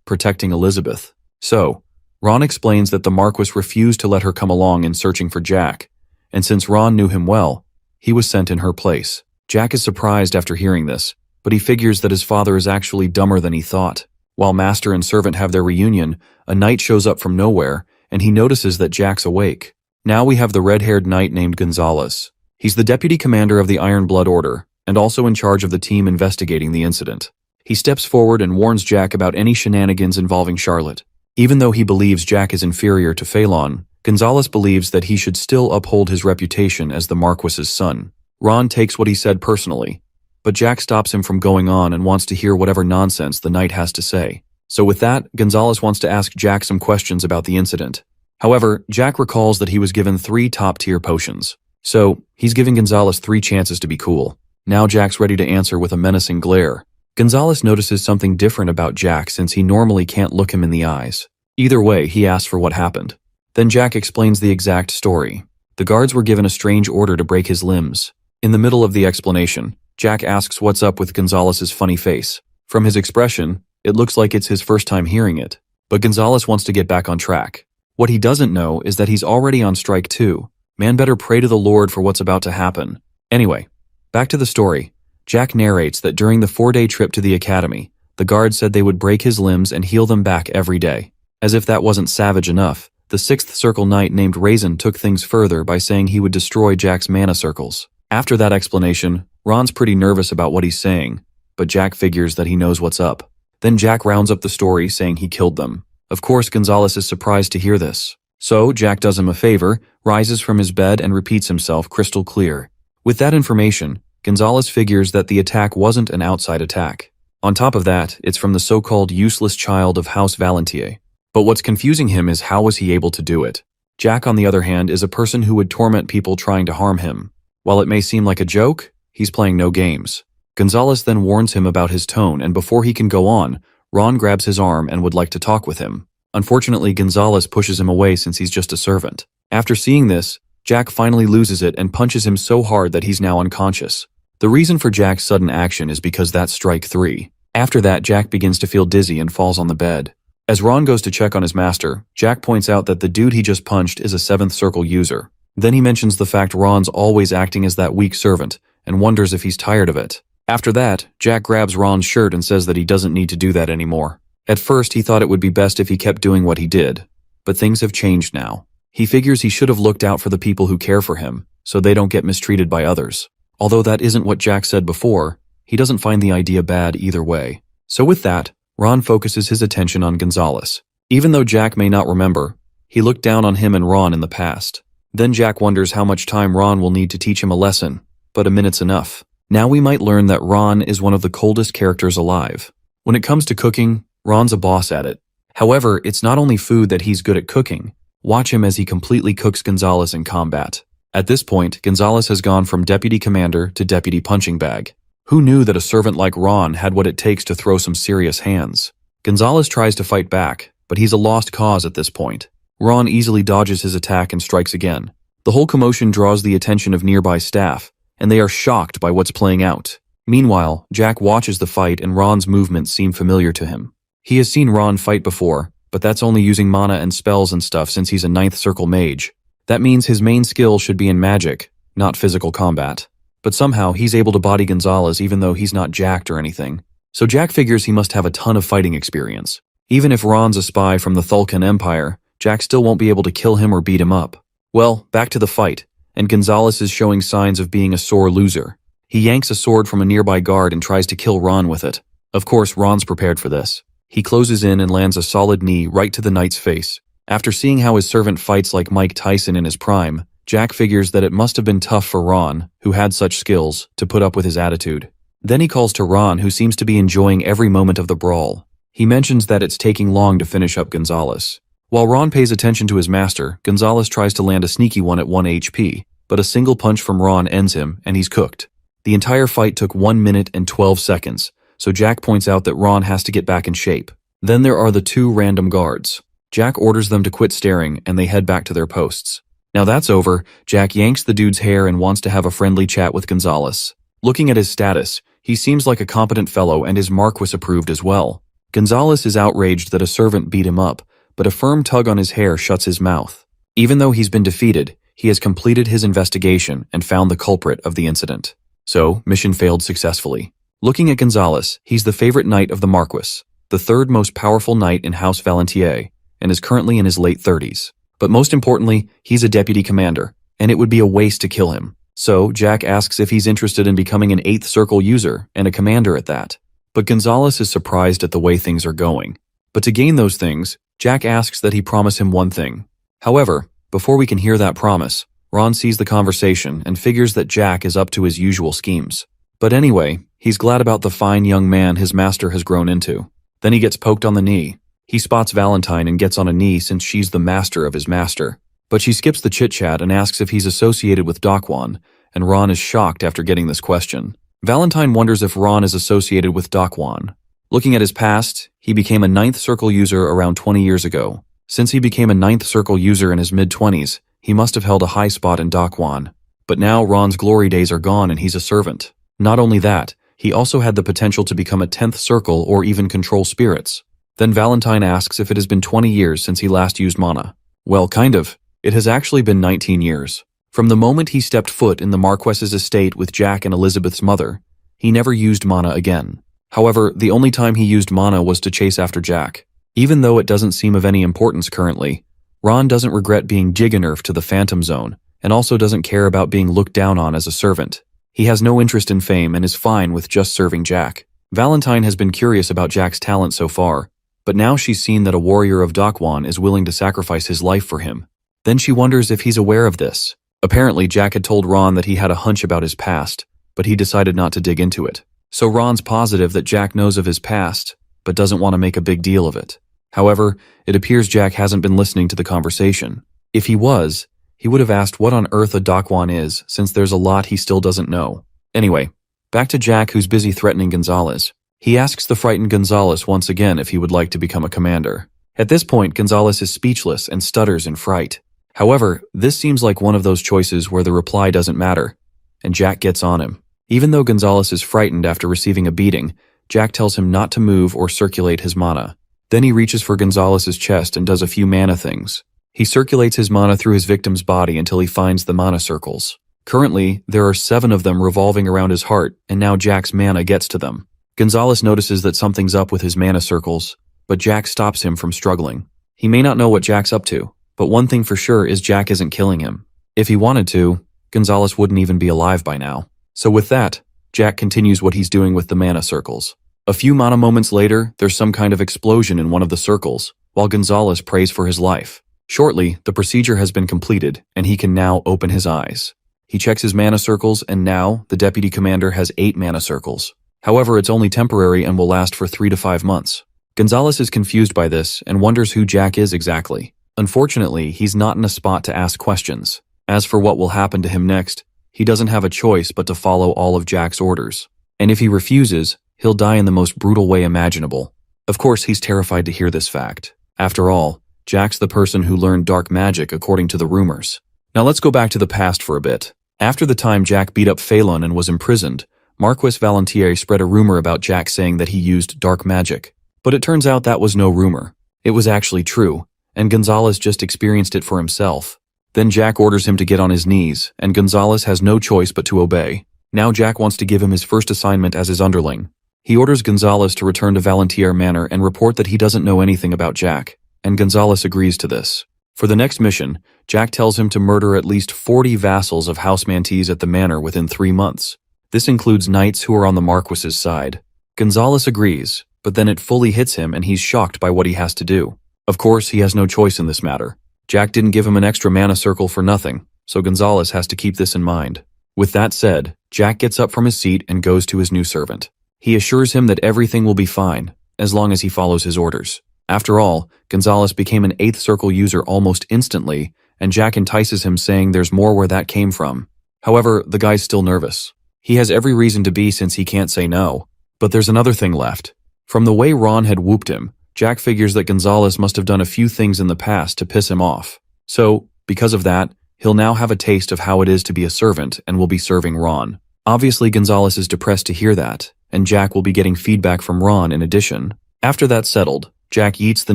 protecting Elizabeth. So, Ron explains that the Marquis refused to let her come along in searching for Jack, and since Ron knew him well, he was sent in her place. Jack is surprised after hearing this, but he figures that his father is actually dumber than he thought. While master and servant have their reunion, a knight shows up from nowhere, and he notices that Jack's awake. Now we have the red-haired knight named Gonzalez. He's the deputy commander of the Iron Blood Order, and also in charge of the team investigating the incident. He steps forward and warns Jack about any shenanigans involving Charlotte. Even though he believes Jack is inferior to Phelan, Gonzalez believes that he should still uphold his reputation as the Marquis's son. Ron takes what he said personally, but Jack stops him from going on and wants to hear whatever nonsense the knight has to say. So with that, Gonzalez wants to ask Jack some questions about the incident. However, Jack recalls that he was given 3 top-tier potions. So, he's giving Gonzalez 3 chances to be cool. Now Jack's ready to answer with a menacing glare. Gonzalez notices something different about Jack since he normally can't look him in the eyes. Either way, he asks for what happened. Then Jack explains the exact story. The guards were given a strange order to break his limbs. In the middle of the explanation, Jack asks what's up with Gonzalez's funny face. From his expression, it looks like it's his first time hearing it. But Gonzalez wants to get back on track. What he doesn't know is that he's already on strike too. Man better pray to the Lord for what's about to happen. Anyway, back to the story. Jack narrates that during the 4-day trip to the academy, the guards said they would break his limbs and heal them back every day. As if that wasn't savage enough, the 6th Circle Knight named Raisin took things further by saying he would destroy Jack's mana circles. After that explanation, Ron's pretty nervous about what he's saying, but Jack figures that he knows what's up. Then Jack rounds up the story saying he killed them. Of course, Gonzalez is surprised to hear this. So, Jack does him a favor, rises from his bed and repeats himself crystal clear. With that information, Gonzalez figures that the attack wasn't an outside attack. On top of that, it's from the so-called useless child of House Valentier. But what's confusing him is how was he able to do it? Jack, on the other hand, is a person who would torment people trying to harm him. While it may seem like a joke, he's playing no games. Gonzalez then warns him about his tone, and before he can go on, Ron grabs his arm and would like to talk with him. Unfortunately, Gonzalez pushes him away since he's just a servant. After seeing this, Jack finally loses it and punches him so hard that he's now unconscious. The reason for Jack's sudden action is because that's strike 3. After that, Jack begins to feel dizzy and falls on the bed. As Ron goes to check on his master, Jack points out that the dude he just punched is a 7th circle user. Then he mentions the fact Ron's always acting as that weak servant and wonders if he's tired of it. After that, Jack grabs Ron's shirt and says that he doesn't need to do that anymore. At first, he thought it would be best if he kept doing what he did, but things have changed now. He figures he should have looked out for the people who care for him, so they don't get mistreated by others. Although that isn't what Jack said before, he doesn't find the idea bad either way. So with that, Ron focuses his attention on Gonzalez. Even though Jack may not remember, he looked down on him and Ron in the past. Then Jack wonders how much time Ron will need to teach him a lesson, but a minute's enough. Now we might learn that Ron is one of the coldest characters alive. When it comes to cooking, Ron's a boss at it. However, it's not only food that he's good at cooking. Watch him as he completely cooks Gonzalez in combat. At this point, Gonzalez has gone from deputy commander to deputy punching bag. Who knew that a servant like Ron had what it takes to throw some serious hands? Gonzalez tries to fight back, but he's a lost cause at this point. Ron easily dodges his attack and strikes again. The whole commotion draws the attention of nearby staff, and they are shocked by what's playing out. Meanwhile, Jack watches the fight and Ron's movements seem familiar to him. He has seen Ron fight before, but that's only using mana and spells and stuff since he's a 9th circle mage. That means his main skill should be in magic, not physical combat. But somehow he's able to body Gonzalez even though he's not jacked or anything. So Jack figures he must have a ton of fighting experience. Even if Ron's a spy from the Thulkan Empire, Jack still won't be able to kill him or beat him up. Well, back to the fight, and Gonzalez is showing signs of being a sore loser. He yanks a sword from a nearby guard and tries to kill Ron with it. Of course, Ron's prepared for this. He closes in and lands a solid knee right to the knight's face. After seeing how his servant fights like Mike Tyson in his prime, Jack figures that it must have been tough for Ron, who had such skills, to put up with his attitude. Then he calls to Ron, who seems to be enjoying every moment of the brawl. He mentions that it's taking long to finish up Gonzalez. While Ron pays attention to his master, Gonzalez tries to land a sneaky one at 1 HP, but a single punch from Ron ends him, and he's cooked. The entire fight took 1 minute and 12 seconds, so Jack points out that Ron has to get back in shape. Then there are the 2 random guards. Jack orders them to quit staring, and they head back to their posts. Now that's over, Jack yanks the dude's hair and wants to have a friendly chat with Gonzalez. Looking at his status, he seems like a competent fellow and is Marquis approved as well. Gonzalez is outraged that a servant beat him up, but a firm tug on his hair shuts his mouth. Even though he's been defeated, he has completed his investigation and found the culprit of the incident. So, mission failed successfully. Looking at Gonzalez, he's the favorite knight of the Marquis, the 3rd most powerful knight in House Valentier, and is currently in his late 30s. But most importantly, he's a deputy commander, and it would be a waste to kill him. So, Jack asks if he's interested in becoming an 8th circle user, and a commander at that. But Gonzalez is surprised at the way things are going. But to gain those things, Jack asks that he promise him one thing. However, before we can hear that promise, Ron sees the conversation and figures that Jack is up to his usual schemes. But anyway, he's glad about the fine young man his master has grown into. Then he gets poked on the knee. He spots Valentine and gets on a knee since she's the master of his master. But she skips the chit-chat and asks if he's associated with Dakwon, and Ron is shocked after getting this question. Valentine wonders if Ron is associated with Dakwon. Looking at his past, he became a 9th circle user around 20 years ago. Since he became a 9th circle user in his mid-20s, he must have held a high spot in Dakwon. But now Ron's glory days are gone and he's a servant. Not only that, he also had the potential to become a 10th circle or even control spirits. Then Valentine asks if it has been 20 years since he last used mana. Well, kind of. It has actually been 19 years. From the moment he stepped foot in the Marquess's estate with Jack and Elizabeth's mother, he never used mana again. However, the only time he used mana was to chase after Jack. Even though it doesn't seem of any importance currently, Ron doesn't regret being giganerfed to the Phantom Zone, and also doesn't care about being looked down on as a servant. He has no interest in fame and is fine with just serving Jack. Valentine has been curious about Jack's talent so far, but now she's seen that a warrior of Dakwon is willing to sacrifice his life for him. Then she wonders if he's aware of this. Apparently, Jack had told Ron that he had a hunch about his past, but he decided not to dig into it. So Ron's positive that Jack knows of his past, but doesn't want to make a big deal of it. However, it appears Jack hasn't been listening to the conversation. If he was, he would have asked what on earth a Dakwon is, since there's a lot he still doesn't know. Anyway, back to Jack, who's busy threatening Gonzalez. He asks the frightened Gonzalez once again if he would like to become a commander. At this point, Gonzalez is speechless and stutters in fright. However, this seems like one of those choices where the reply doesn't matter, and Jack gets on him. Even though Gonzalez is frightened after receiving a beating, Jack tells him not to move or circulate his mana. Then he reaches for Gonzalez's chest and does a few mana things. He circulates his mana through his victim's body until he finds the mana circles. Currently, there are 7 of them revolving around his heart, and now Jack's mana gets to them. Gonzalez notices that something's up with his mana circles, but Jack stops him from struggling. He may not know what Jack's up to, but one thing for sure is Jack isn't killing him. If he wanted to, Gonzalez wouldn't even be alive by now. So with that, Jack continues what he's doing with the mana circles. A few mana moments later, there's some kind of explosion in one of the circles, while Gonzalez prays for his life. Shortly, the procedure has been completed, and he can now open his eyes. He checks his mana circles, and now, the deputy commander has 8 mana circles. However, it's only temporary and will last for 3 to 5 months. Gonzalez is confused by this and wonders who Jack is exactly. Unfortunately, he's not in a spot to ask questions. As for what will happen to him next, he doesn't have a choice but to follow all of Jack's orders. And if he refuses, he'll die in the most brutal way imaginable. Of course, he's terrified to hear this fact. After all, Jack's the person who learned dark magic according to the rumors. Now let's go back to the past for a bit. After the time Jack beat up Phelan and was imprisoned, Marquis Valentier spread a rumor about Jack saying that he used dark magic. But it turns out that was no rumor. It was actually true, and Gonzalez just experienced it for himself. Then Jack orders him to get on his knees, and Gonzalez has no choice but to obey. Now Jack wants to give him his first assignment as his underling. He orders Gonzalez to return to Valentier Manor and report that he doesn't know anything about Jack, and Gonzalez agrees to this. For the next mission, Jack tells him to murder at least 40 vassals of House Mantis at the manor within 3 months. This includes knights who are on the Marquis's side. Gonzalez agrees, but then it fully hits him and he's shocked by what he has to do. Of course, he has no choice in this matter. Jack didn't give him an extra mana circle for nothing, so Gonzalez has to keep this in mind. With that said, Jack gets up from his seat and goes to his new servant. He assures him that everything will be fine, as long as he follows his orders. After all, Gonzalez became an 8th circle user almost instantly, and Jack entices him saying there's more where that came from. However, the guy's still nervous. He has every reason to be since he can't say no. But there's another thing left. From the way Ron had whooped him, Jack figures that Gonzalez must have done a few things in the past to piss him off. So, because of that, he'll now have a taste of how it is to be a servant and will be serving Ron. Obviously, Gonzalez is depressed to hear that, and Jack will be getting feedback from Ron in addition. After that's settled, Jack yeets the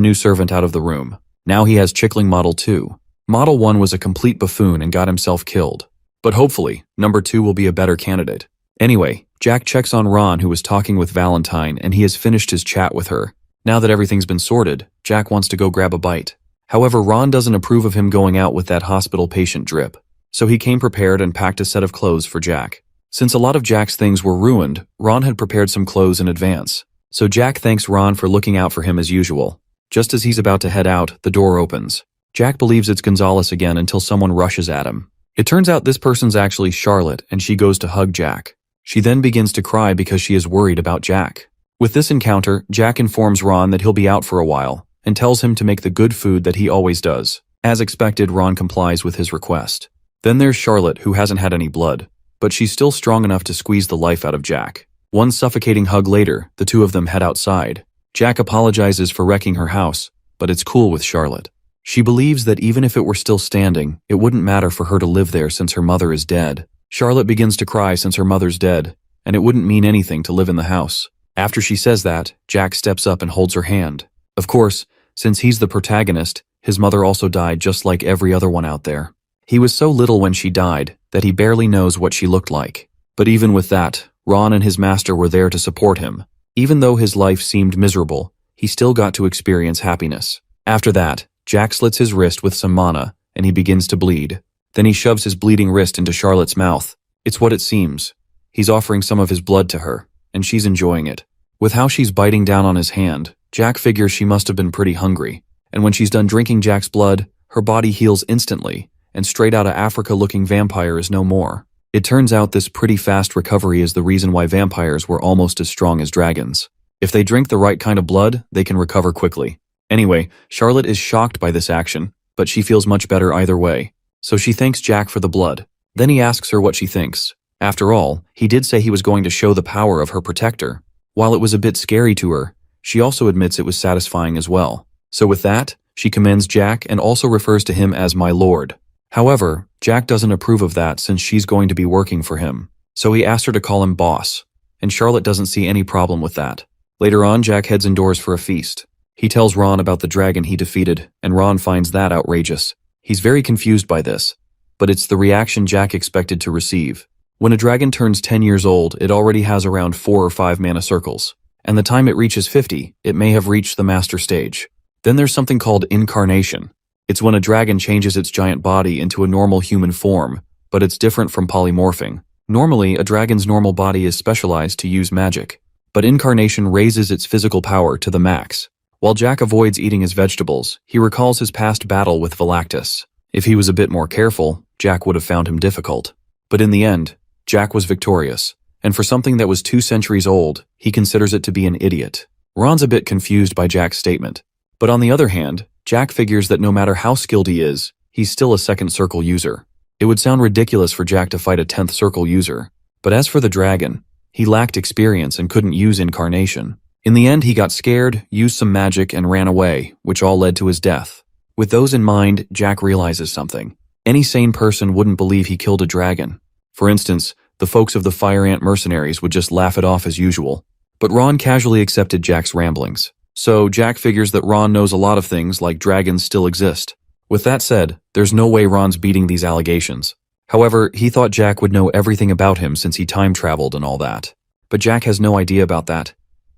new servant out of the room. Now he has Chickling Model 2. Model 1 was a complete buffoon and got himself killed. But hopefully, number 2 will be a better candidate. Anyway, Jack checks on Ron, who was talking with Valentine, and he has finished his chat with her. Now that everything's been sorted, Jack wants to go grab a bite. However, Ron doesn't approve of him going out with that hospital patient drip. So he came prepared and packed a set of clothes for Jack. Since a lot of Jack's things were ruined, Ron had prepared some clothes in advance. So Jack thanks Ron for looking out for him as usual. Just as he's about to head out, the door opens. Jack believes it's Gonzalez again until someone rushes at him. It turns out this person's actually Charlotte, and she goes to hug Jack. She then begins to cry because she is worried about Jack. With this encounter, Jack informs Ron that he'll be out for a while, and tells him to make the good food that he always does. As expected, Ron complies with his request. Then there's Charlotte, who hasn't had any blood, but she's still strong enough to squeeze the life out of Jack. One suffocating hug later, the two of them head outside. Jack apologizes for wrecking her house, but it's cool with Charlotte. She believes that even if it were still standing, it wouldn't matter for her to live there since her mother is dead. Charlotte begins to cry since her mother's dead, and it wouldn't mean anything to live in the house. After she says that, Jack steps up and holds her hand. Of course, since he's the protagonist, his mother also died just like every other one out there. He was so little when she died that he barely knows what she looked like. But even with that, Ron and his master were there to support him. Even though his life seemed miserable, he still got to experience happiness. After that, Jack slits his wrist with some mana, and he begins to bleed. Then he shoves his bleeding wrist into Charlotte's mouth. It's what it seems. He's offering some of his blood to her, and she's enjoying it. With how she's biting down on his hand, Jack figures she must have been pretty hungry. And when she's done drinking Jack's blood, her body heals instantly, and straight outta Africa-looking vampire is no more. It turns out this pretty fast recovery is the reason why vampires were almost as strong as dragons. If they drink the right kind of blood, they can recover quickly. Anyway, Charlotte is shocked by this action, but she feels much better either way. So she thanks Jack for the blood. Then he asks her what she thinks. After all, he did say he was going to show the power of her protector. While it was a bit scary to her, she also admits it was satisfying as well. So with that, she commends Jack and also refers to him as my lord. However, Jack doesn't approve of that since she's going to be working for him. So he asks her to call him boss, and Charlotte doesn't see any problem with that. Later on, Jack heads indoors for a feast. He tells Ron about the dragon he defeated, and Ron finds that outrageous. He's very confused by this, but it's the reaction Jack expected to receive. When a dragon turns 10 years old, it already has around 4 or 5 mana circles, and the time it reaches 50, it may have reached the master stage. Then there's something called incarnation. It's when a dragon changes its giant body into a normal human form, but it's different from polymorphing. Normally, a dragon's normal body is specialized to use magic, but incarnation raises its physical power to the max. While Jack avoids eating his vegetables, he recalls his past battle with Velactus. If he was a bit more careful, Jack would have found him difficult. But in the end, Jack was victorious, and for something that was 2 centuries old, he considers it to be an idiot. Ron's a bit confused by Jack's statement. But on the other hand, Jack figures that no matter how skilled he is, he's still a 2nd circle user. It would sound ridiculous for Jack to fight a 10th circle user. But as for the dragon, he lacked experience and couldn't use incarnation. In the end, he got scared, used some magic, and ran away, which all led to his death. With those in mind, Jack realizes something. Any sane person wouldn't believe he killed a dragon. For instance, the folks of the Fire Ant mercenaries would just laugh it off as usual. But Ron casually accepted Jack's ramblings. So Jack figures that Ron knows a lot of things like dragons still exist. With that said, there's no way Ron's beating these allegations. However, he thought Jack would know everything about him since he time traveled and all that. But Jack has no idea about that.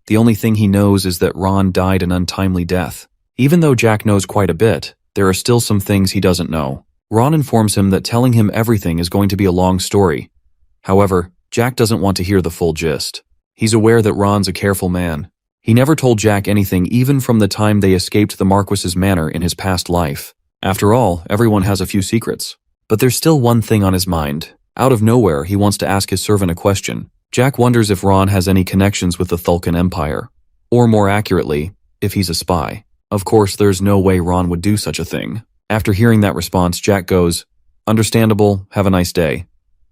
The only thing he knows is that Ron died an untimely death. Even though Jack knows quite a bit, there are still some things he doesn't know. Ron informs him that telling him everything is going to be a long story. However, Jack doesn't want to hear the full gist. He's aware that Ron's a careful man. He never told Jack anything even from the time they escaped the Marquis's manor in his past life. After all, everyone has a few secrets. But there's still one thing on his mind. Out of nowhere, he wants to ask his servant a question. Jack wonders if Ron has any connections with the Thulkan Empire. Or more accurately, if he's a spy. Of course, there's no way Ron would do such a thing. After hearing that response, Jack goes, "Understandable, have a nice day."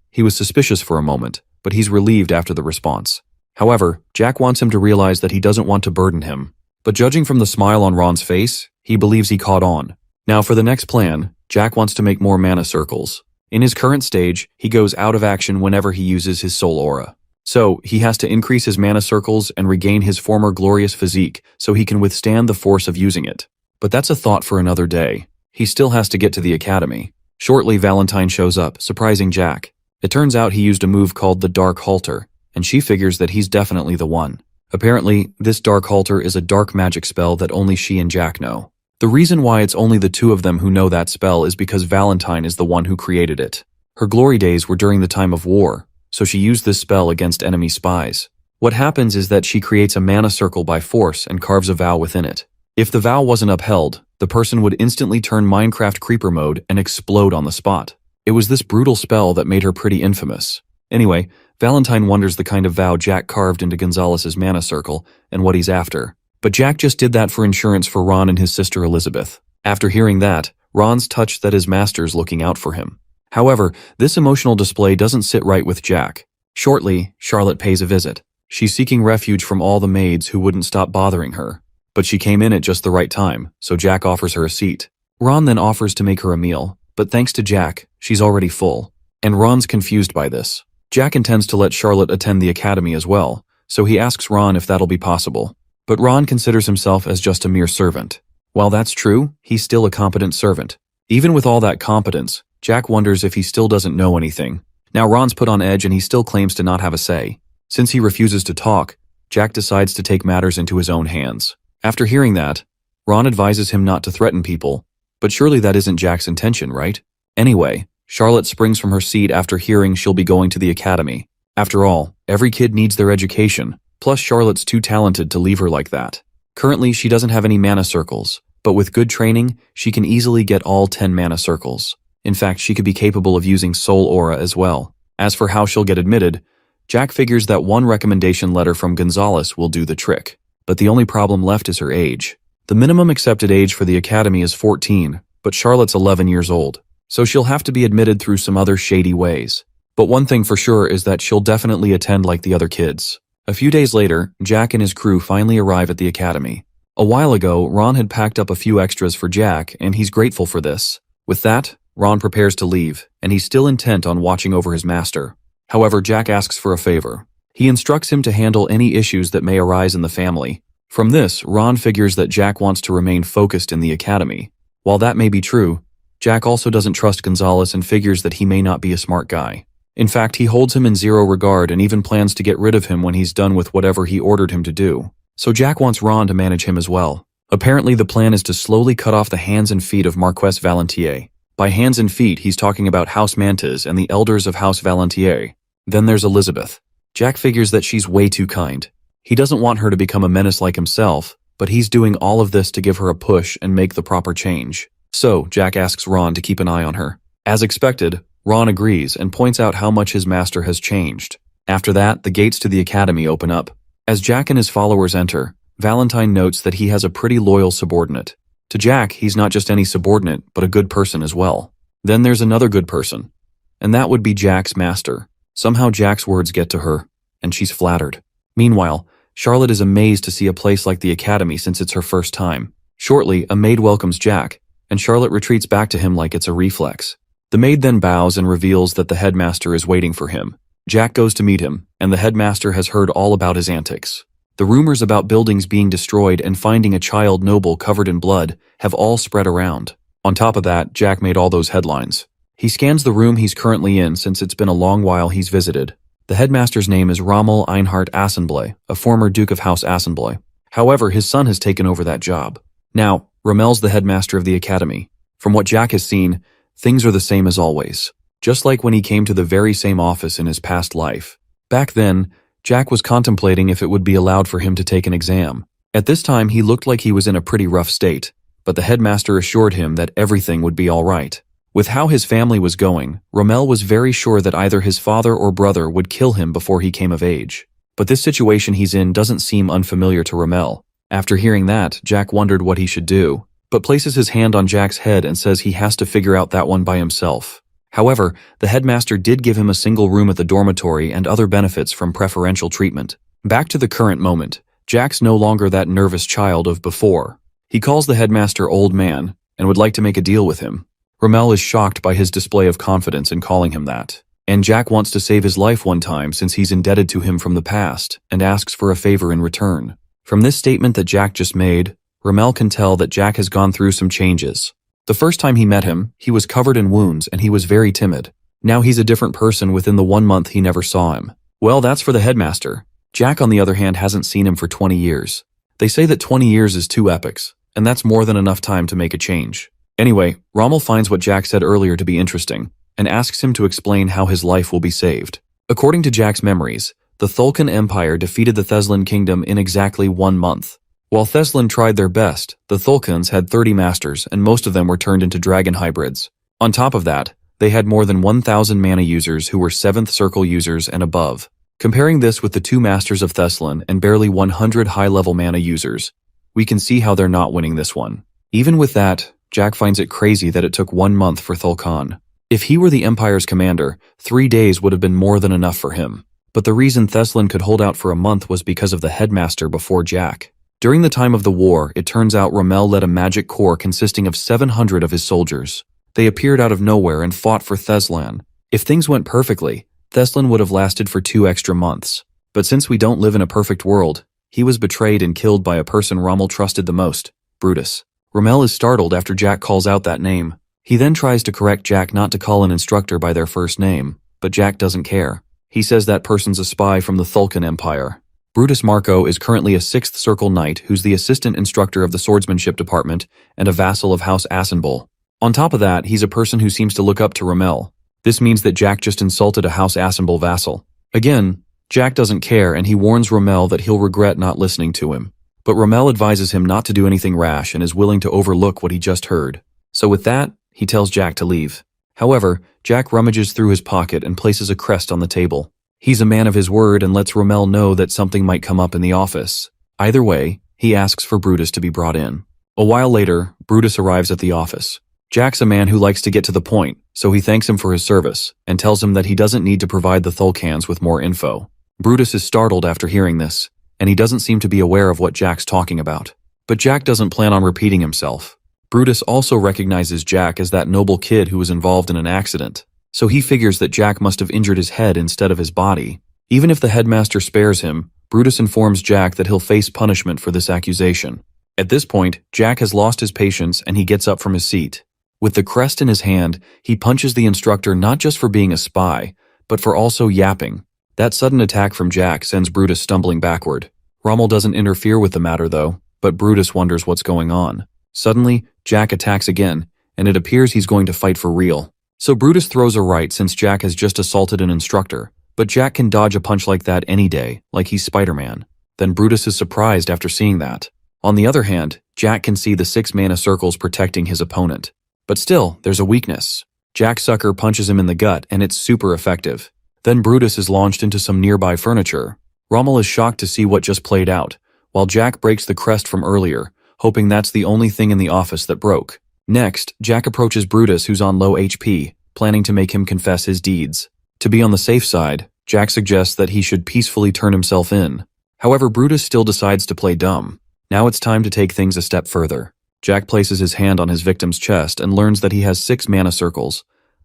He was suspicious for a moment, but he's relieved after the response. However, Jack wants him to realize that he doesn't want to burden him. But judging from the smile on Ron's face, he believes he caught on. Now for the next plan, Jack wants to make more mana circles. In his current stage, he goes out of action whenever he uses his soul aura. So, he has to increase his mana circles and regain his former glorious physique so he can withstand the force of using it. But that's a thought for another day. He still has to get to the academy. Shortly, Valentine shows up, surprising Jack. It turns out he used a move called the Dark Halter, and she figures that he's definitely the one. Apparently, this Dark Halter is a dark magic spell that only she and Jack know. The reason why it's only the two of them who know that spell is because Valentine is the one who created it. Her glory days were during the time of war, so she used this spell against enemy spies. What happens is that she creates a mana circle by force and carves a vow within it. If the vow wasn't upheld, the person would instantly turn Minecraft creeper mode and explode on the spot. It was this brutal spell that made her pretty infamous. Anyway, Valentine wonders the kind of vow Jack carved into Gonzalez's mana circle and what he's after. But Jack just did that for insurance for Ron and his sister Elizabeth. After hearing that, Ron's touched that his master's looking out for him. However, this emotional display doesn't sit right with Jack. Shortly, Charlotte pays a visit. She's seeking refuge from all the maids who wouldn't stop bothering her. But she came in at just the right time, so Jack offers her a seat. Ron then offers to make her a meal, but thanks to Jack, she's already full. And Ron's confused by this. Jack intends to let Charlotte attend the academy as well, so he asks Ron if that'll be possible. But Ron considers himself as just a mere servant. While that's true, he's still a competent servant. Even with all that competence, Jack wonders if he still doesn't know anything. Now Ron's put on edge and he still claims to not have a say. Since he refuses to talk, Jack decides to take matters into his own hands. After hearing that, Ron advises him not to threaten people, but surely that isn't Jack's intention, right? Anyway, Charlotte springs from her seat after hearing she'll be going to the academy. After all, every kid needs their education, plus Charlotte's too talented to leave her like that. Currently, she doesn't have any mana circles, but with good training, she can easily get all 10 mana circles. In fact, she could be capable of using soul aura as well. As for how she'll get admitted, Jack figures that one recommendation letter from Gonzalez will do the trick. But the only problem left is her age. The minimum accepted age for the academy is 14, but Charlotte's 11 years old, so she'll have to be admitted through some other shady ways. But one thing for sure is that she'll definitely attend like the other kids. A few days later, Jack and his crew finally arrive at the academy. A while ago, Ron had packed up a few extras for Jack, and he's grateful for this. With that, Ron prepares to leave, and he's still intent on watching over his master. However, Jack asks for a favor. He instructs him to handle any issues that may arise in the family. From this, Ron figures that Jack wants to remain focused in the academy. While that may be true, Jack also doesn't trust Gonzalez and figures that he may not be a smart guy. In fact, he holds him in zero regard and even plans to get rid of him when he's done with whatever he ordered him to do. So Jack wants Ron to manage him as well. Apparently, the plan is to slowly cut off the hands and feet of Marquess Valentier. By hands and feet, he's talking about House Mantas and the elders of House Valentier. Then there's Elizabeth. Jack figures that she's way too kind. He doesn't want her to become a menace like himself, but he's doing all of this to give her a push and make the proper change. So, Jack asks Ron to keep an eye on her. As expected, Ron agrees and points out how much his master has changed. After that, the gates to the academy open up. As Jack and his followers enter, Valentine notes that he has a pretty loyal subordinate. To Jack, he's not just any subordinate, but a good person as well. Then there's another good person, and that would be Jack's master. Somehow Jack's words get to her, and she's flattered. Meanwhile, Charlotte is amazed to see a place like the academy since it's her first time. Shortly, a maid welcomes Jack, and Charlotte retreats back to him like it's a reflex. The maid then bows and reveals that the headmaster is waiting for him. Jack goes to meet him, and the headmaster has heard all about his antics. The rumors about buildings being destroyed and finding a child noble covered in blood have all spread around. On top of that, Jack made all those headlines. He scans the room he's currently in since it's been a long while he's visited. The headmaster's name is Rommel Einhard Assenblay, a former Duke of House Assenblay. However, his son has taken over that job. Now, Rommel's the headmaster of the academy. From what Jack has seen, things are the same as always, just like when he came to the very same office in his past life. Back then, Jack was contemplating if it would be allowed for him to take an exam. At this time, he looked like he was in a pretty rough state, but the headmaster assured him that everything would be all right. With how his family was going, Rommel was very sure that either his father or brother would kill him before he came of age. But this situation he's in doesn't seem unfamiliar to Rommel. After hearing that, Jack wondered what he should do, but places his hand on Jack's head and says he has to figure out that one by himself. However, the headmaster did give him a single room at the dormitory and other benefits from preferential treatment. Back to the current moment, Jack's no longer that nervous child of before. He calls the headmaster old man and would like to make a deal with him. Rommel is shocked by his display of confidence in calling him that. And Jack wants to save his life one time since he's indebted to him from the past and asks for a favor in return. From this statement that Jack just made, Rommel can tell that Jack has gone through some changes. The first time he met him, he was covered in wounds and he was very timid. Now he's a different person within the 1 month he never saw him. Well, that's for the headmaster. Jack, on the other hand, hasn't seen him for 20 years. They say that 20 years is 2 epochs, and that's more than enough time to make a change. Anyway, Rommel finds what Jack said earlier to be interesting, and asks him to explain how his life will be saved. According to Jack's memories, the Thulkan Empire defeated the Theslan Kingdom in exactly 1 month. While Theslan tried their best, the Thulkans had 30 masters and most of them were turned into dragon hybrids. On top of that, they had more than 1,000 mana users who were 7th circle users and above. Comparing this with the 2 masters of Theslan and barely 100 high-level mana users, we can see how they're not winning this one. Even with that, Jack finds it crazy that it took 1 month for Thulkan. If he were the Empire's commander, 3 days would have been more than enough for him. But the reason Theslan could hold out for a month was because of the headmaster before Jack. During the time of the war, it turns out Rommel led a magic corps consisting of 700 of his soldiers. They appeared out of nowhere and fought for Theslan. If things went perfectly, Theslan would have lasted for 2 extra months. But since we don't live in a perfect world, he was betrayed and killed by a person Rommel trusted the most, Brutus. Rommel is startled after Jack calls out that name. He then tries to correct Jack not to call an instructor by their first name, but Jack doesn't care. He says that person's a spy from the Thulkan Empire. Brutus Marco is currently a 6th Circle Knight who's the assistant instructor of the swordsmanship department and a vassal of House Assenbull. On top of that, he's a person who seems to look up to Rommel. This means that Jack just insulted a House Assenbull vassal. Again, Jack doesn't care and he warns Rommel that he'll regret not listening to him. But Rommel advises him not to do anything rash and is willing to overlook what he just heard. So with that, he tells Jack to leave. However, Jack rummages through his pocket and places a crest on the table. He's a man of his word and lets Rommel know that something might come up in the office. Either way, he asks for Brutus to be brought in. A while later, Brutus arrives at the office. Jack's a man who likes to get to the point, so he thanks him for his service, and tells him that he doesn't need to provide the Thulkans with more info. Brutus is startled after hearing this, and he doesn't seem to be aware of what Jack's talking about. But Jack doesn't plan on repeating himself. Brutus also recognizes Jack as that noble kid who was involved in an accident, so he figures that Jack must have injured his head instead of his body. Even if the headmaster spares him, Brutus informs Jack that he'll face punishment for this accusation. At this point, Jack has lost his patience and he gets up from his seat. With the crest in his hand, he punches the instructor not just for being a spy, but for also yapping. That sudden attack from Jack sends Brutus stumbling backward. Rommel doesn't interfere with the matter though, but Brutus wonders what's going on. Suddenly, Jack attacks again, and it appears he's going to fight for real. So Brutus throws a right since Jack has just assaulted an instructor, but Jack can dodge a punch like that any day, like he's Spider-Man. Then Brutus is surprised after seeing that. On the other hand, Jack can see the 6 mana circles protecting his opponent. But still, there's a weakness. Jack Sucker punches him in the gut, and it's super effective. Then Brutus is launched into some nearby furniture. Rommel is shocked to see what just played out, while Jack breaks the crest from earlier, hoping that's the only thing in the office that broke. Next, Jack approaches Brutus, who's on low HP, planning to make him confess his deeds. To be on the safe side, Jack suggests that he should peacefully turn himself in. However, Brutus still decides to play dumb. Now it's time to take things a step further. Jack places his hand on his victim's chest and learns that he has 6 mana circles,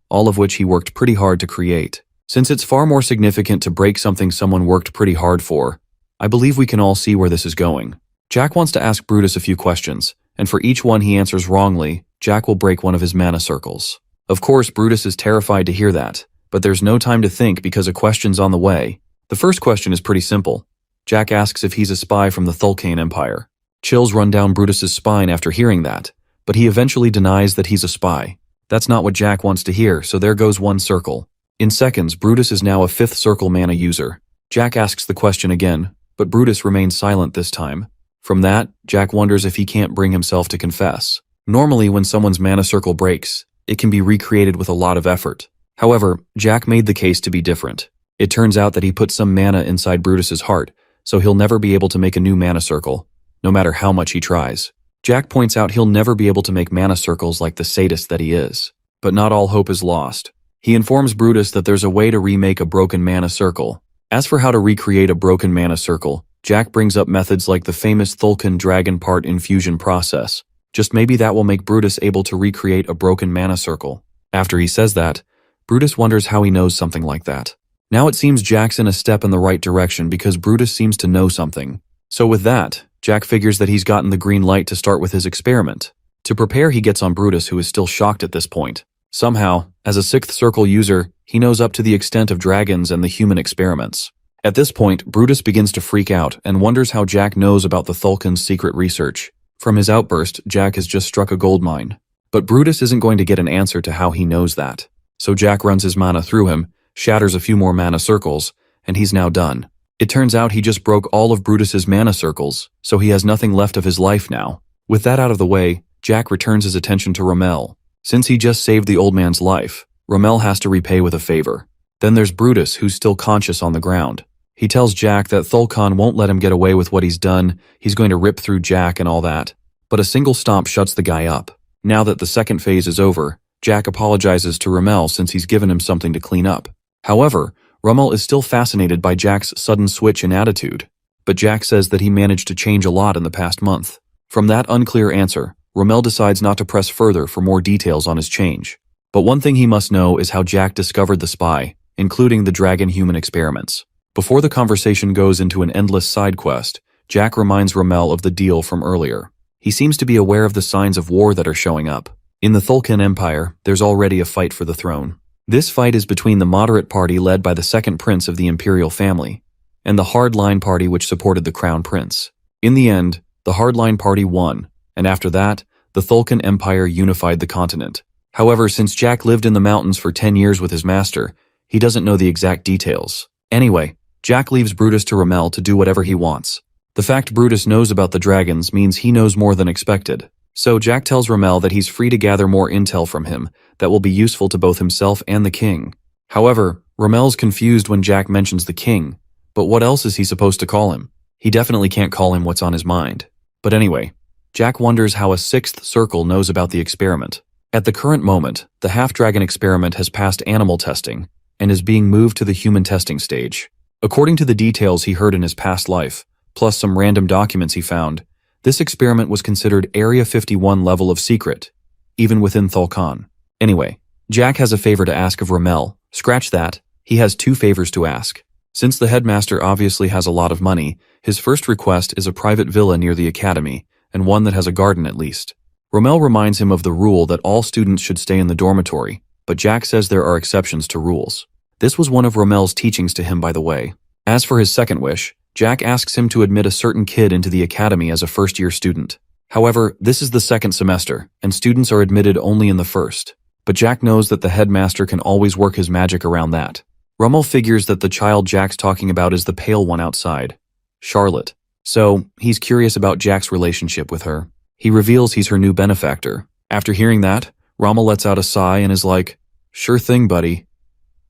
all of which he worked pretty hard to create. Since it's far more significant to break something someone worked pretty hard for, I believe we can all see where this is going. Jack wants to ask Brutus a few questions, and for each one he answers wrongly, Jack will break one of his mana circles. Of course, Brutus is terrified to hear that, but there's no time to think because a question's on the way. The first question is pretty simple. Jack asks if he's a spy from the Thulkan Empire. Chills run down Brutus's spine after hearing that, but he eventually denies that he's a spy. That's not what Jack wants to hear, so there goes one circle. In seconds, Brutus is now a 5th circle mana user. Jack asks the question again, but Brutus remains silent this time. From that, Jack wonders if he can't bring himself to confess. Normally, when someone's mana circle breaks, it can be recreated with a lot of effort. However, Jack made the case to be different. It turns out that he put some mana inside Brutus's heart, so he'll never be able to make a new mana circle, no matter how much he tries. Jack points out he'll never be able to make mana circles like the sadist that he is. But not all hope is lost. He informs Brutus that there's a way to remake a broken mana circle. As for how to recreate a broken mana circle, Jack brings up methods like the famous Thulkan Dragon Part infusion process. Just maybe that will make Brutus able to recreate a broken mana circle. After he says that, Brutus wonders how he knows something like that. Now it seems Jack's in a step in the right direction because Brutus seems to know something. So with that, Jack figures that he's gotten the green light to start with his experiment. To prepare, he gets on Brutus, who is still shocked at this point. Somehow, as a 6th circle user, he knows up to the extent of dragons and the human experiments. At this point, Brutus begins to freak out and wonders how Jack knows about the Thulkan's secret research. From his outburst, Jack has just struck a gold mine. But Brutus isn't going to get an answer to how he knows that. So Jack runs his mana through him, shatters a few more mana circles, and he's now done. It turns out he just broke all of Brutus's mana circles, so he has nothing left of his life now. With that out of the way, Jack returns his attention to Rommel. Since he just saved the old man's life, Rommel has to repay with a favor. Then there's Brutus, who's still conscious on the ground. He tells Jack that Thulkan won't let him get away with what he's done, he's going to rip through Jack and all that. But a single stomp shuts the guy up. Now that the second phase is over, Jack apologizes to Rommel since he's given him something to clean up. However, Rommel is still fascinated by Jack's sudden switch in attitude. But Jack says that he managed to change a lot in the past month. From that unclear answer, Rommel decides not to press further for more details on his change. But one thing he must know is how Jack discovered the spy, including the dragon-human experiments. Before the conversation goes into an endless side quest, Jack reminds Rommel of the deal from earlier. He seems to be aware of the signs of war that are showing up. In the Thulkan Empire, there's already a fight for the throne. This fight is between the moderate party led by the second prince of the imperial family, and the hardline party which supported the crown prince. In the end, the hardline party won, and after that, the Thulkan Empire unified the continent. However, since Jack lived in the mountains for 10 years with his master, he doesn't know the exact details. Anyway, Jack leaves Brutus to Rommel to do whatever he wants. The fact Brutus knows about the dragons means he knows more than expected. So Jack tells Rommel that he's free to gather more intel from him that will be useful to both himself and the king. However, Rommel's confused when Jack mentions the king, but what else is he supposed to call him? He definitely can't call him what's on his mind. But anyway, Jack wonders how a 6th circle knows about the experiment. At the current moment, the half-dragon experiment has passed animal testing and is being moved to the human testing stage. According to the details he heard in his past life, plus some random documents he found, this experiment was considered Area 51 level of secret, even within Thulkan. Anyway, Jack has a favor to ask of Rommel. Scratch that, he has 2 favors to ask. Since the headmaster obviously has a lot of money, his first request is a private villa near the academy, and one that has a garden at least. Rommel reminds him of the rule that all students should stay in the dormitory, but Jack says there are exceptions to rules. This was one of Rommel's teachings to him, by the way. As for his second wish, Jack asks him to admit a certain kid into the academy as a first-year student. However, this is the second semester, and students are admitted only in the first. But Jack knows that the headmaster can always work his magic around that. Rommel figures that the child Jack's talking about is the pale one outside, Charlotte. So, he's curious about Jack's relationship with her. He reveals he's her new benefactor. After hearing that, Rommel lets out a sigh and is like, "Sure thing, buddy."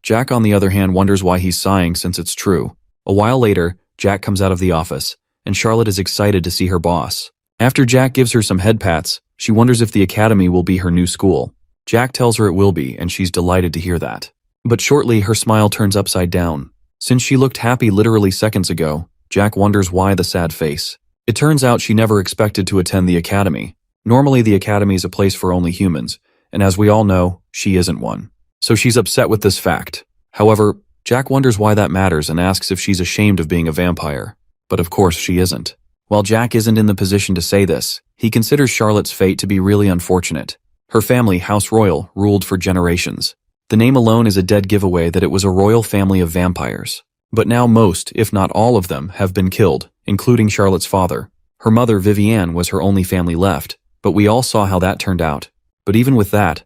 Jack, on the other hand, wonders why he's sighing since it's true. A while later, Jack comes out of the office, and Charlotte is excited to see her boss. After Jack gives her some head pats, she wonders if the academy will be her new school. Jack tells her it will be, and she's delighted to hear that. But shortly, her smile turns upside down. Since she looked happy literally seconds ago, Jack wonders why the sad face. It turns out she never expected to attend the academy. Normally, the academy is a place for only humans, and as we all know, she isn't one. So she's upset with this fact. However, Jack wonders why that matters and asks if she's ashamed of being a vampire. But of course she isn't. While Jack isn't in the position to say this, he considers Charlotte's fate to be really unfortunate. Her family, House Royal, ruled for generations. The name alone is a dead giveaway that it was a royal family of vampires. But now most, if not all of them, have been killed, including Charlotte's father. Her mother, Vivienne, was her only family left, but we all saw how that turned out. But even with that,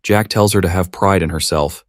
Jack tells her to have pride in herself,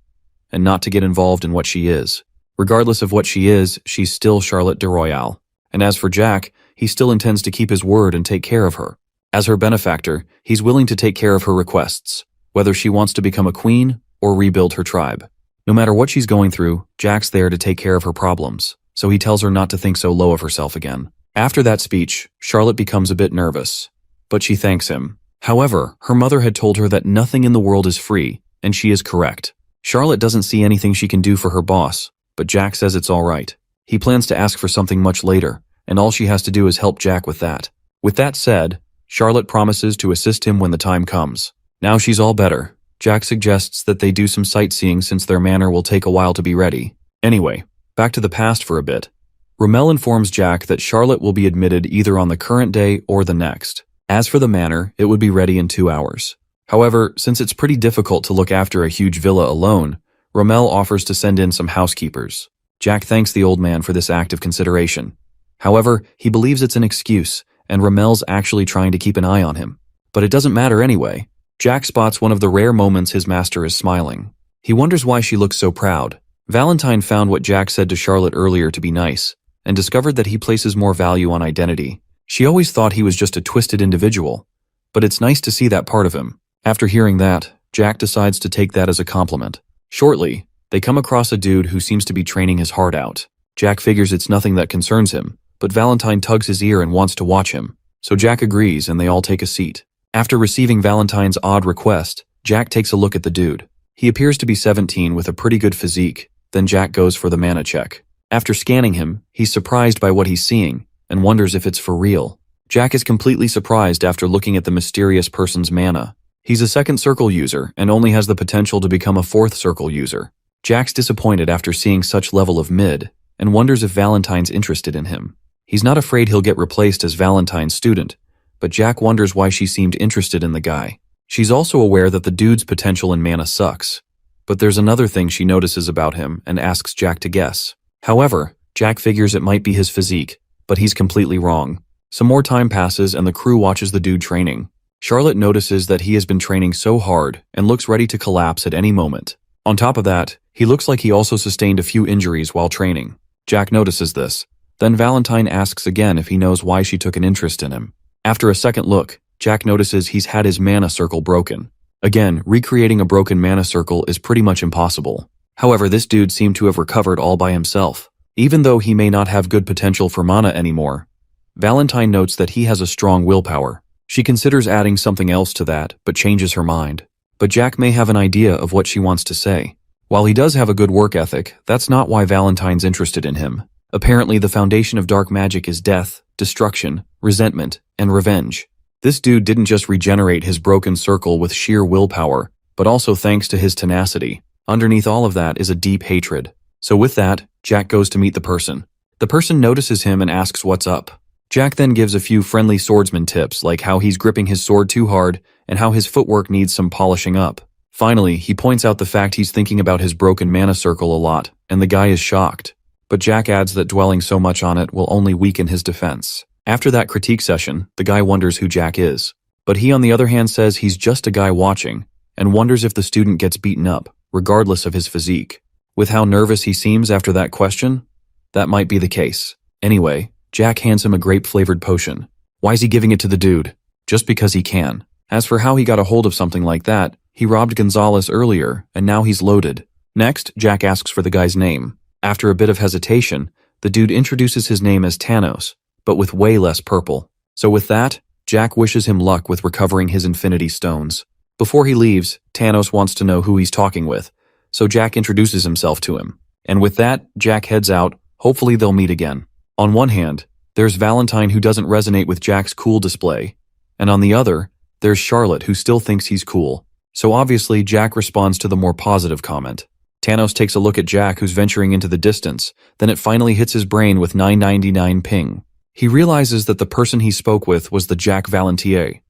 and not to get involved in what she is. Regardless of what she is, she's still Charlotte de Royale. And as for Jack, he still intends to keep his word and take care of her. As her benefactor, he's willing to take care of her requests, whether she wants to become a queen or rebuild her tribe. No matter what she's going through, Jack's there to take care of her problems, so he tells her not to think so low of herself again. After that speech, Charlotte becomes a bit nervous, but she thanks him. However, her mother had told her that nothing in the world is free, and she is correct. Charlotte doesn't see anything she can do for her boss, but Jack says it's all right. He plans to ask for something much later, and all she has to do is help Jack with that. With that said, Charlotte promises to assist him when the time comes. Now she's all better. Jack suggests that they do some sightseeing since their manor will take a while to be ready. Anyway, back to the past for a bit. Rommel informs Jack that Charlotte will be admitted either on the current day or the next. As for the manor, it would be ready in 2 hours. However, since it's pretty difficult to look after a huge villa alone, Rommel offers to send in some housekeepers. Jack thanks the old man for this act of consideration. However, he believes it's an excuse, and Rommel's actually trying to keep an eye on him. But it doesn't matter anyway. Jack spots one of the rare moments his master is smiling. He wonders why she looks so proud. Valentine found what Jack said to Charlotte earlier to be nice, and discovered that he places more value on identity. She always thought he was just a twisted individual, but it's nice to see that part of him. After hearing that, Jack decides to take that as a compliment. Shortly, they come across a dude who seems to be training his heart out. Jack figures it's nothing that concerns him, but Valentine tugs his ear and wants to watch him. So Jack agrees and they all take a seat. After receiving Valentine's odd request, Jack takes a look at the dude. He appears to be 17 with a pretty good physique, then Jack goes for the mana check. After scanning him, he's surprised by what he's seeing, and wonders if it's for real. Jack is completely surprised after looking at the mysterious person's mana. He's a second circle user, and only has the potential to become a fourth circle user. Jack's disappointed after seeing such level of mid, and wonders if Valentine's interested in him. He's not afraid he'll get replaced as Valentine's student, but Jack wonders why she seemed interested in the guy. She's also aware that the dude's potential in mana sucks, but there's another thing she notices about him and asks Jack to guess. However, Jack figures it might be his physique, but he's completely wrong. Some more time passes and the crew watches the dude training. Charlotte notices that he has been training so hard and looks ready to collapse at any moment. On top of that, he looks like he also sustained a few injuries while training. Jack notices this. Then Valentine asks again if he knows why she took an interest in him. After a second look, Jack notices he's had his mana circle broken. Again, recreating a broken mana circle is pretty much impossible. However, this dude seemed to have recovered all by himself. Even though he may not have good potential for mana anymore, Valentine notes that he has a strong willpower. She considers adding something else to that, but changes her mind. but Jack may have an idea of what she wants to say. While he does have a good work ethic, that's not why Valentine's interested in him. Apparently, the foundation of dark magic is death, destruction, resentment, and revenge. This dude didn't just regenerate his broken circle with sheer willpower, but also thanks to his tenacity. Underneath all of that is a deep hatred. So with that, Jack goes to meet the person. The person notices him and asks what's up. Jack then gives a few friendly swordsman tips, like how he's gripping his sword too hard and how his footwork needs some polishing up. Finally, he points out the fact he's thinking about his broken mana circle a lot, and the guy is shocked. But Jack adds that dwelling so much on it will only weaken his defense. After that critique session, the guy wonders who Jack is. But he on the other hand says he's just a guy watching, and wonders if the student gets beaten up, regardless of his physique. With how nervous he seems after that question, that might be the case. Anyway, Jack hands him a grape-flavored potion. Why is he giving it to the dude? Just because he can. As for how he got a hold of something like that, he robbed Gonzalez earlier, and now he's loaded. Next, Jack asks for the guy's name. After a bit of hesitation, the dude introduces his name as Thanos, but with way less purple. So with that, Jack wishes him luck with recovering his Infinity Stones. Before he leaves, Thanos wants to know who he's talking with, so Jack introduces himself to him. And with that, Jack heads out. Hopefully they'll meet again. On one hand, there's Valentine who doesn't resonate with Jack's cool display, and on the other, there's Charlotte who still thinks he's cool. So obviously, Jack responds to the more positive comment. Thanos takes a look at Jack who's venturing into the distance, then it finally hits his brain with 999 ping. He realizes that the person he spoke with was the Jack Valentier.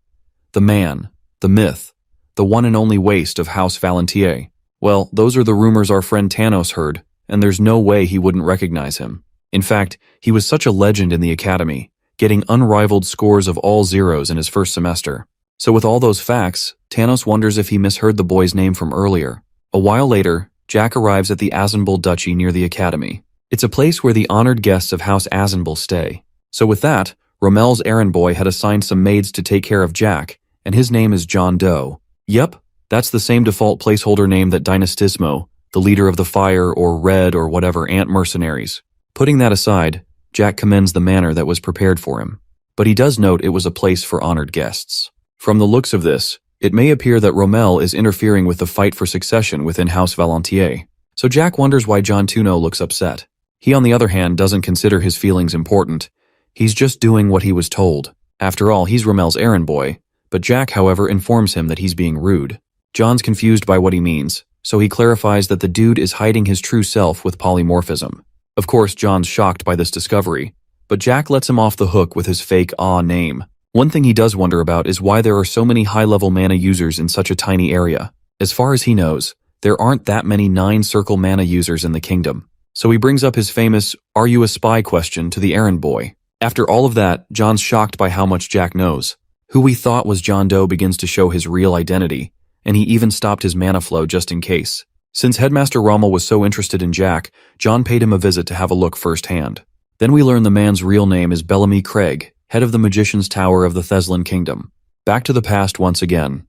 The man, the myth, the one and only waste of House Valentier. Well, those are the rumors our friend Thanos heard, and there's no way he wouldn't recognize him. In fact, he was such a legend in the academy, getting unrivaled scores of all zeros in his first semester. So with all those facts, Thanos wonders if he misheard the boy's name from earlier. A while later, Jack arrives at the Azenbul Duchy near the academy. It's a place where the honored guests of House Azenbul stay. So with that, Romel's errand boy had assigned some maids to take care of Jack, and his name is John Doe. Yep, that's the same default placeholder name that Dynastismo, the leader of the Fire or Red or whatever ant mercenaries. Putting that aside, Jack commends the manner that was prepared for him. But he does note it was a place for honored guests. From the looks of this, it may appear that Romel is interfering with the fight for succession within House Valentier. So Jack wonders why John Tuno looks upset. He on the other hand doesn't consider his feelings important. He's just doing what he was told. After all, he's Romel's errand boy, but Jack, however, informs him that he's being rude. John's confused by what he means, so he clarifies that the dude is hiding his true self with polymorphism. Of course, John's shocked by this discovery, but Jack lets him off the hook with his fake name. One thing he does wonder about is why there are so many high-level mana users in such a tiny area. As far as he knows, there aren't that many 9-circle mana users in the kingdom. So he brings up his famous, "Are you a spy?" question to the errand boy. After all of that, John's shocked by how much Jack knows. Who we thought was John Doe begins to show his real identity, and he even stopped his mana flow just in case. Since Headmaster Rommel was so interested in Jack, John paid him a visit to have a look firsthand. Then we learn the man's real name is Bellamy Craig, head of the Magician's Tower of the Theslan Kingdom. Back to the past once again.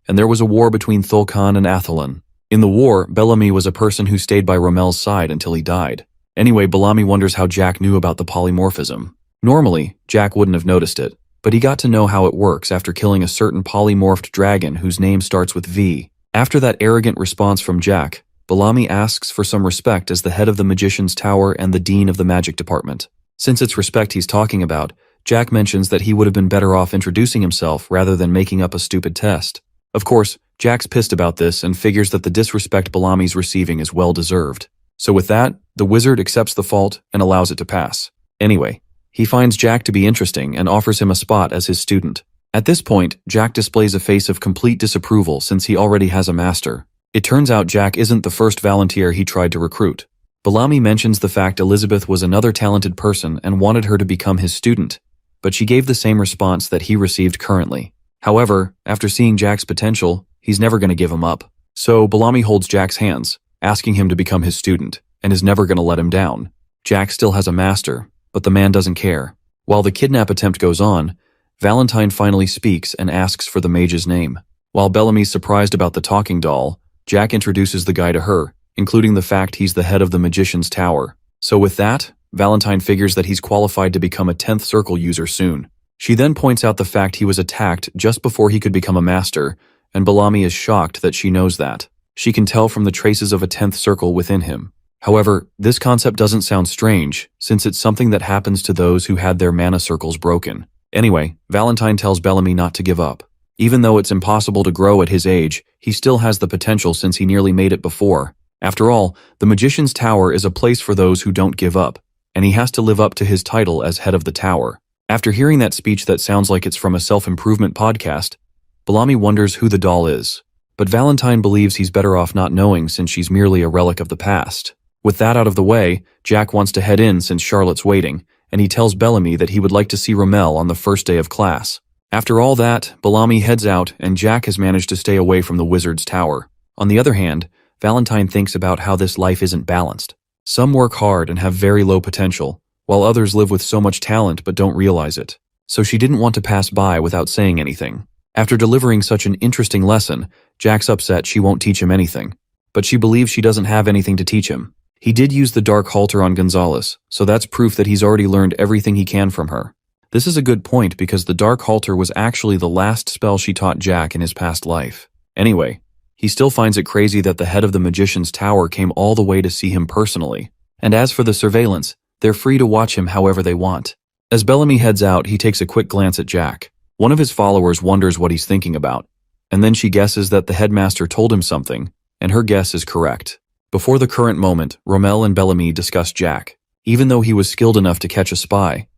And there was a war between Thulkan and Athalan. In the war, Bellamy was a person who stayed by Romel's side until he died. Anyway, Bellamy wonders how Jack knew about the polymorphism. Normally, Jack wouldn't have noticed it, but he got to know how it works after killing a certain polymorphed dragon whose name starts with V. After that arrogant response from Jack, Bellamy asks for some respect as the head of the Magician's Tower and the Dean of the Magic Department. Since it's respect he's talking about, Jack mentions that he would have been better off introducing himself rather than making up a stupid test. Of course, Jack's pissed about this and figures that the disrespect Bellamy's receiving is well-deserved. So with that, the wizard accepts the fault and allows it to pass. Anyway, he finds Jack to be interesting and offers him a spot as his student. At this point, Jack displays a face of complete disapproval since he already has a master. It turns out Jack isn't the first volunteer he tried to recruit. Bellamy mentions the fact Elizabeth was another talented person and wanted her to become his student, but she gave the same response that he received currently. However, after seeing Jack's potential, he's never going to give him up. So Bellamy holds Jack's hands, asking him to become his student, and is never going to let him down. Jack still has a master, but the man doesn't care. While the kidnap attempt goes on, Valentine finally speaks and asks for the mage's name. While Bellamy's surprised about the talking doll, Jack introduces the guy to her, including the fact he's the head of the Magician's Tower. So with that, Valentine figures that he's qualified to become a 10th circle user soon. She then points out the fact he was attacked just before he could become a master, and Bellamy is shocked that she knows that. She can tell from the traces of a 10th circle within him. However, this concept doesn't sound strange, since it's something that happens to those who had their mana circles broken. Anyway, Valentine tells Bellamy not to give up. Even though it's impossible to grow at his age, he still has the potential since he nearly made it before. After all, the Magician's Tower is a place for those who don't give up, and he has to live up to his title as head of the tower. After hearing that speech that sounds like it's from a self-improvement podcast, Bellamy wonders who the doll is. But Valentine believes he's better off not knowing since she's merely a relic of the past. With that out of the way, Jack wants to head in since Charlotte's waiting, and he tells Bellamy that he would like to see Rommel on the first day of class. After all that, Bellamy heads out and Jack has managed to stay away from the wizard's tower. On the other hand, Valentine thinks about how this life isn't balanced. Some work hard and have very low potential, while others live with so much talent but don't realize it. So she didn't want to pass by without saying anything. After delivering such an interesting lesson, Jack's upset she won't teach him anything. But she believes she doesn't have anything to teach him. He did use the Dark Halter on Gonzalez, so that's proof that he's already learned everything he can from her. This is a good point because the Dark Halter was actually the last spell she taught Jack in his past life. Anyway, he still finds it crazy that the head of the Magician's Tower came all the way to see him personally. And as for the surveillance, they're free to watch him however they want. As Bellamy heads out, he takes a quick glance at Jack. One of his followers wonders what he's thinking about, and then she guesses that the headmaster told him something, and her guess is correct. Before the current moment, Rommel and Bellamy discuss Jack. Even though he was skilled enough to catch a spy,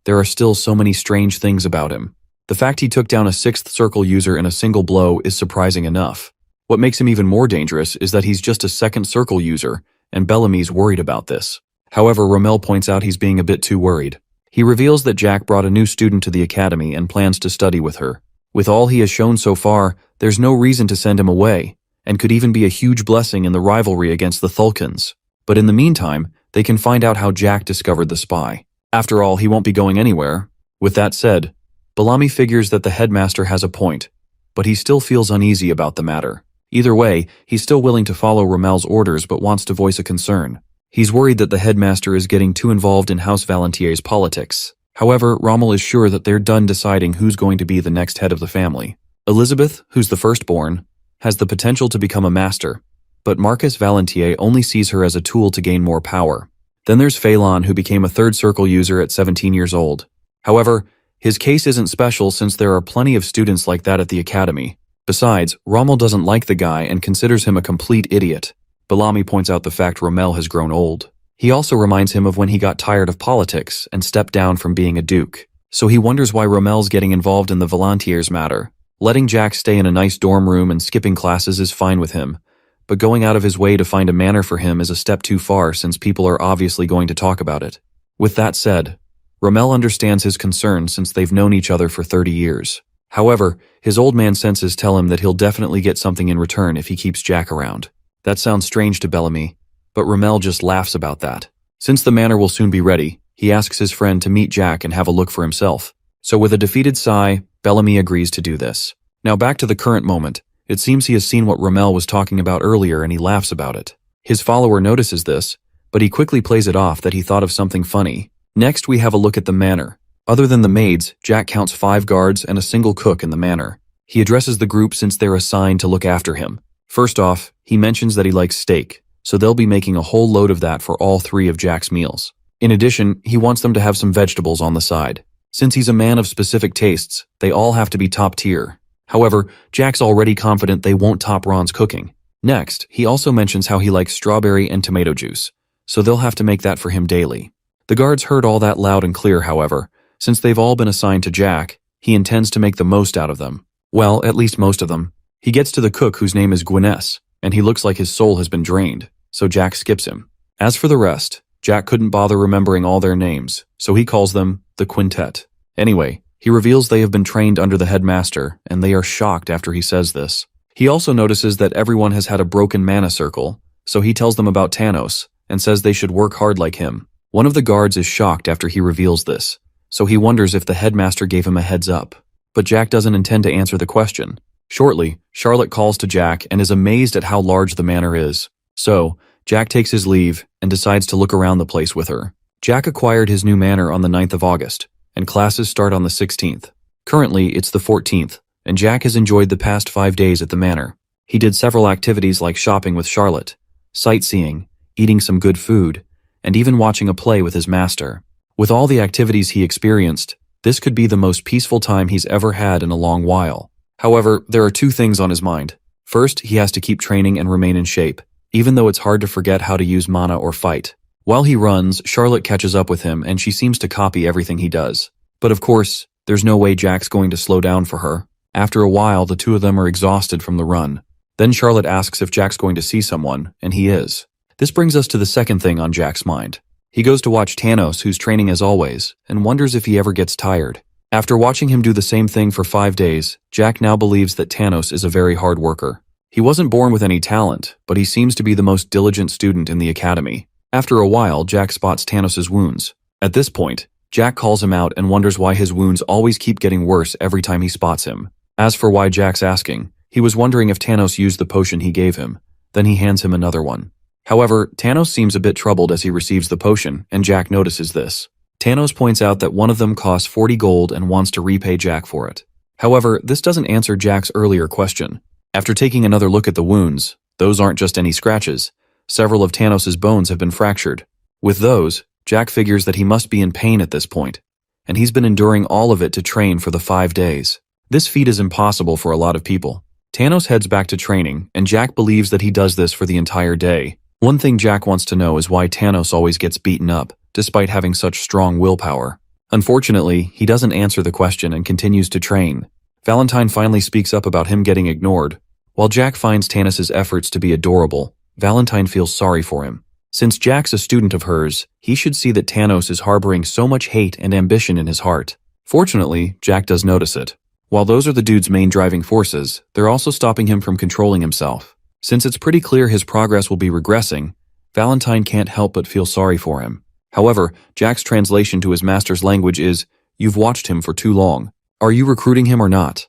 there are still so many strange things about him. The fact he took down a 6th circle user in a single blow is surprising enough. What makes him even more dangerous is that he's just a 2nd circle user, and Bellamy's worried about this. However, Rommel points out he's being a bit too worried. He reveals that Jack brought a new student to the academy and plans to study with her. With all he has shown so far, there's no reason to send him away, and could even be a huge blessing in the rivalry against the Thulkins. But in the meantime, they can find out how Jack discovered the spy. After all, he won't be going anywhere. With that said, Bellamy figures that the headmaster has a point, but he still feels uneasy about the matter. Either way, he's still willing to follow Rommel's orders but wants to voice a concern. He's worried that the headmaster is getting too involved in House Valentier's politics. However, Rommel is sure that they're done deciding who's going to be the next head of the family. Elizabeth, who's the firstborn, has the potential to become a master, but Marcus Valentier only sees her as a tool to gain more power. Then there's Phelan, who became a 3rd circle user at 17 years old. However, his case isn't special since there are plenty of students like that at the academy. Besides, Rommel doesn't like the guy and considers him a complete idiot. Bellamy points out the fact Rommel has grown old. He also reminds him of when he got tired of politics and stepped down from being a duke. So he wonders why Rommel's getting involved in the Valentiers matter. Letting Jack stay in a nice dorm room and skipping classes is fine with him, but going out of his way to find a manor for him is a step too far since people are obviously going to talk about it. With that said, Rommel understands his concern since they've known each other for 30 years. However, his old man senses tell him that he'll definitely get something in return if he keeps Jack around. That sounds strange to Bellamy, but Rommel just laughs about that. Since the manor will soon be ready, he asks his friend to meet Jack and have a look for himself. So with a defeated sigh, Bellamy agrees to do this. Now back to the current moment. It seems he has seen what Rommel was talking about earlier and he laughs about it. His follower notices this, but he quickly plays it off that he thought of something funny. Next, we have a look at the manor. Other than the maids, Jack counts 5 guards and a single cook in the manor. He addresses the group since they're assigned to look after him. First off, he mentions that he likes steak, so they'll be making a whole load of that for all 3 of Jack's meals. In addition, he wants them to have some vegetables on the side. Since he's a man of specific tastes, they all have to be top tier. However, Jack's already confident they won't top Ron's cooking. Next, he also mentions how he likes strawberry and tomato juice, so they'll have to make that for him daily. The guards heard all that loud and clear, however. Since they've all been assigned to Jack, he intends to make the most out of them. Well, at least most of them. He gets to the cook whose name is Gwyness, and he looks like his soul has been drained, so Jack skips him. As for the rest, Jack couldn't bother remembering all their names, so he calls them the Quintet. Anyway, he reveals they have been trained under the headmaster, and they are shocked after he says this. He also notices that everyone has had a broken mana circle, so he tells them about Tanos, and says they should work hard like him. One of the guards is shocked after he reveals this, so he wonders if the headmaster gave him a heads up. But Jack doesn't intend to answer the question. Shortly, Charlotte calls to Jack and is amazed at how large the manor is. So, Jack takes his leave and decides to look around the place with her. Jack acquired his new manor on the 9th of August, and classes start on the 16th. Currently, it's the 14th, and Jack has enjoyed the past 5 days at the manor. He did several activities like shopping with Charlotte, sightseeing, eating some good food, and even watching a play with his master. With all the activities he experienced, this could be the most peaceful time he's ever had in a long while. However, there are 2 things on his mind. First, he has to keep training and remain in shape, even though it's hard to forget how to use mana or fight. While he runs, Charlotte catches up with him and she seems to copy everything he does. But of course, there's no way Jack's going to slow down for her. After a while, the 2 of them are exhausted from the run. Then Charlotte asks if Jack's going to see someone, and he is. This brings us to the second thing on Jack's mind. He goes to watch Thanos, who's training as always, and wonders if he ever gets tired. After watching him do the same thing for 5 days, Jack now believes that Thanos is a very hard worker. He wasn't born with any talent, but he seems to be the most diligent student in the academy. After a while, Jack spots Thanos' wounds. At this point, Jack calls him out and wonders why his wounds always keep getting worse every time he spots him. As for why Jack's asking, he was wondering if Thanos used the potion he gave him. Then he hands him another one. However, Thanos seems a bit troubled as he receives the potion, and Jack notices this. Thanos points out that one of them costs 40 gold and wants to repay Jack for it. However, this doesn't answer Jack's earlier question. After taking another look at the wounds, those aren't just any scratches. Several of Thanos' bones have been fractured. With those, Jack figures that he must be in pain at this point, and he's been enduring all of it to train for the 5 days. This feat is impossible for a lot of people. Thanos heads back to training, and Jack believes that he does this for the entire day. One thing Jack wants to know is why Thanos always gets beaten up, despite having such strong willpower. Unfortunately, he doesn't answer the question and continues to train. Valentine finally speaks up about him getting ignored. While Jack finds Thanos' efforts to be adorable, Valentine feels sorry for him. Since Jack's a student of hers, he should see that Thanos is harboring so much hate and ambition in his heart. Fortunately, Jack does notice it. While those are the dude's main driving forces, they're also stopping him from controlling himself. Since it's pretty clear his progress will be regressing, Valentine can't help but feel sorry for him. However, Jack's translation to his master's language is, "You've watched him for too long. Are you recruiting him or not?"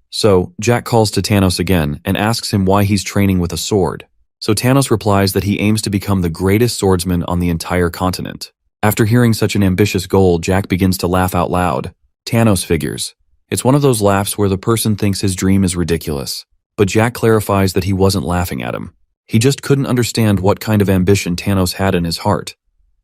So, Jack calls to Thanos again and asks him why he's training with a sword. So Thanos replies that he aims to become the greatest swordsman on the entire continent. After hearing such an ambitious goal, Jack begins to laugh out loud. Thanos figures. It's one of those laughs where the person thinks his dream is ridiculous. But Jack clarifies that he wasn't laughing at him. He just couldn't understand what kind of ambition Thanos had in his heart.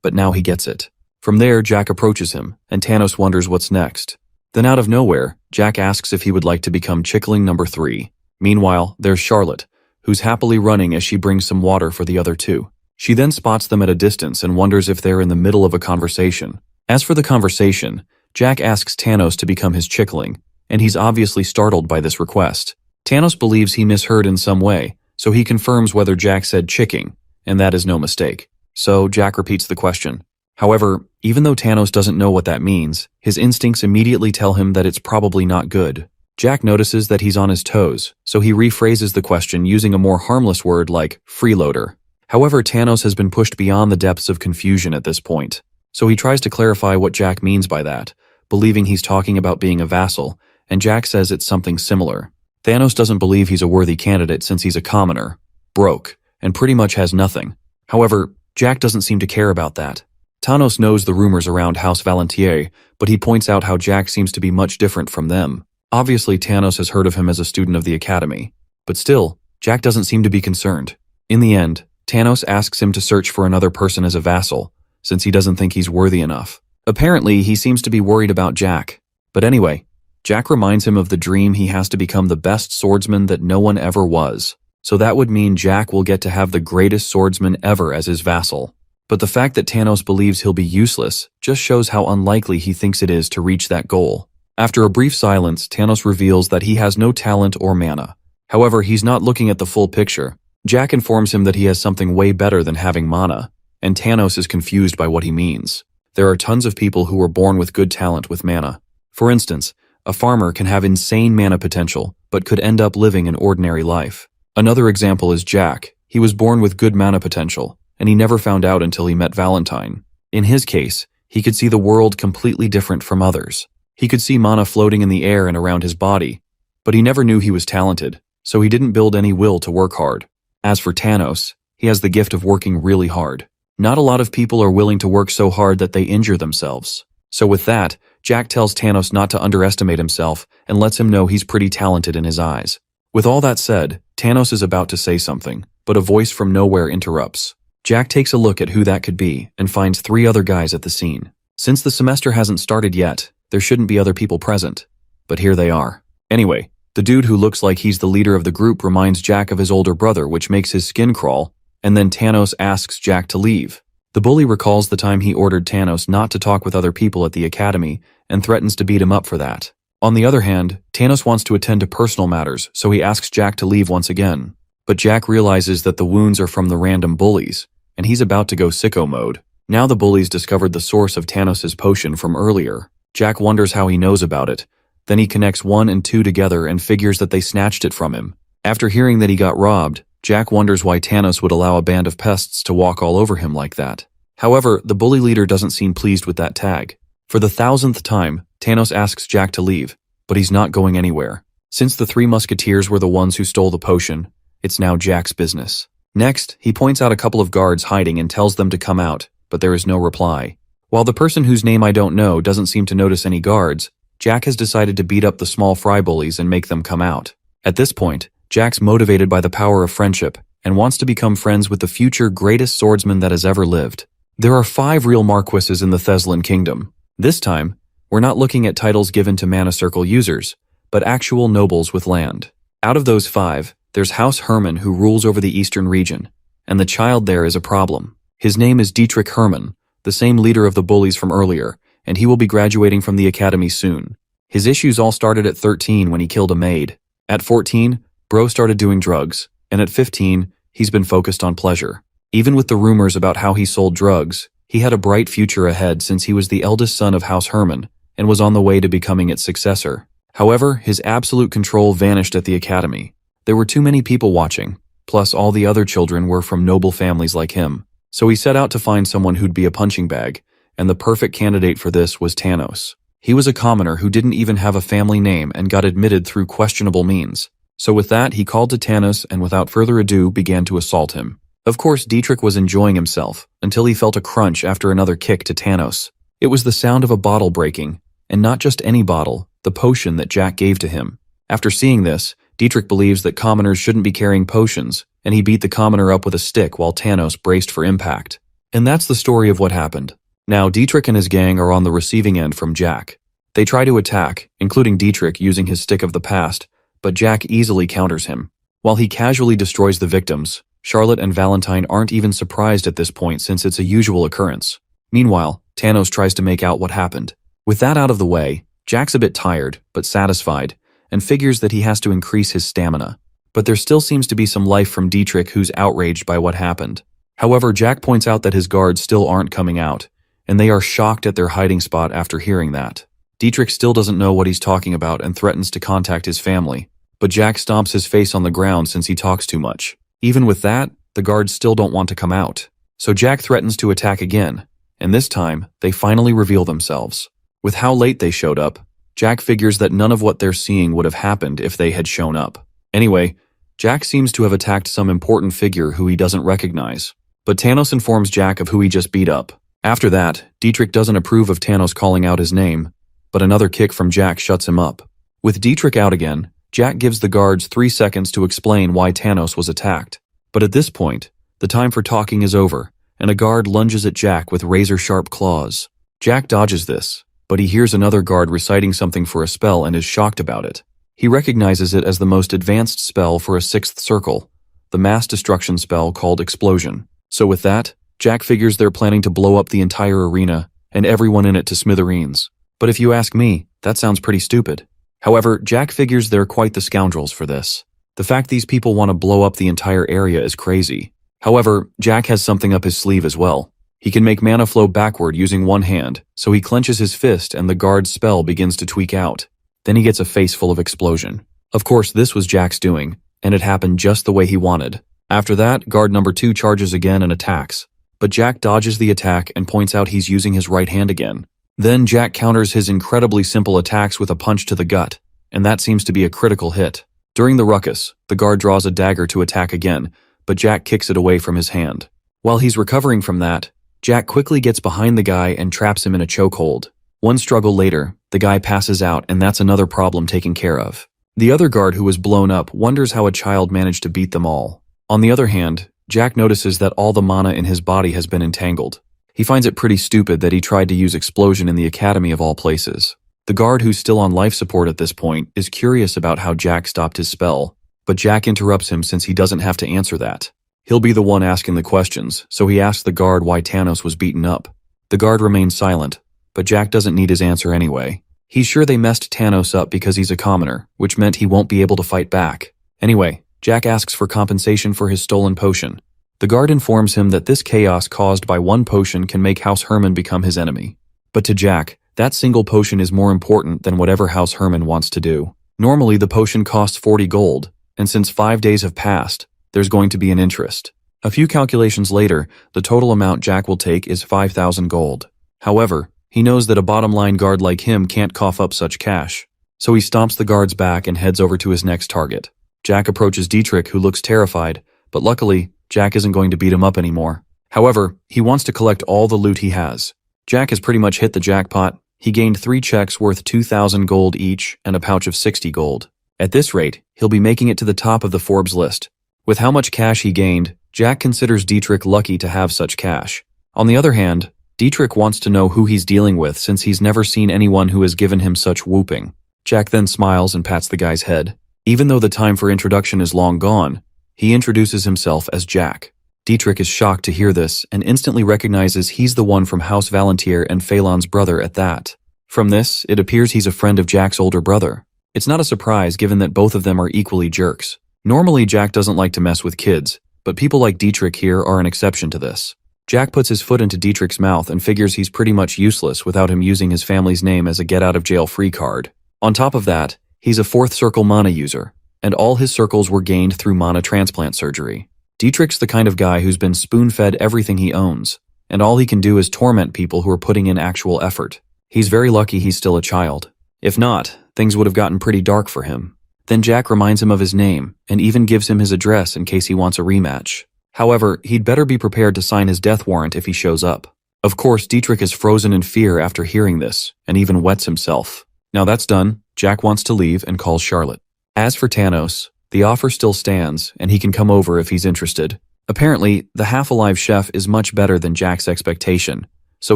But now he gets it. From there, Jack approaches him, and Thanos wonders what's next. Then out of nowhere, Jack asks if he would like to become Chickling number 3. Meanwhile, there's Charlotte, who's happily running as she brings some water for the other 2. She then spots them at a distance and wonders if they're in the middle of a conversation. As for the conversation, Jack asks Thanos to become his Chickling, and he's obviously startled by this request. Thanos believes he misheard in some way, so he confirms whether Jack said chicking, and that is no mistake. So Jack repeats the question. However, even though Thanos doesn't know what that means, his instincts immediately tell him that it's probably not good. Jack notices that he's on his toes, so he rephrases the question using a more harmless word like freeloader. However, Thanos has been pushed beyond the depths of confusion at this point, so he tries to clarify what Jack means by that, believing he's talking about being a vassal, and Jack says it's something similar. Thanos doesn't believe he's a worthy candidate since he's a commoner, broke, and pretty much has nothing. However, Jack doesn't seem to care about that. Thanos knows the rumors around House Valentier, but he points out how Jack seems to be much different from them. Obviously, Thanos has heard of him as a student of the Academy, but still, Jack doesn't seem to be concerned. In the end, Thanos asks him to search for another person as a vassal, since he doesn't think he's worthy enough. Apparently, he seems to be worried about Jack. But anyway, Jack reminds him of the dream he has to become the best swordsman that no one ever was. So that would mean Jack will get to have the greatest swordsman ever as his vassal. But the fact that Thanos believes he'll be useless just shows how unlikely he thinks it is to reach that goal. After a brief silence, Thanos reveals that he has no talent or mana. However, he's not looking at the full picture. Jack informs him that he has something way better than having mana, and Thanos is confused by what he means. There are tons of people who were born with good talent with mana. For instance, a farmer can have insane mana potential, but could end up living an ordinary life. Another example is Jack. He was born with good mana potential, and he never found out until he met Valentine. In his case, he could see the world completely different from others. He could see mana floating in the air and around his body, but he never knew he was talented, so he didn't build any will to work hard. As for Thanos, he has the gift of working really hard. Not a lot of people are willing to work so hard that they injure themselves. So with that, Jack tells Thanos not to underestimate himself and lets him know he's pretty talented in his eyes. With all that said, Thanos is about to say something, but a voice from nowhere interrupts. Jack takes a look at who that could be and finds 3 other guys at the scene. Since the semester hasn't started yet, there shouldn't be other people present. But here they are. Anyway, the dude who looks like he's the leader of the group reminds Jack of his older brother, which makes his skin crawl, and then Thanos asks Jack to leave. The bully recalls the time he ordered Thanos not to talk with other people at the academy and threatens to beat him up for that. On the other hand, Thanos wants to attend to personal matters, so he asks Jack to leave once again. But Jack realizes that the wounds are from the random bullies, and he's about to go sicko mode. Now the bullies discovered the source of Thanos' potion from earlier. Jack wonders how he knows about it. Then he connects 1 and 2 together and figures that they snatched it from him. After hearing that he got robbed, Jack wonders why Thanos would allow a band of pests to walk all over him like that. However, the bully leader doesn't seem pleased with that tag. For the 1000th time, Thanos asks Jack to leave, but he's not going anywhere. Since the 3 musketeers were the ones who stole the potion, it's now Jack's business. Next, he points out a couple of guards hiding and tells them to come out, but there is no reply. While the person whose name I don't know doesn't seem to notice any guards, Jack has decided to beat up the small fry bullies and make them come out. At this point, Jack's motivated by the power of friendship and wants to become friends with the future greatest swordsman that has ever lived. There are 5 real marquises in the Theslan kingdom. This time, we're not looking at titles given to Mana Circle users, but actual nobles with land. Out of those 5, there's House Hermann who rules over the eastern region, and the child there is a problem. His name is Dietrich Hermann, the same leader of the bullies from earlier, and he will be graduating from the academy soon. His issues all started at 13 when he killed a maid. At 14, Bro started doing drugs, and at 15, he's been focused on pleasure. Even with the rumors about how he sold drugs, he had a bright future ahead since he was the eldest son of House Hermann and was on the way to becoming its successor. However, his absolute control vanished at the academy. There were too many people watching, plus all the other children were from noble families like him. So he set out to find someone who'd be a punching bag, and the perfect candidate for this was Thanos. He was a commoner who didn't even have a family name and got admitted through questionable means. So with that, he called to Thanos and without further ado began to assault him. Of course, Dietrich was enjoying himself until he felt a crunch after another kick to Thanos. It was the sound of a bottle breaking, and not just any bottle, the potion that Jack gave to him. After seeing this, Dietrich believes that commoners shouldn't be carrying potions, and he beat the commoner up with a stick while Thanos braced for impact. And that's the story of what happened. Now, Dietrich and his gang are on the receiving end from Jack. They try to attack, including Dietrich using his stick of the past, but Jack easily counters him. While he casually destroys the victims, Charlotte and Valentine aren't even surprised at this point since it's a usual occurrence. Meanwhile, Thanos tries to make out what happened. With that out of the way, Jack's a bit tired, but satisfied, and figures that he has to increase his stamina. But there still seems to be some life from Dietrich who's outraged by what happened. However, Jack points out that his guards still aren't coming out, and they are shocked at their hiding spot after hearing that. Dietrich still doesn't know what he's talking about and threatens to contact his family, but Jack stomps his face on the ground since he talks too much. Even with that, the guards still don't want to come out. So Jack threatens to attack again, and this time, they finally reveal themselves. With how late they showed up, Jack figures that none of what they're seeing would have happened if they had shown up. Anyway, Jack seems to have attacked some important figure who he doesn't recognize, but Thanos informs Jack of who he just beat up. After that, Dietrich doesn't approve of Thanos calling out his name, but another kick from Jack shuts him up. With Dietrich out again, Jack gives the guards 3 seconds to explain why Thanos was attacked. But at this point, the time for talking is over, and a guard lunges at Jack with razor-sharp claws. Jack dodges this, but he hears another guard reciting something for a spell and is shocked about it. He recognizes it as the most advanced spell for a 6th circle, the mass destruction spell called Explosion. So with that, Jack figures they're planning to blow up the entire arena and everyone in it to smithereens. But if you ask me, that sounds pretty stupid. However, Jack figures they're quite the scoundrels for this. The fact these people want to blow up the entire area is crazy. However, Jack has something up his sleeve as well. He can make mana flow backward using one hand, so he clenches his fist and the guard's spell begins to tweak out. Then he gets a face full of explosion. Of course, this was Jack's doing, and it happened just the way he wanted. After that, guard number 2 charges again and attacks. But Jack dodges the attack and points out he's using his right hand again. Then Jack counters his incredibly simple attacks with a punch to the gut, and that seems to be a critical hit. During the ruckus, the guard draws a dagger to attack again, but Jack kicks it away from his hand. While he's recovering from that, Jack quickly gets behind the guy and traps him in a chokehold. One struggle later, the guy passes out and that's another problem taken care of. The other guard who was blown up wonders how a child managed to beat them all. On the other hand, Jack notices that all the mana in his body has been entangled. He finds it pretty stupid that he tried to use explosion in the academy of all places. The guard who's still on life support at this point is curious about how Jack stopped his spell, but Jack interrupts him since he doesn't have to answer that. He'll be the one asking the questions, so he asks the guard why Thanos was beaten up. The guard remains silent, but Jack doesn't need his answer anyway. He's sure they messed Thanos up because he's a commoner, which meant he won't be able to fight back. Anyway, Jack asks for compensation for his stolen potion. The guard informs him that this chaos caused by one potion can make House Herman become his enemy. But to Jack, that single potion is more important than whatever House Herman wants to do. Normally the potion costs 40 gold, and since 5 days have passed, there's going to be an interest. A few calculations later, the total amount Jack will take is 5,000 gold. However, he knows that a bottom-line guard like him can't cough up such cash. So he stomps the guard's back and heads over to his next target. Jack approaches Dietrich, who looks terrified, but luckily, Jack isn't going to beat him up anymore. However, he wants to collect all the loot he has. Jack has pretty much hit the jackpot. He gained 3 checks worth 2,000 gold each and a pouch of 60 gold. At this rate, he'll be making it to the top of the Forbes list. With how much cash he gained, Jack considers Dietrich lucky to have such cash. On the other hand, Dietrich wants to know who he's dealing with since he's never seen anyone who has given him such whooping. Jack then smiles and pats the guy's head. Even though the time for introduction is long gone, he introduces himself as Jack. Dietrich is shocked to hear this and instantly recognizes he's the one from House Valantier and Phelan's brother at that. From this, it appears he's a friend of Jack's older brother. It's not a surprise given that both of them are equally jerks. Normally Jack doesn't like to mess with kids, but people like Dietrich here are an exception to this. Jack puts his foot into Dietrich's mouth and figures he's pretty much useless without him using his family's name as a get-out-of-jail-free card. On top of that, he's a 4th circle mana user, and all his circles were gained through mana transplant surgery. Dietrich's the kind of guy who's been spoon-fed everything he owns, and all he can do is torment people who are putting in actual effort. He's very lucky he's still a child. If not, things would have gotten pretty dark for him. Then Jack reminds him of his name, and even gives him his address in case he wants a rematch. However, he'd better be prepared to sign his death warrant if he shows up. Of course, Dietrich is frozen in fear after hearing this, and even wets himself. Now that's done, Jack wants to leave and calls Charlotte. As for Thanos, the offer still stands, and he can come over if he's interested. Apparently, the half-alive chef is much better than Jack's expectation, so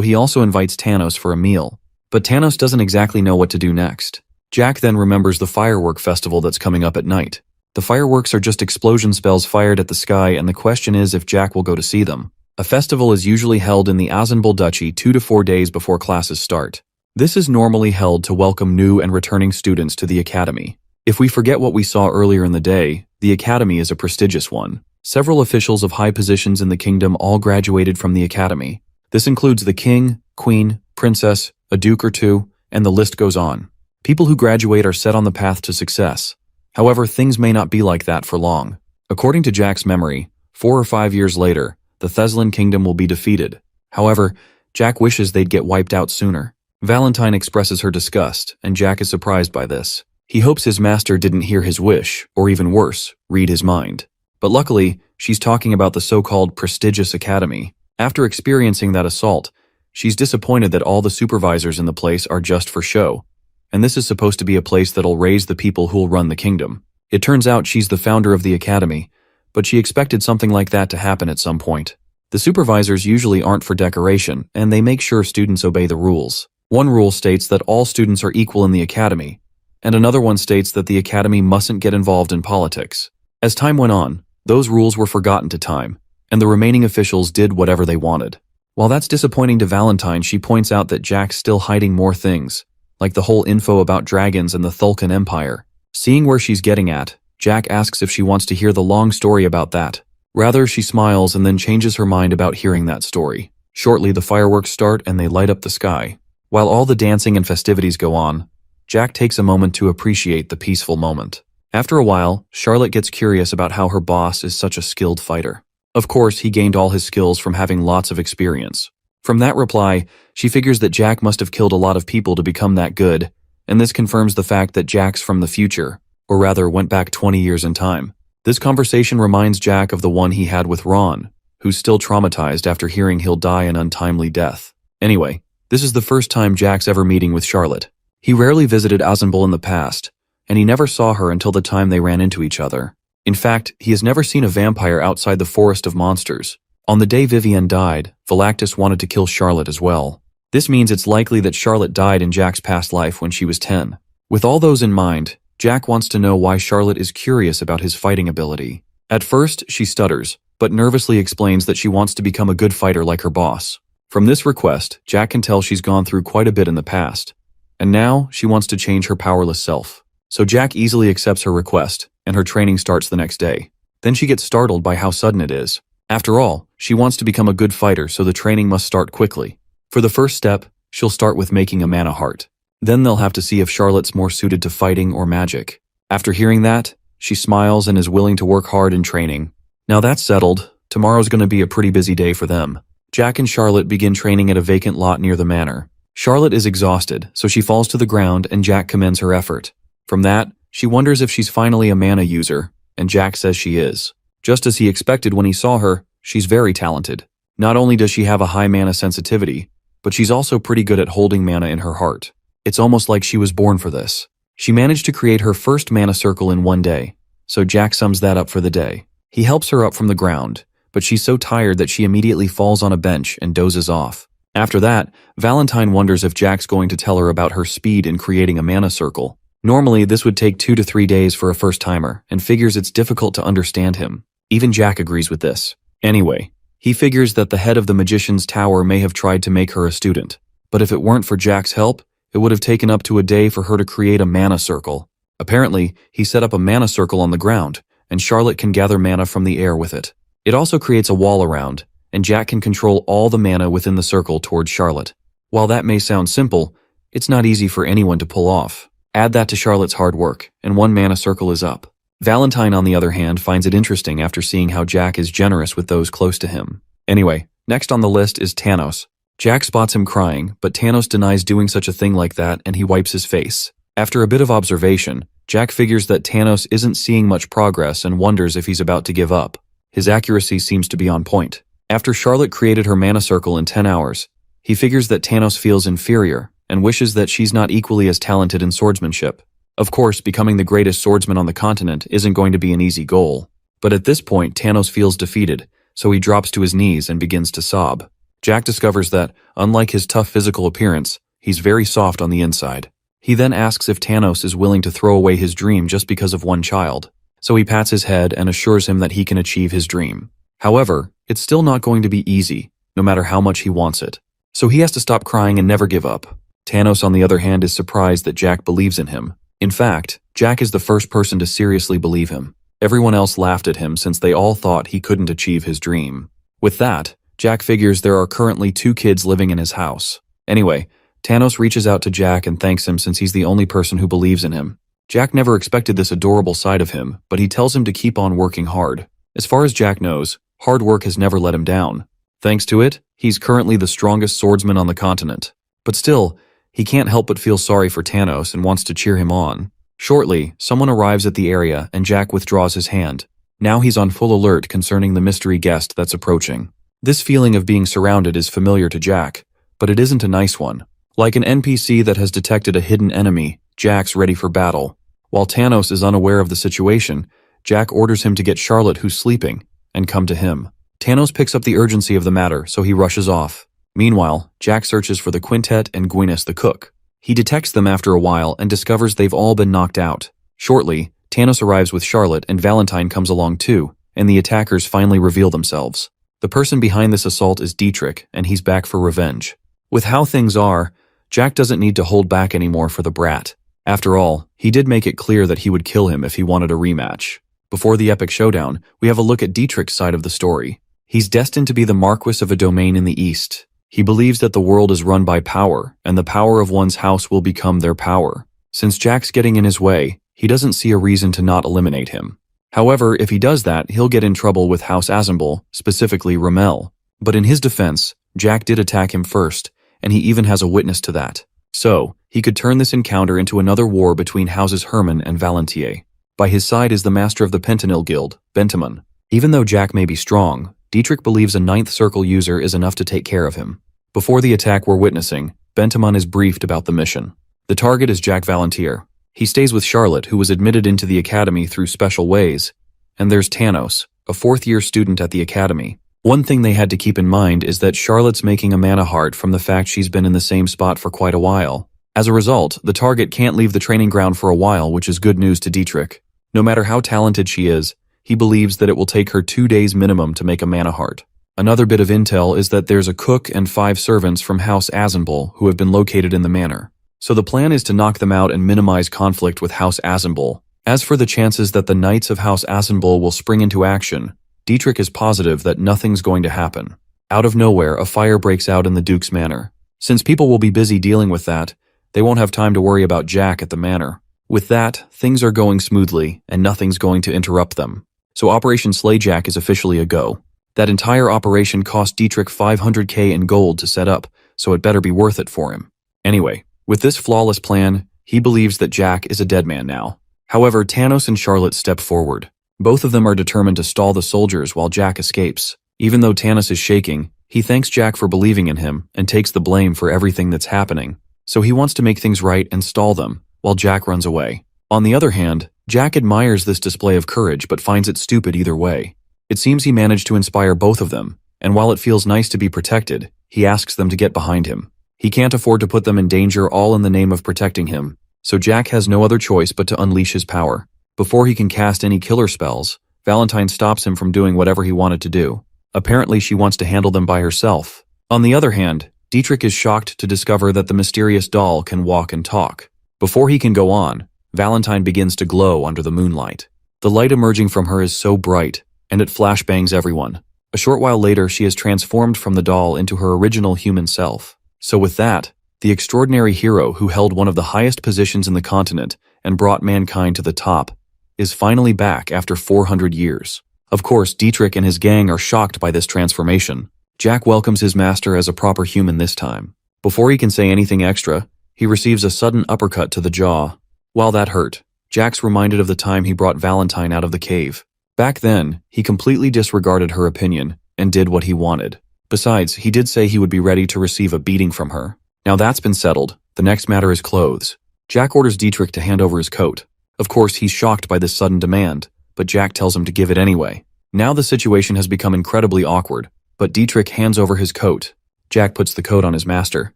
he also invites Thanos for a meal. But Thanos doesn't exactly know what to do next. Jack then remembers the firework festival that's coming up at night. The fireworks are just explosion spells fired at the sky, and the question is if Jack will go to see them. A festival is usually held in the Azenbul Duchy 2 to 4 days before classes start. This is normally held to welcome new and returning students to the academy. If we forget what we saw earlier in the day, the academy is a prestigious one. Several officials of high positions in the kingdom all graduated from the academy. This includes the king, queen, princess, a duke or two, and the list goes on. People who graduate are set on the path to success. However, things may not be like that for long. According to Jack's memory, 4 or 5 years later, the Thessalon kingdom will be defeated. However, Jack wishes they'd get wiped out sooner. Valentine expresses her disgust, and Jack is surprised by this. He hopes his master didn't hear his wish, or even worse, read his mind. But luckily, she's talking about the so-called prestigious academy. After experiencing that assault, she's disappointed that all the supervisors in the place are just for show. And this is supposed to be a place that'll raise the people who'll run the kingdom. It turns out she's the founder of the academy, but she expected something like that to happen at some point. The supervisors usually aren't for decoration, and they make sure students obey the rules. One rule states that all students are equal in the academy, and another one states that the academy mustn't get involved in politics. As time went on, those rules were forgotten to time, and the remaining officials did whatever they wanted. While that's disappointing to Valentine, she points out that Jack's still hiding more things, like the whole info about dragons and the Thulkan Empire. Seeing where she's getting at, Jack asks if she wants to hear the long story about that. Rather, she smiles and then changes her mind about hearing that story. Shortly, the fireworks start and they light up the sky. While all the dancing and festivities go on, Jack takes a moment to appreciate the peaceful moment. After a while, Charlotte gets curious about how her boss is such a skilled fighter. Of course, he gained all his skills from having lots of experience. From that reply, she figures that Jack must have killed a lot of people to become that good, and this confirms the fact that Jack's from the future, or rather went back 20 years in time. This conversation reminds Jack of the one he had with Ron, who's still traumatized after hearing he'll die an untimely death. Anyway, This is the first time Jack's ever meeting with Charlotte. He rarely visited Azenbul in the past, and he never saw her until the time they ran into each other. In fact, he has never seen a vampire outside the forest of monsters. On the day Vivienne died, Velactus wanted to kill Charlotte as well. This means it's likely that Charlotte died in Jack's past life when she was 10. With all those in mind, Jack wants to know why Charlotte is curious about his fighting ability. At first, she stutters, but nervously explains that she wants to become a good fighter like her boss. From this request, Jack can tell she's gone through quite a bit in the past. And now, she wants to change her powerless self. So Jack easily accepts her request, and her training starts the next day. Then she gets startled by how sudden it is. After all, she wants to become a good fighter, so the training must start quickly. For the first step, she'll start with making a mana heart. Then they'll have to see if Charlotte's more suited to fighting or magic. After hearing that, she smiles and is willing to work hard in training. Now that's settled, tomorrow's going to be a pretty busy day for them. Jack and Charlotte begin training at a vacant lot near the manor. Charlotte is exhausted, so she falls to the ground and Jack commends her effort. From that, she wonders if she's finally a mana user, and Jack says she is. Just as he expected when he saw her, she's very talented. Not only does she have a high mana sensitivity, but she's also pretty good at holding mana in her heart. It's almost like she was born for this. She managed to create her first mana circle in one day, so Jack sums that up for the day. He helps her up from the ground, but she's so tired that she immediately falls on a bench and dozes off. After that, Valentine wonders if Jack's going to tell her about her speed in creating a mana circle. Normally, this would take 2 to 3 days for a first-timer, and figures it's difficult to understand him. Even Jack agrees with this. Anyway, he figures that the head of the Magician's Tower may have tried to make her a student. But if it weren't for Jack's help, it would have taken up to a day for her to create a mana circle. Apparently, he set up a mana circle on the ground, and Charlotte can gather mana from the air with it. It also creates a wall around, and Jack can control all the mana within the circle towards Charlotte. While that may sound simple, it's not easy for anyone to pull off. Add that to Charlotte's hard work, and one mana circle is up. Valentine, on the other hand, finds it interesting after seeing how Jack is generous with those close to him. Anyway, next on the list is Thanos. Jack spots him crying, but Thanos denies doing such a thing like that and he wipes his face. After a bit of observation, Jack figures that Thanos isn't seeing much progress and wonders if he's about to give up. His accuracy seems to be on point. After Charlotte created her mana circle in 10 hours, he figures that Thanos feels inferior and wishes that she's not equally as talented in swordsmanship. Of course, becoming the greatest swordsman on the continent isn't going to be an easy goal. But at this point, Thanos feels defeated, so he drops to his knees and begins to sob. Jack discovers that, unlike his tough physical appearance, he's very soft on the inside. He then asks if Thanos is willing to throw away his dream just because of one child. So he pats his head and assures him that he can achieve his dream. However, it's still not going to be easy, no matter how much he wants it. So he has to stop crying and never give up. Thanos, on the other hand, is surprised that Jack believes in him. In fact, Jack is the first person to seriously believe him. Everyone else laughed at him since they all thought he couldn't achieve his dream. With that, Jack figures there are currently 2 kids living in his house. Anyway, Thanos reaches out to Jack and thanks him since he's the only person who believes in him. Jack never expected this adorable side of him, but he tells him to keep on working hard. As far as Jack knows, hard work has never let him down. Thanks to it, he's currently the strongest swordsman on the continent. But still, he can't help but feel sorry for Thanos and wants to cheer him on. Shortly, someone arrives at the area and Jack withdraws his hand. Now he's on full alert concerning the mystery guest that's approaching. This feeling of being surrounded is familiar to Jack, but it isn't a nice one. Like an NPC that has detected a hidden enemy, Jack's ready for battle. While Thanos is unaware of the situation, Jack orders him to get Charlotte, who's sleeping, and come to him. Thanos picks up the urgency of the matter, so he rushes off. Meanwhile, Jack searches for the quintet and Gwyneth the cook. He detects them after a while and discovers they've all been knocked out. Shortly, Thanos arrives with Charlotte and Valentine comes along too, and the attackers finally reveal themselves. The person behind this assault is Dietrich, and he's back for revenge. With how things are, Jack doesn't need to hold back anymore for the brat. After all, he did make it clear that he would kill him if he wanted a rematch. Before the epic showdown, we have a look at Dietrich's side of the story. He's destined to be the Marquis of a domain in the East. He believes that the world is run by power, and the power of one's house will become their power. Since Jack's getting in his way, he doesn't see a reason to not eliminate him. However, if he does that, he'll get in trouble with House Azenbul, specifically Rommel. But in his defense, Jack did attack him first, and he even has a witness to that. So, he could turn this encounter into another war between Houses Herman and Valentier. By his side is the master of the Pentanil Guild, Bentamon. Even though Jack may be strong, Dietrich believes a 9th Circle user is enough to take care of him. Before the attack we're witnessing, Bentamon is briefed about the mission. The target is Jack Valantier. He stays with Charlotte, who was admitted into the academy through special ways. And there's Tanos, a fourth-year student at the academy. One thing they had to keep in mind is that Charlotte's making a mana heart from the fact she's been in the same spot for quite a while. As a result, the target can't leave the training ground for a while, which is good news to Dietrich. No matter how talented she is, he believes that it will take her 2 days minimum to make a mana heart. Another bit of intel is that there's a cook and 5 servants from House Azenbul who have been located in the manor. So the plan is to knock them out and minimize conflict with House Azenbul. As for the chances that the Knights of House Azenbul will spring into action, Dietrich is positive that nothing's going to happen. Out of nowhere, a fire breaks out in the Duke's manor. Since people will be busy dealing with that, they won't have time to worry about Jack at the manor. With that, things are going smoothly, and nothing's going to interrupt them. So Operation Slay Jack is officially a go. That entire operation cost Dietrich 500k in gold to set up, so it better be worth it for him. Anyway, with this flawless plan, he believes that Jack is a dead man now. However, Tanos and Charlotte step forward. Both of them are determined to stall the soldiers while Jack escapes. Even though Tanos is shaking, he thanks Jack for believing in him and takes the blame for everything that's happening. So he wants to make things right and stall them, while Jack runs away. On the other hand, Jack admires this display of courage but finds it stupid either way. It seems he managed to inspire both of them, and while it feels nice to be protected, he asks them to get behind him. He can't afford to put them in danger all in the name of protecting him, so Jack has no other choice but to unleash his power. Before he can cast any killer spells, Valentine stops him from doing whatever he wanted to do. Apparently she wants to handle them by herself. On the other hand, Dietrich is shocked to discover that the mysterious doll can walk and talk. Before he can go on, Valentine begins to glow under the moonlight. The light emerging from her is so bright, and it flashbangs everyone. A short while later, she is transformed from the doll into her original human self. So with that, the extraordinary hero who held one of the highest positions in the continent and brought mankind to the top is finally back after 400 years. Of course, Dietrich and his gang are shocked by this transformation. Jack welcomes his master as a proper human this time. Before he can say anything extra, he receives a sudden uppercut to the jaw. While that hurt, Jack's reminded of the time he brought Valentine out of the cave. Back then, he completely disregarded her opinion and did what he wanted. Besides, he did say he would be ready to receive a beating from her. Now that's been settled, the next matter is clothes. Jack orders Dietrich to hand over his coat. Of course, he's shocked by this sudden demand, but Jack tells him to give it anyway. Now the situation has become incredibly awkward, but Dietrich hands over his coat. Jack puts the coat on his master.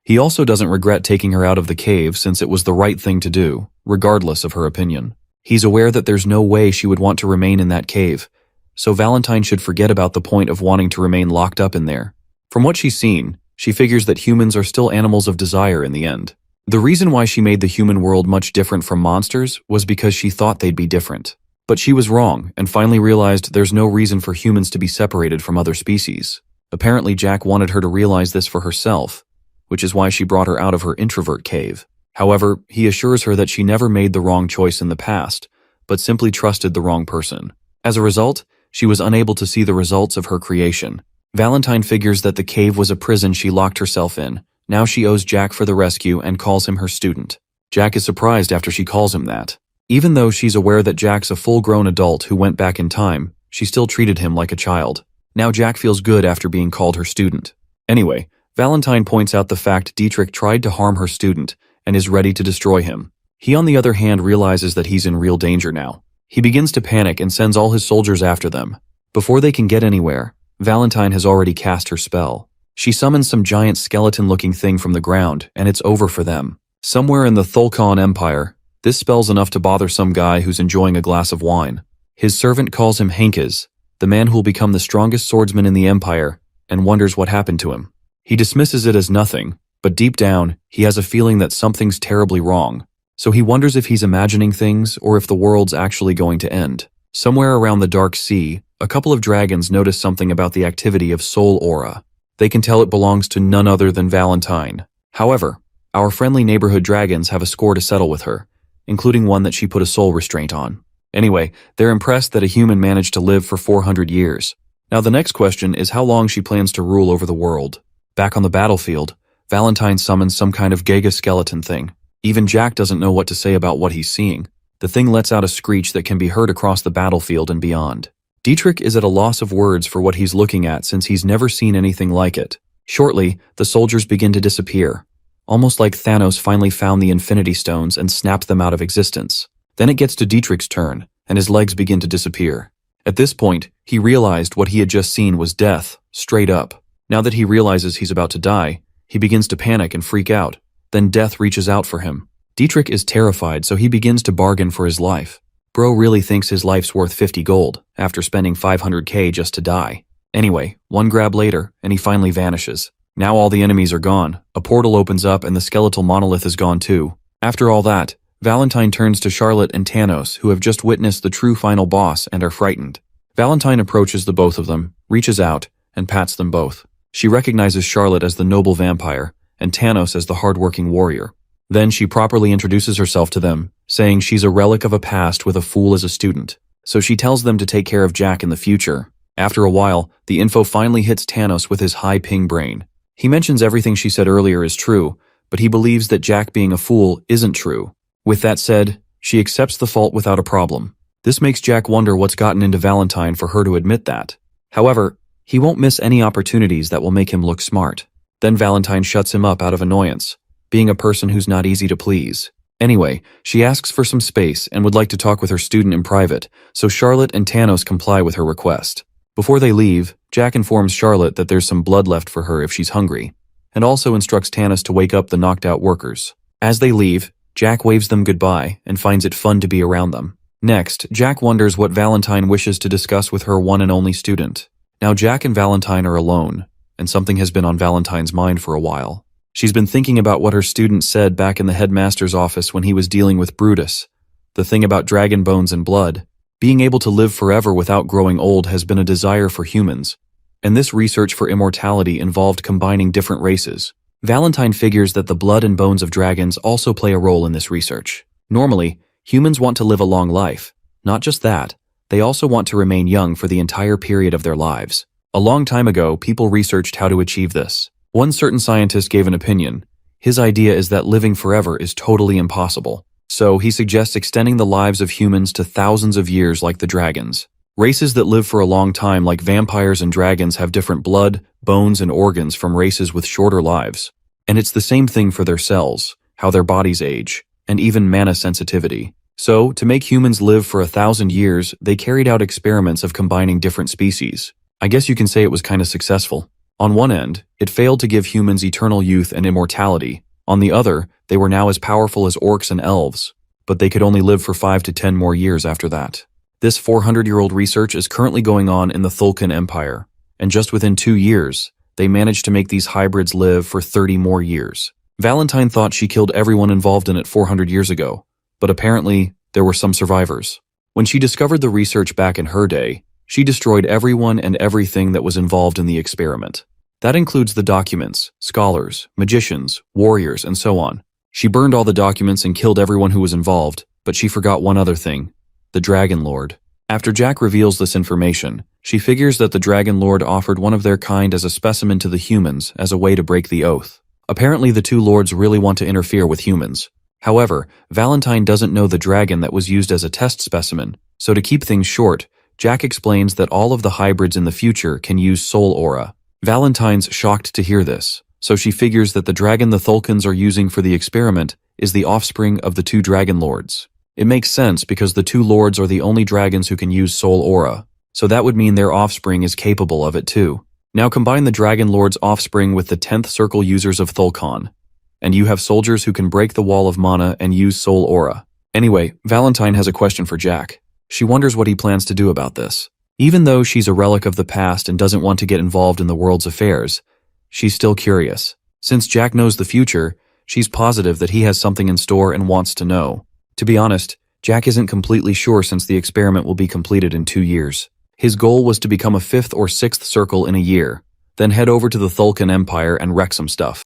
He also doesn't regret taking her out of the cave since it was the right thing to do, regardless of her opinion. He's aware that there's no way she would want to remain in that cave, so Valentine should forget about the point of wanting to remain locked up in there. From what she's seen, she figures that humans are still animals of desire in the end. The reason why she made the human world much different from monsters was because she thought they'd be different. But she was wrong and finally realized there's no reason for humans to be separated from other species. Apparently Jack wanted her to realize this for herself, which is why she brought her out of her introvert cave. However, he assures her that she never made the wrong choice in the past, but simply trusted the wrong person. As a result, she was unable to see the results of her creation. Valentine figures that the cave was a prison she locked herself in. Now she owes Jack for the rescue and calls him her student. Jack is surprised after she calls him that. Even though she's aware that Jack's a full-grown adult who went back in time, she still treated him like a child. Now Jack feels good after being called her student. Anyway, Valentine points out the fact Dietrich tried to harm her student and is ready to destroy him. He on the other hand realizes that he's in real danger now. He begins to panic and sends all his soldiers after them. Before they can get anywhere, Valentine has already cast her spell. She summons some giant skeleton-looking thing from the ground, and it's over for them. Somewhere in the Thulkan Empire, this spell's enough to bother some guy who's enjoying a glass of wine. His servant calls him Henkes, the man who'll become the strongest swordsman in the empire, and wonders what happened to him. He dismisses it as nothing, but deep down, he has a feeling that something's terribly wrong. So he wonders if he's imagining things or if the world's actually going to end. Somewhere around the Dark Sea, a couple of dragons notice something about the activity of Soul Aura. They can tell it belongs to none other than Valentine. However, our friendly neighborhood dragons have a score to settle with her, including one that she put a soul restraint on. Anyway, they're impressed that a human managed to live for 400 years. Now the next question is how long she plans to rule over the world. Back on the battlefield, Valentine summons some kind of Giga skeleton thing. Even Jack doesn't know what to say about what he's seeing. The thing lets out a screech that can be heard across the battlefield and beyond. Dietrich is at a loss of words for what he's looking at since he's never seen anything like it. Shortly, the soldiers begin to disappear, almost like Thanos finally found the Infinity Stones and snapped them out of existence. Then it gets to Dietrich's turn, and his legs begin to disappear. At this point, he realized what he had just seen was death, straight up. Now that he realizes he's about to die, he begins to panic and freak out. Then death reaches out for him. Dietrich is terrified, so he begins to bargain for his life. Bro really thinks his life's worth 50 gold, after spending 500k just to die. Anyway, one grab later, and he finally vanishes. Now all the enemies are gone, a portal opens up and the skeletal monolith is gone too. After all that, Valentine turns to Charlotte and Thanos, who have just witnessed the true final boss and are frightened. Valentine approaches the both of them, reaches out, and pats them both. She recognizes Charlotte as the noble vampire, and Thanos as the hardworking warrior. Then she properly introduces herself to them, saying she's a relic of a past with a fool as a student. So she tells them to take care of Jack in the future. After a while, the info finally hits Thanos with his high ping brain. He mentions everything she said earlier is true, but he believes that Jack being a fool isn't true. With that said, she accepts the fault without a problem. This makes Jack wonder what's gotten into Valentine for her to admit that. However, he won't miss any opportunities that will make him look smart. Then Valentine shuts him up out of annoyance, being a person who's not easy to please. Anyway, she asks for some space and would like to talk with her student in private, so Charlotte and Thanos comply with her request. Before they leave, Jack informs Charlotte that there's some blood left for her if she's hungry, and also instructs Thanos to wake up the knocked-out workers. As they leave, Jack waves them goodbye and finds it fun to be around them. Next, Jack wonders what Valentine wishes to discuss with her one and only student. Now Jack and Valentine are alone, and something has been on Valentine's mind for a while. She's been thinking about what her student said back in the headmaster's office when he was dealing with Brutus. The thing about dragon bones and blood. Being able to live forever without growing old has been a desire for humans, and this research for immortality involved combining different races. Valentine figures that the blood and bones of dragons also play a role in this research. Normally, humans want to live a long life. Not just that, they also want to remain young for the entire period of their lives. A long time ago, people researched how to achieve this. One certain scientist gave an opinion. His idea is that living forever is totally impossible. So he suggests extending the lives of humans to thousands of years like the dragons. Races that live for a long time like vampires and dragons have different blood, bones, and organs from races with shorter lives. And it's the same thing for their cells, how their bodies age, and even mana sensitivity. So, to make humans live for 1,000 years, they carried out experiments of combining different species. I guess you can say it was kind of successful. On one end, it failed to give humans eternal youth and immortality. On the other, they were now as powerful as orcs and elves, but they could only live for 5 to 10 more years after that. This 400-year-old research is currently going on in the Thulkan Empire, and just within 2 years, they managed to make these hybrids live for 30 more years. Valentine thought she killed everyone involved in it 400 years ago, but apparently, there were some survivors. When she discovered the research back in her day, she destroyed everyone and everything that was involved in the experiment. That includes the documents, scholars, magicians, warriors, and so on. She burned all the documents and killed everyone who was involved, but she forgot one other thing, the Dragon Lord. After Jack reveals this information, she figures that the Dragon Lord offered one of their kind as a specimen to the humans as a way to break the oath. Apparently the two lords really want to interfere with humans. However, Valentine doesn't know the dragon that was used as a test specimen, so to keep things short, Jack explains that all of the hybrids in the future can use soul aura. Valentine's shocked to hear this, so she figures that the dragon the Thulkans are using for the experiment is the offspring of the two Dragon Lords. It makes sense because the two lords are the only dragons who can use soul aura, so that would mean their offspring is capable of it too. Now combine the Dragon Lord's offspring with the 10th circle users of Thulkan, and you have soldiers who can break the wall of mana and use soul aura. Anyway, Valentine has a question for Jack. She wonders what he plans to do about this. Even though she's a relic of the past and doesn't want to get involved in the world's affairs, she's still curious. Since Jack knows the future, she's positive that he has something in store and wants to know. To be honest, Jack isn't completely sure since the experiment will be completed in 2 years. His goal was to become a 5th or 6th circle in a year, then head over to the Thulkan Empire and wreck some stuff.